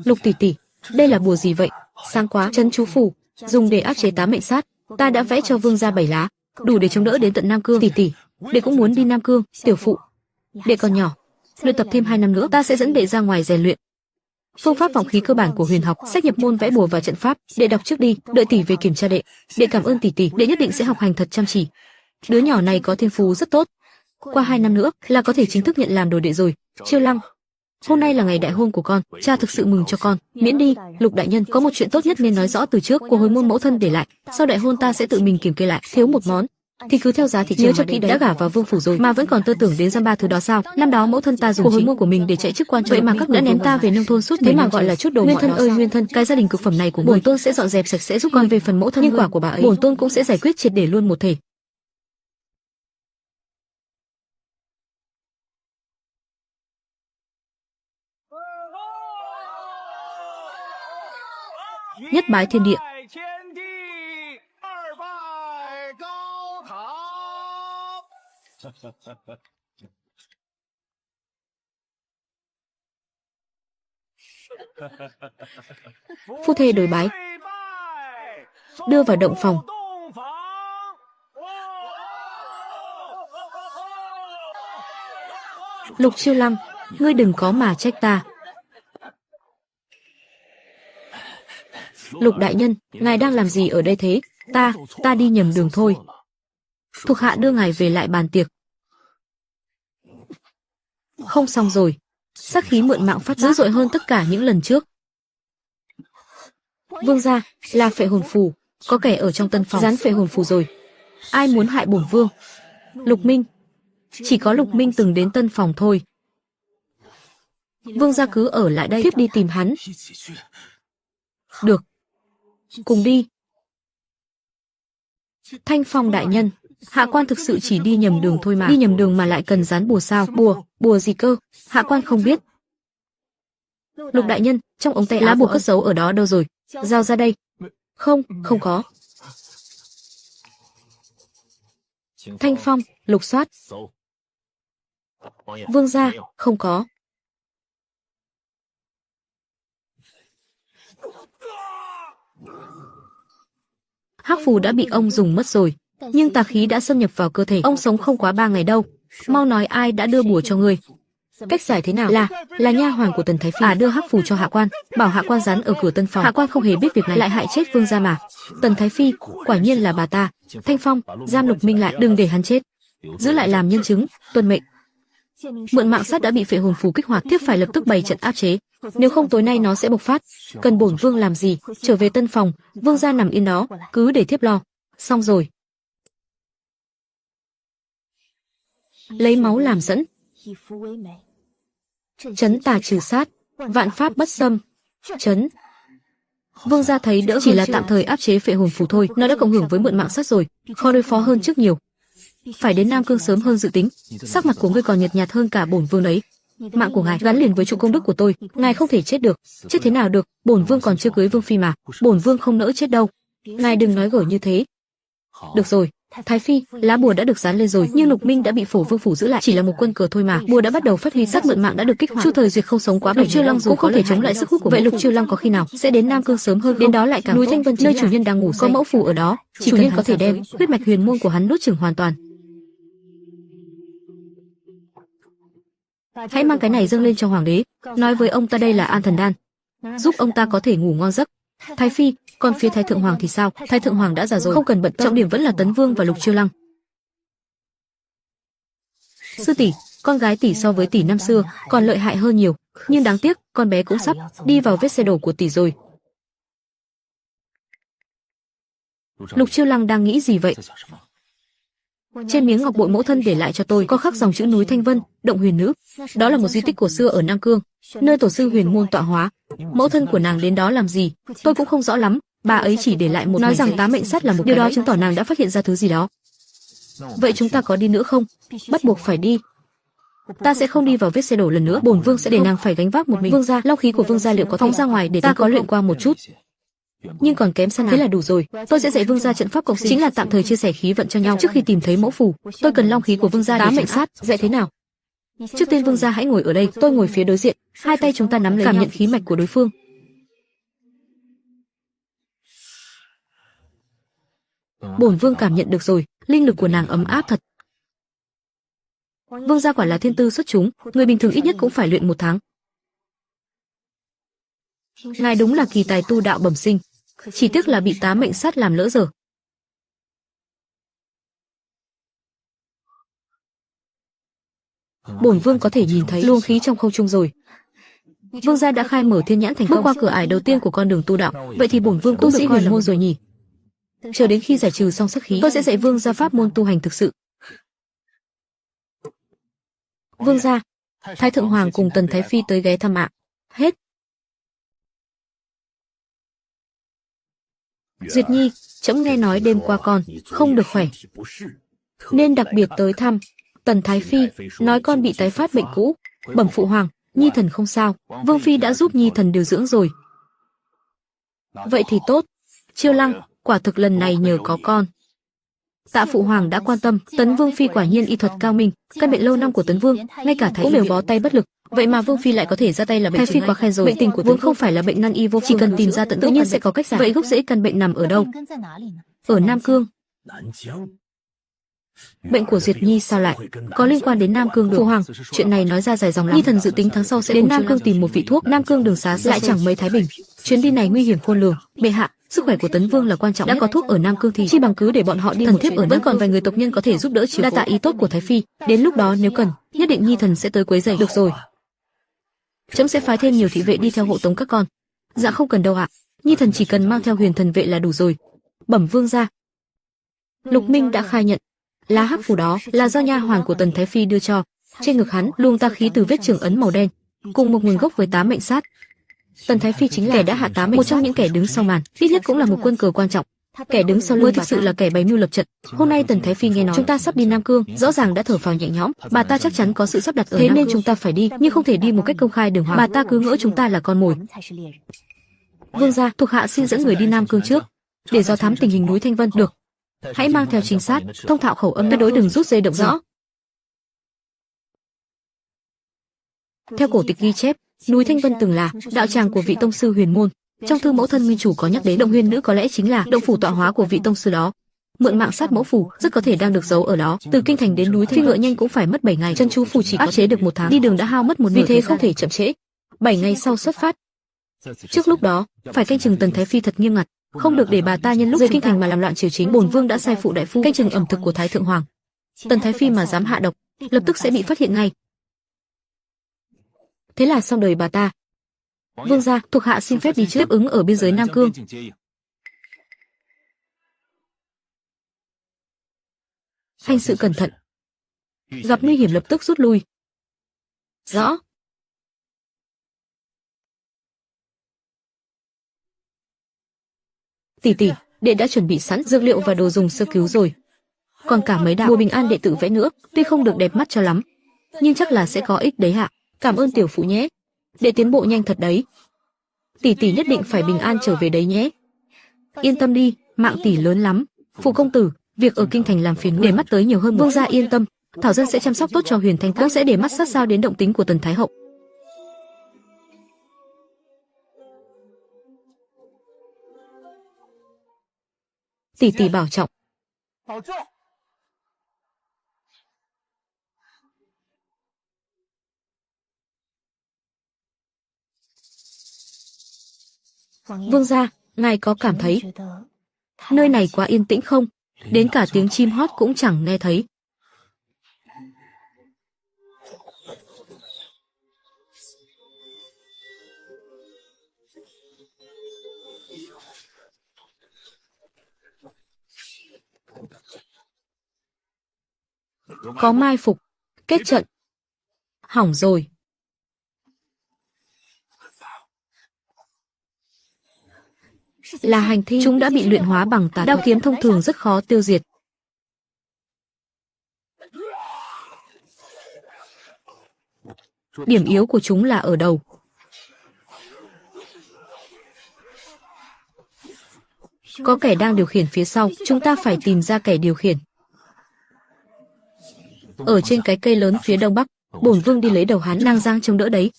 Lục tỷ tỷ, đây là bùa gì vậy? Sáng quá. Trấn chú phù, dùng để áp chế Tám Mệnh Sát. Ta đã vẽ cho vương gia 7 lá, đủ để chống đỡ đến tận Nam Cương. Tỷ tỷ, đệ cũng muốn đi Nam Cương. Tiểu phụ, đệ còn nhỏ, luyện tập thêm 2 năm nữa, ta sẽ dẫn đệ ra ngoài rèn luyện. Phương pháp vọng khí cơ bản của huyền học, sách nhập môn vẽ bùa và trận pháp, đệ đọc trước đi, đợi tỷ về kiểm tra đệ. Đệ cảm ơn tỷ tỷ, đệ nhất định sẽ học hành thật chăm chỉ. Đứa nhỏ này có thiên phú rất tốt. Qua 2 năm nữa là có thể chính thức nhận làm đồ đệ rồi. Chiêu Lăng, hôm nay là ngày đại hôn của con, cha thực sự mừng cho con. Miễn đi, Lục đại nhân, có một chuyện tốt nhất nên nói rõ từ trước, của hồi môn mẫu thân để lại. Sau đại hôn ta sẽ tự mình kiểm kê lại, thiếu một món thì cứ theo giá thị trường. Nhớ cho kỹ đấy. Đã gả vào vương phủ rồi mà vẫn còn tơ tưởng đến dăm ba thứ đó sao? Năm đó mẫu thân ta dùng của hồi môn của mình để chạy chức quan, vậy mà các đã ném ta về nông thôn suốt. Thế mà gọi là chút đồ. Nguyên thân ơi nguyên thân, cái gia đình cực phẩm này của bổn tôn sẽ dọn dẹp sạch sẽ giúp con. Về phần mẫu thân nhân quả của bà ấy, bổn tôn cũng sẽ giải quyết triệt để luôn một thể. Nhất bái thiên địa. Phu thê đối bái. Đưa vào động phòng. Lục Chiêu Lăng, ngươi đừng có mà trách ta. Lục đại nhân, ngài đang làm gì ở đây thế? Ta đi nhầm đường thôi. Thuộc hạ đưa ngài về lại bàn tiệc. Không xong rồi. Sát khí mượn mạng phát dữ dội hơn tất cả những lần trước. Vương gia, là phệ hồn phù, có kẻ ở trong tân phòng dán phệ hồn phù rồi. Ai muốn hại bổn vương? Lục Minh. Chỉ có Lục Minh từng đến tân phòng thôi. Vương gia cứ ở lại đây, tiếp đi tìm hắn. Được. Cùng đi. Thanh Phong đại nhân, hạ quan thực sự chỉ đi nhầm đường thôi mà. Đi nhầm đường mà lại cần dán bùa sao? Bùa gì cơ? Hạ quan không biết. Lục đại nhân, trong ống tay lá bùa cất giấu ở đó đâu rồi? Giao ra đây. Không có. Thanh Phong, lục soát. Vương gia, không có. Hắc phù đã bị ông dùng mất rồi, nhưng tà khí đã xâm nhập vào cơ thể. Ông sống không quá 3 ngày đâu. Mau nói ai đã đưa bùa cho ngươi. Cách giải thế nào? Là nha hoàn của Tần Thái Phi đưa hắc phù cho hạ quan, bảo hạ quan dán ở cửa tân phòng. Hạ quan không hề biết việc này, lại hại chết vương gia mà. Tần Thái Phi, quả nhiên là bà ta. Thanh Phong, giam Lục Minh lại, đừng để hắn chết. Giữ lại làm nhân chứng, tuân mệnh. Mượn mạng sát đã bị phệ hồn phù kích hoạt, tiếp phải lập tức bày trận áp chế. Nếu không tối nay nó sẽ bộc phát. Cần bổn vương làm gì? Trở về tân phòng, vương gia nằm yên đó, cứ để thiếp lo. Xong rồi. Lấy máu làm dẫn. Trấn tà trừ sát, vạn pháp bất xâm. Trấn. Vương gia thấy đỡ, chỉ là tạm thời áp chế phệ hồn phù thôi, nó đã cộng hưởng với mượn mạng sát rồi, khó đối phó hơn trước nhiều. Phải đến Nam Cương sớm hơn dự tính. Sắc mặt của ngươi còn nhợt nhạt hơn cả bổn vương đấy. Mạng của ngài gắn liền với trụ công đức của tôi, ngài không thể chết được. Chết thế nào được? Bổn vương còn chưa cưới vương phi mà, bổn vương không nỡ chết đâu. Ngài đừng nói gở như thế. Được rồi, Thái Phi, lá bùa đã được dán lên rồi, nhưng Lục Minh đã bị Phổ Vương phủ giữ lại, chỉ là một quân cờ thôi mà. Bùa đã bắt đầu phát huy, sát mượn mạng đã được kích hoạt. Chu Thời Duyệt không sống quá 7 Chiêu Lăng cũng không thể chống lại sức hút của vậy. Lục Chiêu Lăng có khi nào sẽ đến Nam Cương sớm hơn? Đến đó lại càng núi Thanh Vân, nơi chủ nhân đang ngủ, có mẫu phù ở đó, chủ nhân có thể đem huyết mạch huyền môn của hắn nuốt chửng hoàn toàn. Hãy mang cái này dâng lên cho hoàng đế, nói với ông ta đây là An Thần Đan, giúp ông ta có thể ngủ ngon giấc. Thái Phi, còn phía Thái Thượng Hoàng thì sao? Thái Thượng Hoàng đã già rồi, không cần bận tâm, trọng điểm vẫn là Tấn Vương và Lục Chiêu Lăng. Sư tỷ, con gái tỷ so với tỷ năm xưa còn lợi hại hơn nhiều, nhưng đáng tiếc con bé cũng sắp đi vào vết xe đổ của tỷ rồi. Lục Chiêu Lăng đang nghĩ gì vậy? Trên miếng ngọc bội mẫu thân để lại cho tôi có khắc dòng chữ núi Thanh Vân, động huyền nữ. Đó là một di tích cổ xưa ở Nam Cương, nơi tổ sư huyền môn tọa hóa. Mẫu thân của nàng đến đó làm gì? Tôi cũng không rõ lắm. Bà ấy chỉ để lại một nói rằng tá mệnh sắt là một điều đó chứng tỏ nàng đã phát hiện ra thứ gì đó. Vậy chúng ta có đi nữa không? Bắt buộc phải đi. Ta sẽ không đi vào vết xe đổ lần nữa. Bổn vương sẽ để nàng phải gánh vác một mình. Vương gia, long khí của vương gia liệu có phóng ra ngoài để ta có luyện qua một chút? Nhưng còn kém xa, thế là đủ rồi. Tôi sẽ dạy vương gia trận pháp cộng sinh, chính là tạm thời chia sẻ khí vận cho nhau. Trước khi tìm thấy mẫu phù, tôi cần long khí của vương gia tá mệnh sát. Dạy thế nào? Trước tiên vương gia hãy ngồi ở đây, tôi ngồi phía đối diện, hai tay chúng ta nắm lấy, cảm nhận khí mạch của đối phương. Bổn vương cảm nhận được rồi, linh lực của nàng ấm áp thật. Vương gia quả là thiên tư xuất chúng, người bình thường ít nhất cũng phải luyện 1 tháng. Ngài đúng là kỳ tài tu đạo bẩm sinh, chỉ tiếc là bị tá mệnh sát làm lỡ dở. Bổn vương có thể nhìn thấy luồng khí trong không trung rồi. Vương gia đã khai mở thiên nhãn thành công, bước qua cửa ải đầu tiên của con đường tu đạo. Vậy thì bổn vương cũng sĩ huyền môn rồi nhỉ? Chờ đến khi giải trừ xong sát khí, tôi sẽ dạy vương gia pháp môn tu hành thực sự. Vương gia, Thái Thượng Hoàng cùng Tần Thái Phi tới ghé thăm ạ. Hết. Duyệt Nhi, trẫm nghe nói đêm qua con không được khỏe, nên đặc biệt tới thăm. Tần Thái Phi nói con bị tái phát bệnh cũ. Bẩm phụ hoàng, Nhi thần không sao, Vương phi đã giúp Nhi thần điều dưỡng rồi. Vậy thì tốt. Chiêu Lăng, quả thực lần này nhờ có con. Tạ phụ hoàng đã quan tâm, Tấn Vương phi quả nhiên y thuật cao minh, căn bệnh lâu năm của Tấn Vương, ngay cả Thái cũng đều bó tay bất lực. Vậy mà Vương phi lại có thể ra tay là bệnh. Thái phi quá khen rồi, bệnh tình của Tấn không phải là bệnh nan y vô phương, chỉ cần tìm ra tận tự nhiên sẽ có cách giải. Vậy gốc rễ căn bệnh nằm ở đâu? Ở Nam Cương. Bệnh của Duyệt Nhi sao lại có liên quan đến Nam Cương được? Phụ hoàng, chuyện này nói ra dài dòng lắm. Nhi thần dự tính tháng sau sẽ đến Nam Cương tìm một vị thuốc. Nam Cương đường xá lại chẳng mấy thái bình. Chuyến đi này nguy hiểm khôn lường. Bệ hạ, sức khỏe của Tấn Vương là quan trọng. Đã có thuốc ở Nam Cương thì chi bằng cứ để bọn họ đi. Thần thiếp ở vẫn còn vài người tộc nhân có thể giúp đỡ chiếu. Đa tạ ý tốt của Thái phi. Đến lúc đó nếu cần, nhất định Nhi thần sẽ tới quấy rầy. Được rồi. Trẫm sẽ phái thêm nhiều thị vệ đi theo hộ tống các con. Dạ không cần đâu ạ. Nhi thần chỉ cần mang theo Huyền Thần vệ là đủ rồi. Bẩm vương gia. Lục Minh đã khai nhận. Lá hắc phù đó là do nha hoàn của Tần Thái phi đưa cho. Trên ngực hắn luồng tà khí từ vết trường ấn màu đen, cùng một nguồn gốc với 8 mệnh sát. Tần Thái phi chính là kẻ đã hạ 8 mệnh, một trong những kẻ đứng sau màn, ít nhất cũng là một quân cờ quan trọng. Kẻ đứng sau lưng thực sự là kẻ bày mưu lập trận. Hôm nay Tần Thái phi nghe nói chúng ta sắp đi Nam Cương, rõ ràng đã thở phào nhẹ nhõm. Bà ta chắc chắn có sự sắp đặt ở thế nên chúng ta phải đi, nhưng không thể đi một cách công khai đường hoàng. Bà ta cứ ngỡ chúng ta là con mồi. Vương gia, thuộc hạ xin dẫn người đi Nam Cương trước, để dò thám tình hình núi Thanh Vân. Được. Hãy mang theo trinh sát, thông thạo khẩu âm, tuyệt đối đừng rút dây động rõ. Theo cổ tịch ghi chép, núi Thanh Vân từng là đạo tràng của vị tông sư Huyền Môn. Trong thư mẫu thân nguyên chủ có nhắc đến động huyền nữ có lẽ chính là động phủ tọa hóa của vị tông sư đó. Mượn mạng sát mẫu phủ rất có thể đang được giấu ở đó. Từ kinh thành đến núi Thanh Vân ngựa nhanh cũng phải mất 7 ngày. Chân chú phủ chỉ áp chế được 1 tháng, đi đường đã hao mất một nửa, vì thế không thể chậm trễ. 7 ngày sau xuất phát. Trước lúc đó, phải canh chừng Tần Thái phi thật nghiêm ngặt, không được để bà ta nhân lúc rời kinh thành mà làm loạn triều chính. Bổn vương đã sai phụ đại phu canh chừng ẩm thực của Thái thượng hoàng. Tần Thái phi mà dám hạ độc, lập tức sẽ bị phát hiện ngay. Thế là xong đời bà ta. Vương gia, thuộc hạ xin phép đi trước, tiếp ứng ở biên giới Nam Cương. Hành sự cẩn thận. Gặp nguy hiểm lập tức rút lui. Rõ. Tỷ tỷ, đệ đã chuẩn bị sẵn dược liệu và đồ dùng sơ cứu rồi. Còn cả mấy đạo bùa bình an đệ tự vẽ nữa, tuy không được đẹp mắt cho lắm, nhưng chắc là sẽ có ích đấy hạ. Cảm ơn tiểu phụ nhé. Đệ tiến bộ nhanh thật đấy. Tỷ tỷ nhất định phải bình an trở về đấy nhé. Yên tâm đi, mạng tỷ lớn lắm. Phụ công tử, việc ở kinh thành làm phiền để mắt tới nhiều hơn. Vương gia yên tâm, Thảo dân sẽ chăm sóc tốt cho Huyền Thanh Quốc, sẽ để mắt sát sao đến động tính của Tần Thái hậu. Tỷ tỷ bảo trọng. Vương gia, ngài có cảm thấy nơi này quá yên tĩnh không? Đến cả tiếng chim hót cũng chẳng nghe thấy. Có mai phục, kết trận. Hỏng rồi. Là hành thi, chúng đã bị luyện hóa bằng tà đao kiếm thông thường rất khó tiêu diệt. Điểm yếu của chúng là ở đầu. Có kẻ đang điều khiển phía sau, chúng ta phải tìm ra kẻ điều khiển. Ở trên cái cây lớn phía đông bắc, bổn vương đi lấy đầu hắn, đang giang chống đỡ đấy.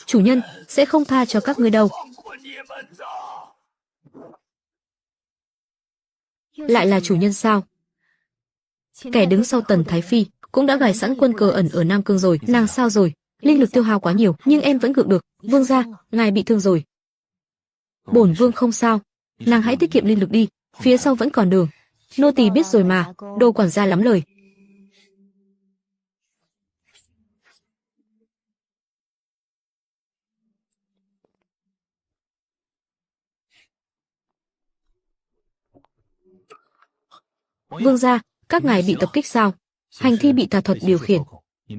Chủ nhân, sẽ không tha cho các ngươi đâu. Lại là chủ nhân sao? Kẻ đứng sau Tần Thái phi cũng đã gài sẵn quân cờ ẩn ở Nam Cương rồi. Nàng sao rồi? Linh lực tiêu hao quá nhiều, nhưng em vẫn gượng được. Vương gia, ngài bị thương rồi. Bổn vương không sao. Nàng hãy tiết kiệm linh lực đi, phía sau vẫn còn đường. Nô tỳ biết rồi mà, đồ quản gia lắm lời. Vương gia, các ngài bị tập kích sao? Hành thi bị tà thuật điều khiển.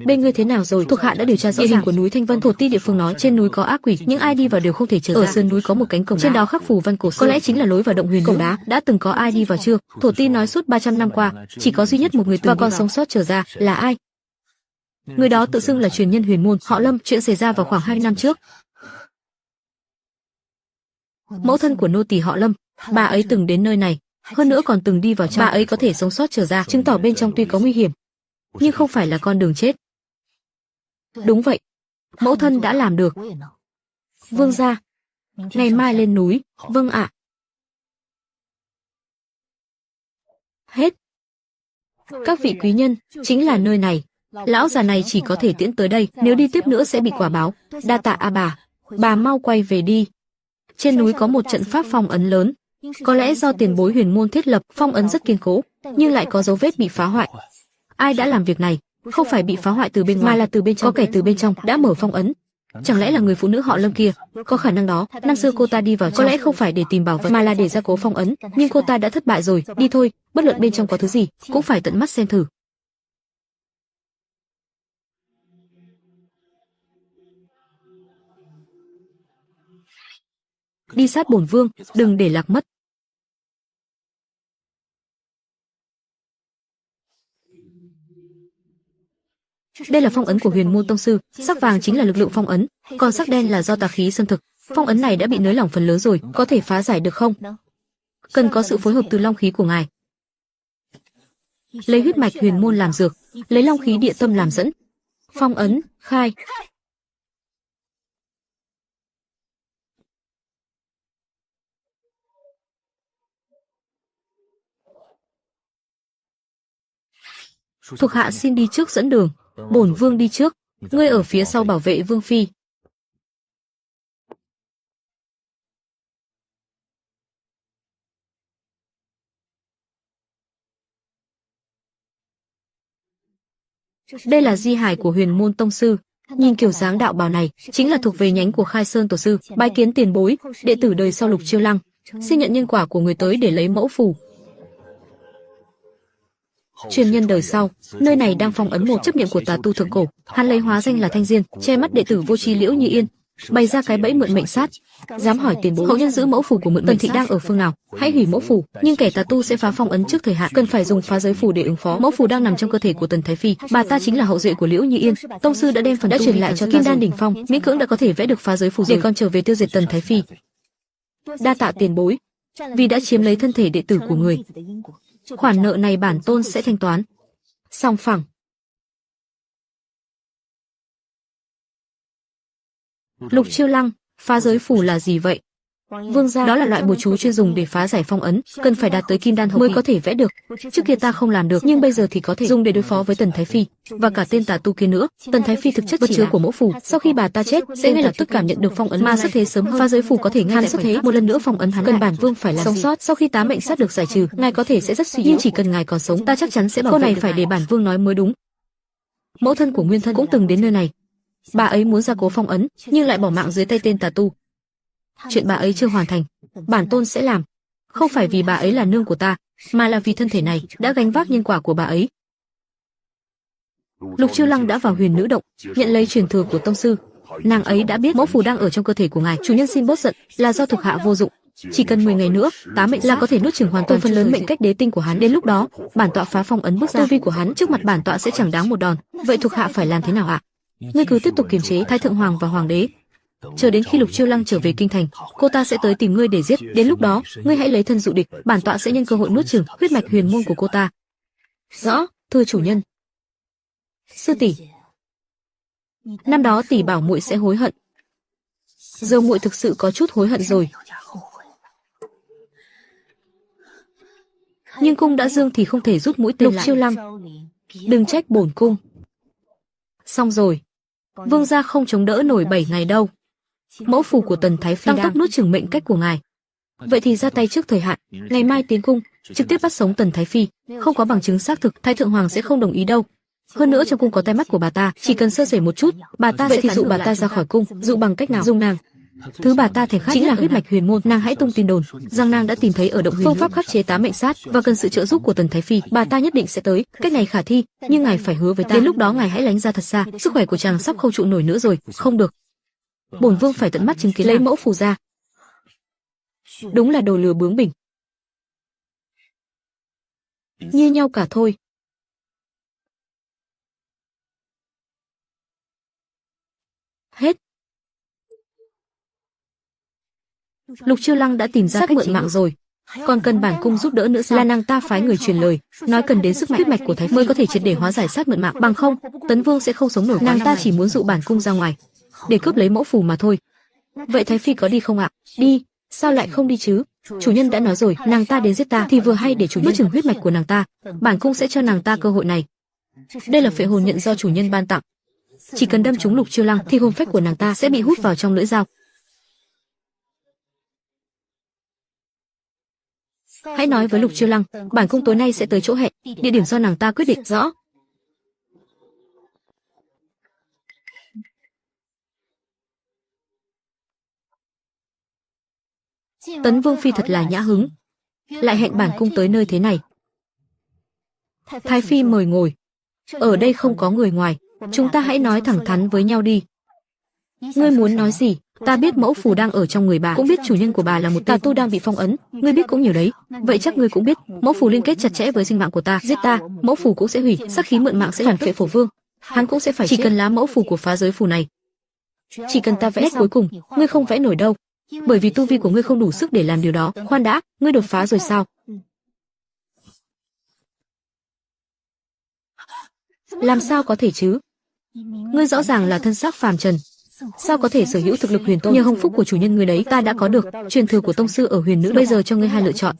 Bên ngươi thế nào rồi? Thuộc hạ đã điều tra rõ hình của núi Thanh Vân. Thổ ti địa phương nói trên núi có ác quỷ, những ai đi vào đều không thể trở ra. Ở sườn núi có một cánh cổng, trên đó khắc phù văn cổ xưa, có lẽ chính là lối vào động huyền cổng đá. Đã từng có ai đi vào chưa? Thổ ti nói suốt 300 năm qua, chỉ có duy nhất một người từng và còn sống sót trở ra. Là ai? Người đó tự xưng là truyền nhân Huyền Môn, họ Lâm. Chuyện xảy ra vào khoảng 2 năm trước. Mẫu thân của nô tỳ họ Lâm, bà ấy từng đến nơi này, hơn nữa còn từng đi vào trong. Bà ấy có thể sống sót trở ra, chứng tỏ bên trong tuy có nguy hiểm, nhưng không phải là con đường chết. Đúng vậy, mẫu thân đã làm được. Vương gia, ngày mai lên núi. Vâng ạ. Hết. Các vị quý nhân, chính là nơi này. Lão già này chỉ có thể tiễn tới đây, nếu đi tiếp nữa sẽ bị quả báo. Đa tạ a bà mau quay về đi. Trên núi có một trận pháp phong ấn lớn, có lẽ do tiền bối huyền môn thiết lập, phong ấn rất kiên cố, nhưng lại có dấu vết bị phá hoại. Ai đã làm việc này? Không phải bị phá hoại từ bên ngoài, mà là từ bên trong. Có kẻ từ bên trong đã mở phong ấn. Chẳng lẽ là người phụ nữ họ Lâm kia? Có khả năng đó. Năm xưa cô ta đi vào, có lẽ không phải để tìm bảo vật, mà là để gia cố phong ấn. Nhưng cô ta đã thất bại rồi. Đi thôi, bất luận bên trong có thứ gì, cũng phải tận mắt xem thử. Đi sát bổn vương, đừng để lạc mất. Đây là phong ấn của huyền môn tông sư, sắc vàng chính là lực lượng phong ấn, còn sắc đen là do tà khí xâm thực. Phong ấn này đã bị nới lỏng phần lớn rồi, có thể phá giải được không? Cần có sự phối hợp từ long khí của ngài. Lấy huyết mạch huyền môn làm dược, lấy long khí địa tâm làm dẫn. Phong ấn, khai. Thuộc hạ xin đi trước dẫn đường. Bổn vương đi trước, ngươi ở phía sau bảo vệ vương phi. Đây là di hài của huyền môn tông sư. Nhìn kiểu dáng đạo bào này, chính là thuộc về nhánh của Khai Sơn tổ sư. Bái kiến tiền bối, đệ tử đời sau Lục Chiêu Lăng, xin nhận nhân quả của người tới để lấy mẫu phù. Truyền nhân đời sau, nơi này đang phong ấn một chấp niệm của tà tu thượng cổ. Hắn lấy hóa danh là Thanh Diên, che mắt đệ tử vô tri Liễu Như Yên, bày ra cái bẫy mượn mệnh sát. Dám hỏi tiền bối, hậu nhân giữ mẫu phù của mượn mệnh thị đang ở phương nào? Hãy hủy mẫu phù, nhưng kẻ tà tu sẽ phá phong ấn trước thời hạn, cần phải dùng phá giới phù để ứng phó. Mẫu phù đang nằm trong cơ thể của Tần Thái Phi, bà ta chính là hậu duệ của Liễu Như Yên. Tông sư đã đem phần đã truyền lại cho Kim Đan đỉnh phong, miễn cưỡng đã có thể vẽ được phá giới phù rồi, để con trở về tiêu diệt Tần Thái Phi. Đa tạ tiền bối, vì đã chiếm lấy thân thể đệ tử của người. Khoản nợ này bản tôn sẽ thanh toán. Song phẳng. Lục Chiêu Lăng, phá giới phù là gì vậy? Vương gia, đó là loại bùa chú chuyên dùng để phá giải phong ấn, cần phải đạt tới kim đan hậu mới có thể vẽ được. Trước kia ta không làm được, nhưng bây giờ thì có thể dùng để đối phó với Tần Thái Phi và cả tên tà tu kia nữa. Tần Thái Phi thực chất vật chứa của mẫu phù, sau khi bà ta chết sẽ ngay lập tức cảm nhận được phong ấn ma xuất thế sớm hơn. Phá giới phù có thể ngăn xuất thế, một lần nữa phong ấn hắn. Cần bản vương phải làm sống sót. Sau khi tá mệnh sát được giải trừ, ngài có thể sẽ rất suy yếu, nhưng chỉ cần ngài còn sống, ta chắc chắn sẽ bảo vệ. Câu này phải để bản vương nói mới đúng. Mẫu thân của Nguyên thân cũng từng đến nơi này. Bà ấy muốn gia cố phong ấn, nhưng lại bỏ mạng dưới tay tên tà tu. Chuyện bà ấy chưa hoàn thành, bản tôn sẽ làm. Không phải vì bà ấy là nương của ta, mà là vì thân thể này đã gánh vác nhân quả của bà ấy. Lục Chiêu Lăng đã vào Huyền Nữ Động, nhận lấy truyền thừa của tông sư. Nàng ấy đã biết mẫu phù đang ở trong cơ thể của ngài. Chủ nhân xin bớt giận, là do thuộc hạ vô dụng. Chỉ cần 10 ngày nữa, tá mệnh là có thể nuốt chửng hoàn toàn phần lớn mệnh cách đế tinh của hắn. Đến lúc đó, bản tọa phá phong ấn bước ra, tu vi của hắn trước mặt bản tọa sẽ chẳng đáng một đòn. Vậy thuộc hạ phải làm thế nào ạ? Ngươi cứ tiếp tục kiềm chế Thái Thượng Hoàng và Hoàng đế, chờ đến khi Lục Chiêu Lăng trở về kinh thành, cô ta sẽ tới tìm ngươi để giết. Đến lúc đó, ngươi hãy lấy thân dụ địch, bản tọa sẽ nhân cơ hội nuốt chửng huyết mạch huyền môn của cô ta. Rõ, thưa chủ nhân. Sư tỷ, năm đó tỷ bảo muội sẽ hối hận. Giờ muội thực sự có chút hối hận rồi. Nhưng cung đã dương thì không thể rút mũi tên. Lục Chiêu Lăng, đừng trách bổn cung. Xong rồi, vương gia không chống đỡ nổi 7 ngày đâu. Mẫu phù của Tần Thái Phi tăng tốc nuốt chửng mệnh cách của ngài. Vậy thì ra tay trước thời hạn, ngày mai tiến cung, trực tiếp bắt sống Tần Thái Phi. Không có bằng chứng xác thực, Thái Thượng Hoàng sẽ không đồng ý đâu. Hơn nữa trong cung có tai mắt của bà ta, chỉ cần sơ sẩy một chút, bà ta sẽ dụ bà ta ra khỏi cung. Dụ bằng cách nào? Dùng nàng. Thứ bà ta thèm khát chính là huyết mạch huyền môn. Nàng hãy tung tin đồn rằng nàng đã tìm thấy ở động huyền phương pháp khắc chế tá mệnh sát và cần sự trợ giúp của Tần Thái Phi. Bà ta nhất định sẽ tới. Cách này khả thi, nhưng ngài phải hứa với ta. Đến lúc đó ngài hãy lánh ra thật xa. Sức khỏe của chàng sắp không trụ nổi nữa rồi. Không được. Bổn vương phải tận mắt chứng kiến. Lấy mẫu phù ra. Đúng là đồ lừa bướng bỉnh. Như nhau cả thôi. Hết. Lục Chiêu Lăng đã tìm ra cách mượn mạng rồi, còn cần bản cung giúp đỡ nữa sao? Là nàng ta phái người truyền lời, nói cần đến sức mạnh huyết mạch của Thái Phi mới có thể triệt để hóa giải sát mượn mạng, bằng không, Tấn Vương sẽ không sống nổi. Nàng ta chỉ muốn dụ bản cung ra ngoài, để cướp lấy mẫu phù mà thôi. Vậy Thái Phi có đi không ạ? Đi, sao lại không đi chứ? Chủ nhân đã nói rồi, nàng ta đến giết ta thì vừa hay để chủ nhân nuốt chửng huyết mạch của nàng ta, bản cung sẽ cho nàng ta cơ hội này. Đây là phệ hồn nhận do chủ nhân ban tặng, chỉ cần đâm trúng Lục Chiêu Lăng thì hồn phách của nàng ta sẽ bị hút vào trong lưỡi dao. Hãy nói với Lục Chiêu Lăng, bản cung tối nay sẽ tới chỗ hẹn, địa điểm do nàng ta quyết định. Rõ. Tấn Vương phi thật là nhã hứng, lại hẹn bản cung tới nơi thế này. Thái Phi mời ngồi, ở đây không có người ngoài, chúng ta hãy nói thẳng thắn với nhau đi. Ngươi muốn nói gì? Ta biết mẫu phù đang ở trong người bà, cũng biết chủ nhân của bà là một tà tu đang bị phong ấn, ngươi biết cũng nhiều đấy. Vậy chắc ngươi cũng biết, mẫu phù liên kết chặt chẽ với sinh mạng của ta, giết ta, mẫu phù cũng sẽ hủy, sát khí mượn mạng sẽ phản phệ Phổ Vương, hắn cũng sẽ phải chết. Chỉ cần lá mẫu phù của phá giới phù này, chỉ cần ta vẽ nét cuối cùng, ngươi không vẽ nổi đâu, bởi vì tu vi của ngươi không đủ sức để làm điều đó. Khoan đã, ngươi đột phá rồi sao? Làm sao có thể chứ? Ngươi rõ ràng là thân xác phàm trần, sao có thể sở hữu thực lực huyền tôn? Nhờ hồng phúc của chủ nhân ngươi đấy, ta đã có được truyền thừa của tông sư ở huyền nữ. Bây giờ cho ngươi hai lựa chọn.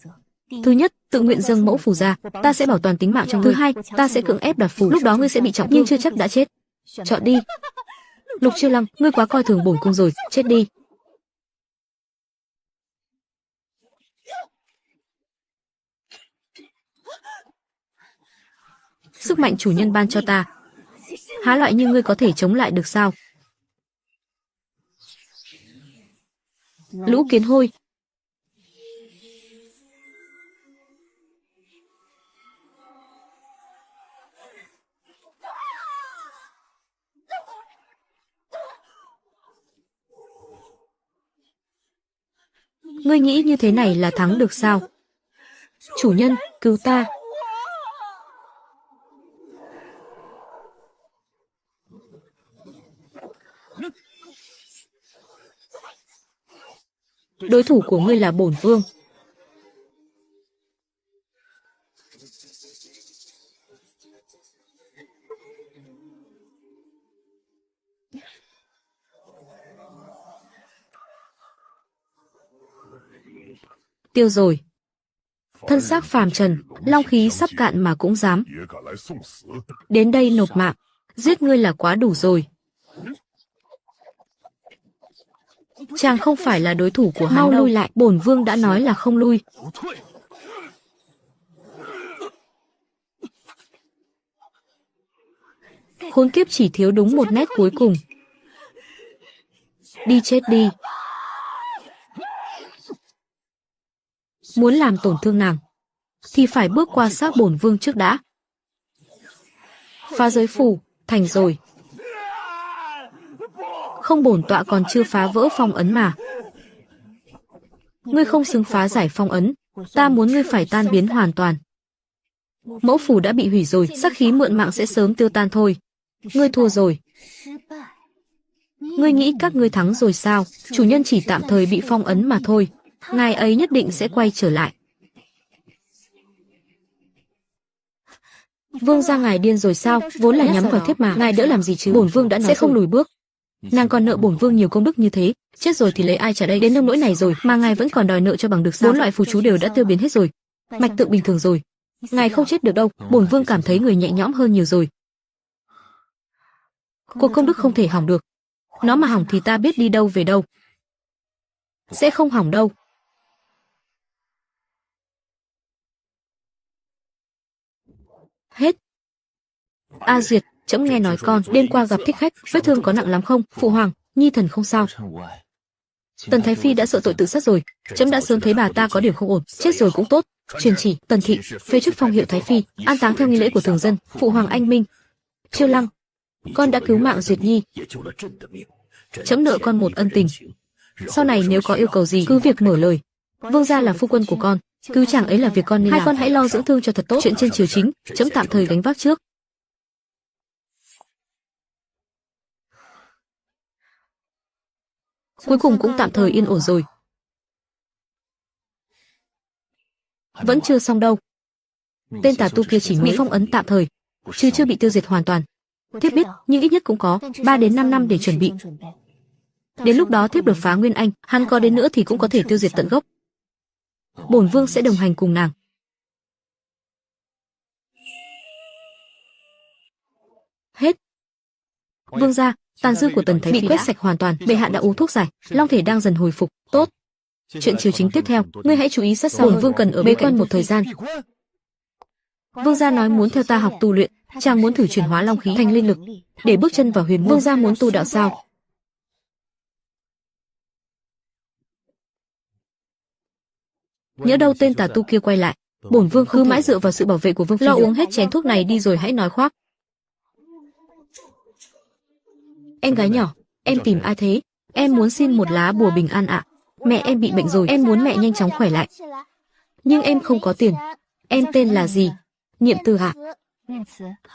Thứ nhất, tự nguyện dâng mẫu phù ra, ta sẽ bảo toàn tính mạng cho ngươi. Thứ hai, ta sẽ cưỡng ép đoạt phù, lúc đó ngươi sẽ bị trọng thương nhưng chưa chắc đã chết. Chọn đi. Lục Chiêu Lăng, ngươi quá coi thường bổn cung rồi, chết đi. Sức mạnh chủ nhân ban cho ta, há loại như ngươi có thể chống lại được sao? Lũ kiến hôi. Ngươi nghĩ như thế này là thắng được sao? Chủ nhân, cứu ta. Đối thủ của ngươi là bổn vương. Tiêu rồi. Thân xác phàm trần, long khí sắp cạn mà cũng dám đến đây nộp mạng, giết ngươi là quá đủ rồi. Chàng không phải là đối thủ của hắn đâu. Mau lui lại, bổn vương đã nói là không lui. Khốn kiếp, chỉ thiếu đúng một nét cuối cùng. Đi chết đi. Muốn làm tổn thương nàng thì phải bước qua xác bổn vương trước đã. Phá giới phù, thành rồi. Không, bổn tọa còn chưa phá vỡ phong ấn mà. Ngươi không xứng phá giải phong ấn, ta muốn ngươi phải tan biến hoàn toàn. Mẫu phù đã bị hủy rồi, sát khí mượn mạng sẽ sớm tiêu tan thôi. Ngươi thua rồi. Ngươi nghĩ các ngươi thắng rồi sao? Chủ nhân chỉ tạm thời bị phong ấn mà thôi, ngài ấy nhất định sẽ quay trở lại. Vương gia, ngài điên rồi sao? Vốn là nhắm vào thiếp mà, ngài đỡ làm gì chứ? Bổn vương đã nói sẽ không lùi bước. Nàng còn nợ bổn vương nhiều công đức như thế, chết rồi thì lấy ai trả đây? Đến nông nỗi này rồi mà ngài vẫn còn đòi nợ cho bằng được sao? 4 loại phù chú đều đã tiêu biến hết rồi, mạch tượng bình thường rồi, ngài không chết được đâu. Bổn vương cảm thấy người nhẹ nhõm hơn nhiều rồi. Cuộc công đức không thể hỏng được, nó mà hỏng thì ta biết đi đâu về đâu. Sẽ không hỏng đâu. Hết. A Duyệt, trẫm nghe nói con đêm qua gặp thích khách, vết thương có nặng lắm không? Phụ hoàng, nhi thần không sao. Tần Thái Phi đã sợ tội tự sát rồi, trẫm đã sớm thấy bà ta có điểm không ổn, chết rồi cũng tốt. Truyền chỉ, Tần thị phế chức phong hiệu Thái Phi, an táng theo nghi lễ của thường dân. Phụ hoàng anh minh. Chiêu Lăng, con đã cứu mạng Duyệt nhi, trẫm nợ con một ân tình. Sau này nếu có yêu cầu gì cứ việc mở lời. Vương gia là phu quân của con, cứu chàng ấy là việc con nên làm. Hai con hãy lo dưỡng thương cho thật tốt. Chuyện trên triều chính, trẫm tạm thời gánh vác trước. Cuối cùng cũng tạm thời yên ổn rồi. Vẫn chưa xong đâu. Tên tà tu kia chỉ bị phong ấn tạm thời, chứ chưa bị tiêu diệt hoàn toàn. Thiếp biết, nhưng ít nhất cũng có 3 đến 5 năm để chuẩn bị. Đến lúc đó thiếp đột phá Nguyên Anh, hắn có đến nữa thì cũng có thể tiêu diệt tận gốc. Bổn vương sẽ đồng hành cùng nàng. Hết. Vương gia, tàn dư của Tần Thái bị quét sạch hoàn toàn, bệ hạ đã uống thuốc giải, long thể đang dần hồi phục. Tốt. Chuyện chiều chính tiếp theo, ngươi hãy chú ý sát sao. Bổn vương cần ở bế quan một thời gian. Vương gia nói muốn theo ta học tu luyện, chàng muốn thử chuyển hóa long khí thành linh lực, để bước chân vào huyền môn. Vương gia muốn tu đạo sao? Nhỡ đâu tên tà tu kia quay lại, bổn vương cứ mãi dựa vào sự bảo vệ của vương phi. Lo uống hết chén thuốc này đi rồi hãy nói khoác. Em gái nhỏ, em tìm ai thế? Em muốn xin một lá bùa bình an ạ. Mẹ em bị bệnh rồi, em muốn mẹ nhanh chóng khỏe lại. Nhưng em không có tiền. Em tên là gì? Niệm Từ ạ.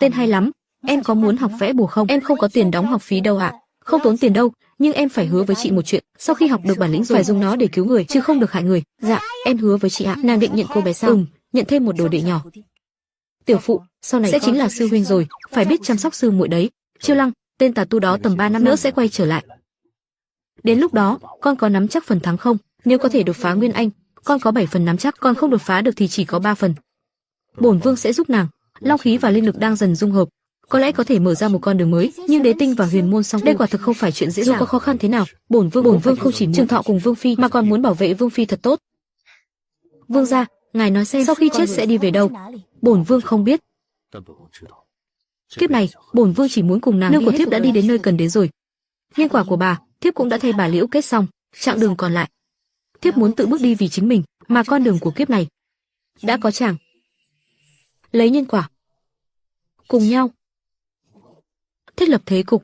Tên hay lắm. Em có muốn học vẽ bùa không? Em không có tiền đóng học phí đâu ạ. Không tốn tiền đâu, nhưng em phải hứa với chị một chuyện. Sau khi học được bản lĩnh rồi phải dùng nó để cứu người, chứ không được hại người. Dạ, em hứa với chị ạ. Nàng định nhận cô bé sao? Nhận thêm một đồ đệ nhỏ. Tiểu phụ, sau này sẽ chính là sư huynh rồi, phải biết chăm sóc sư muội đấy. Chiêu Lăng, tên tà tu đó tầm 3 năm nữa sẽ quay trở lại. Đến lúc đó, con có nắm chắc phần thắng không? Nếu có thể đột phá Nguyên Anh, con có 7 phần nắm chắc, còn không đột phá được thì chỉ có 3 phần. Bổn vương sẽ giúp nàng. Long khí và linh lực đang dần dung hợp, có lẽ có thể mở ra một con đường mới, nhưng đế tinh và huyền môn song đây quả thực không phải chuyện dễ dàng. Dù có khó khăn thế nào, bổn vương không chỉ trường thọ cùng vương phi mà còn muốn bảo vệ vương phi thật tốt. Vương gia, ngài nói xem sau khi chết sẽ đi về đâu? Bổn vương không biết. Kiếp này, bổn vương chỉ muốn cùng nàng. Nương của thiếp đã đi đến nơi cần đến rồi. Nhân quả của bà, thiếp cũng đã thay bà liễu kết xong. Chặng đường còn lại, thiếp muốn tự bước đi vì chính mình, mà con đường của kiếp này đã có chàng. Lấy nhân quả, cùng nhau thiết lập thế cục.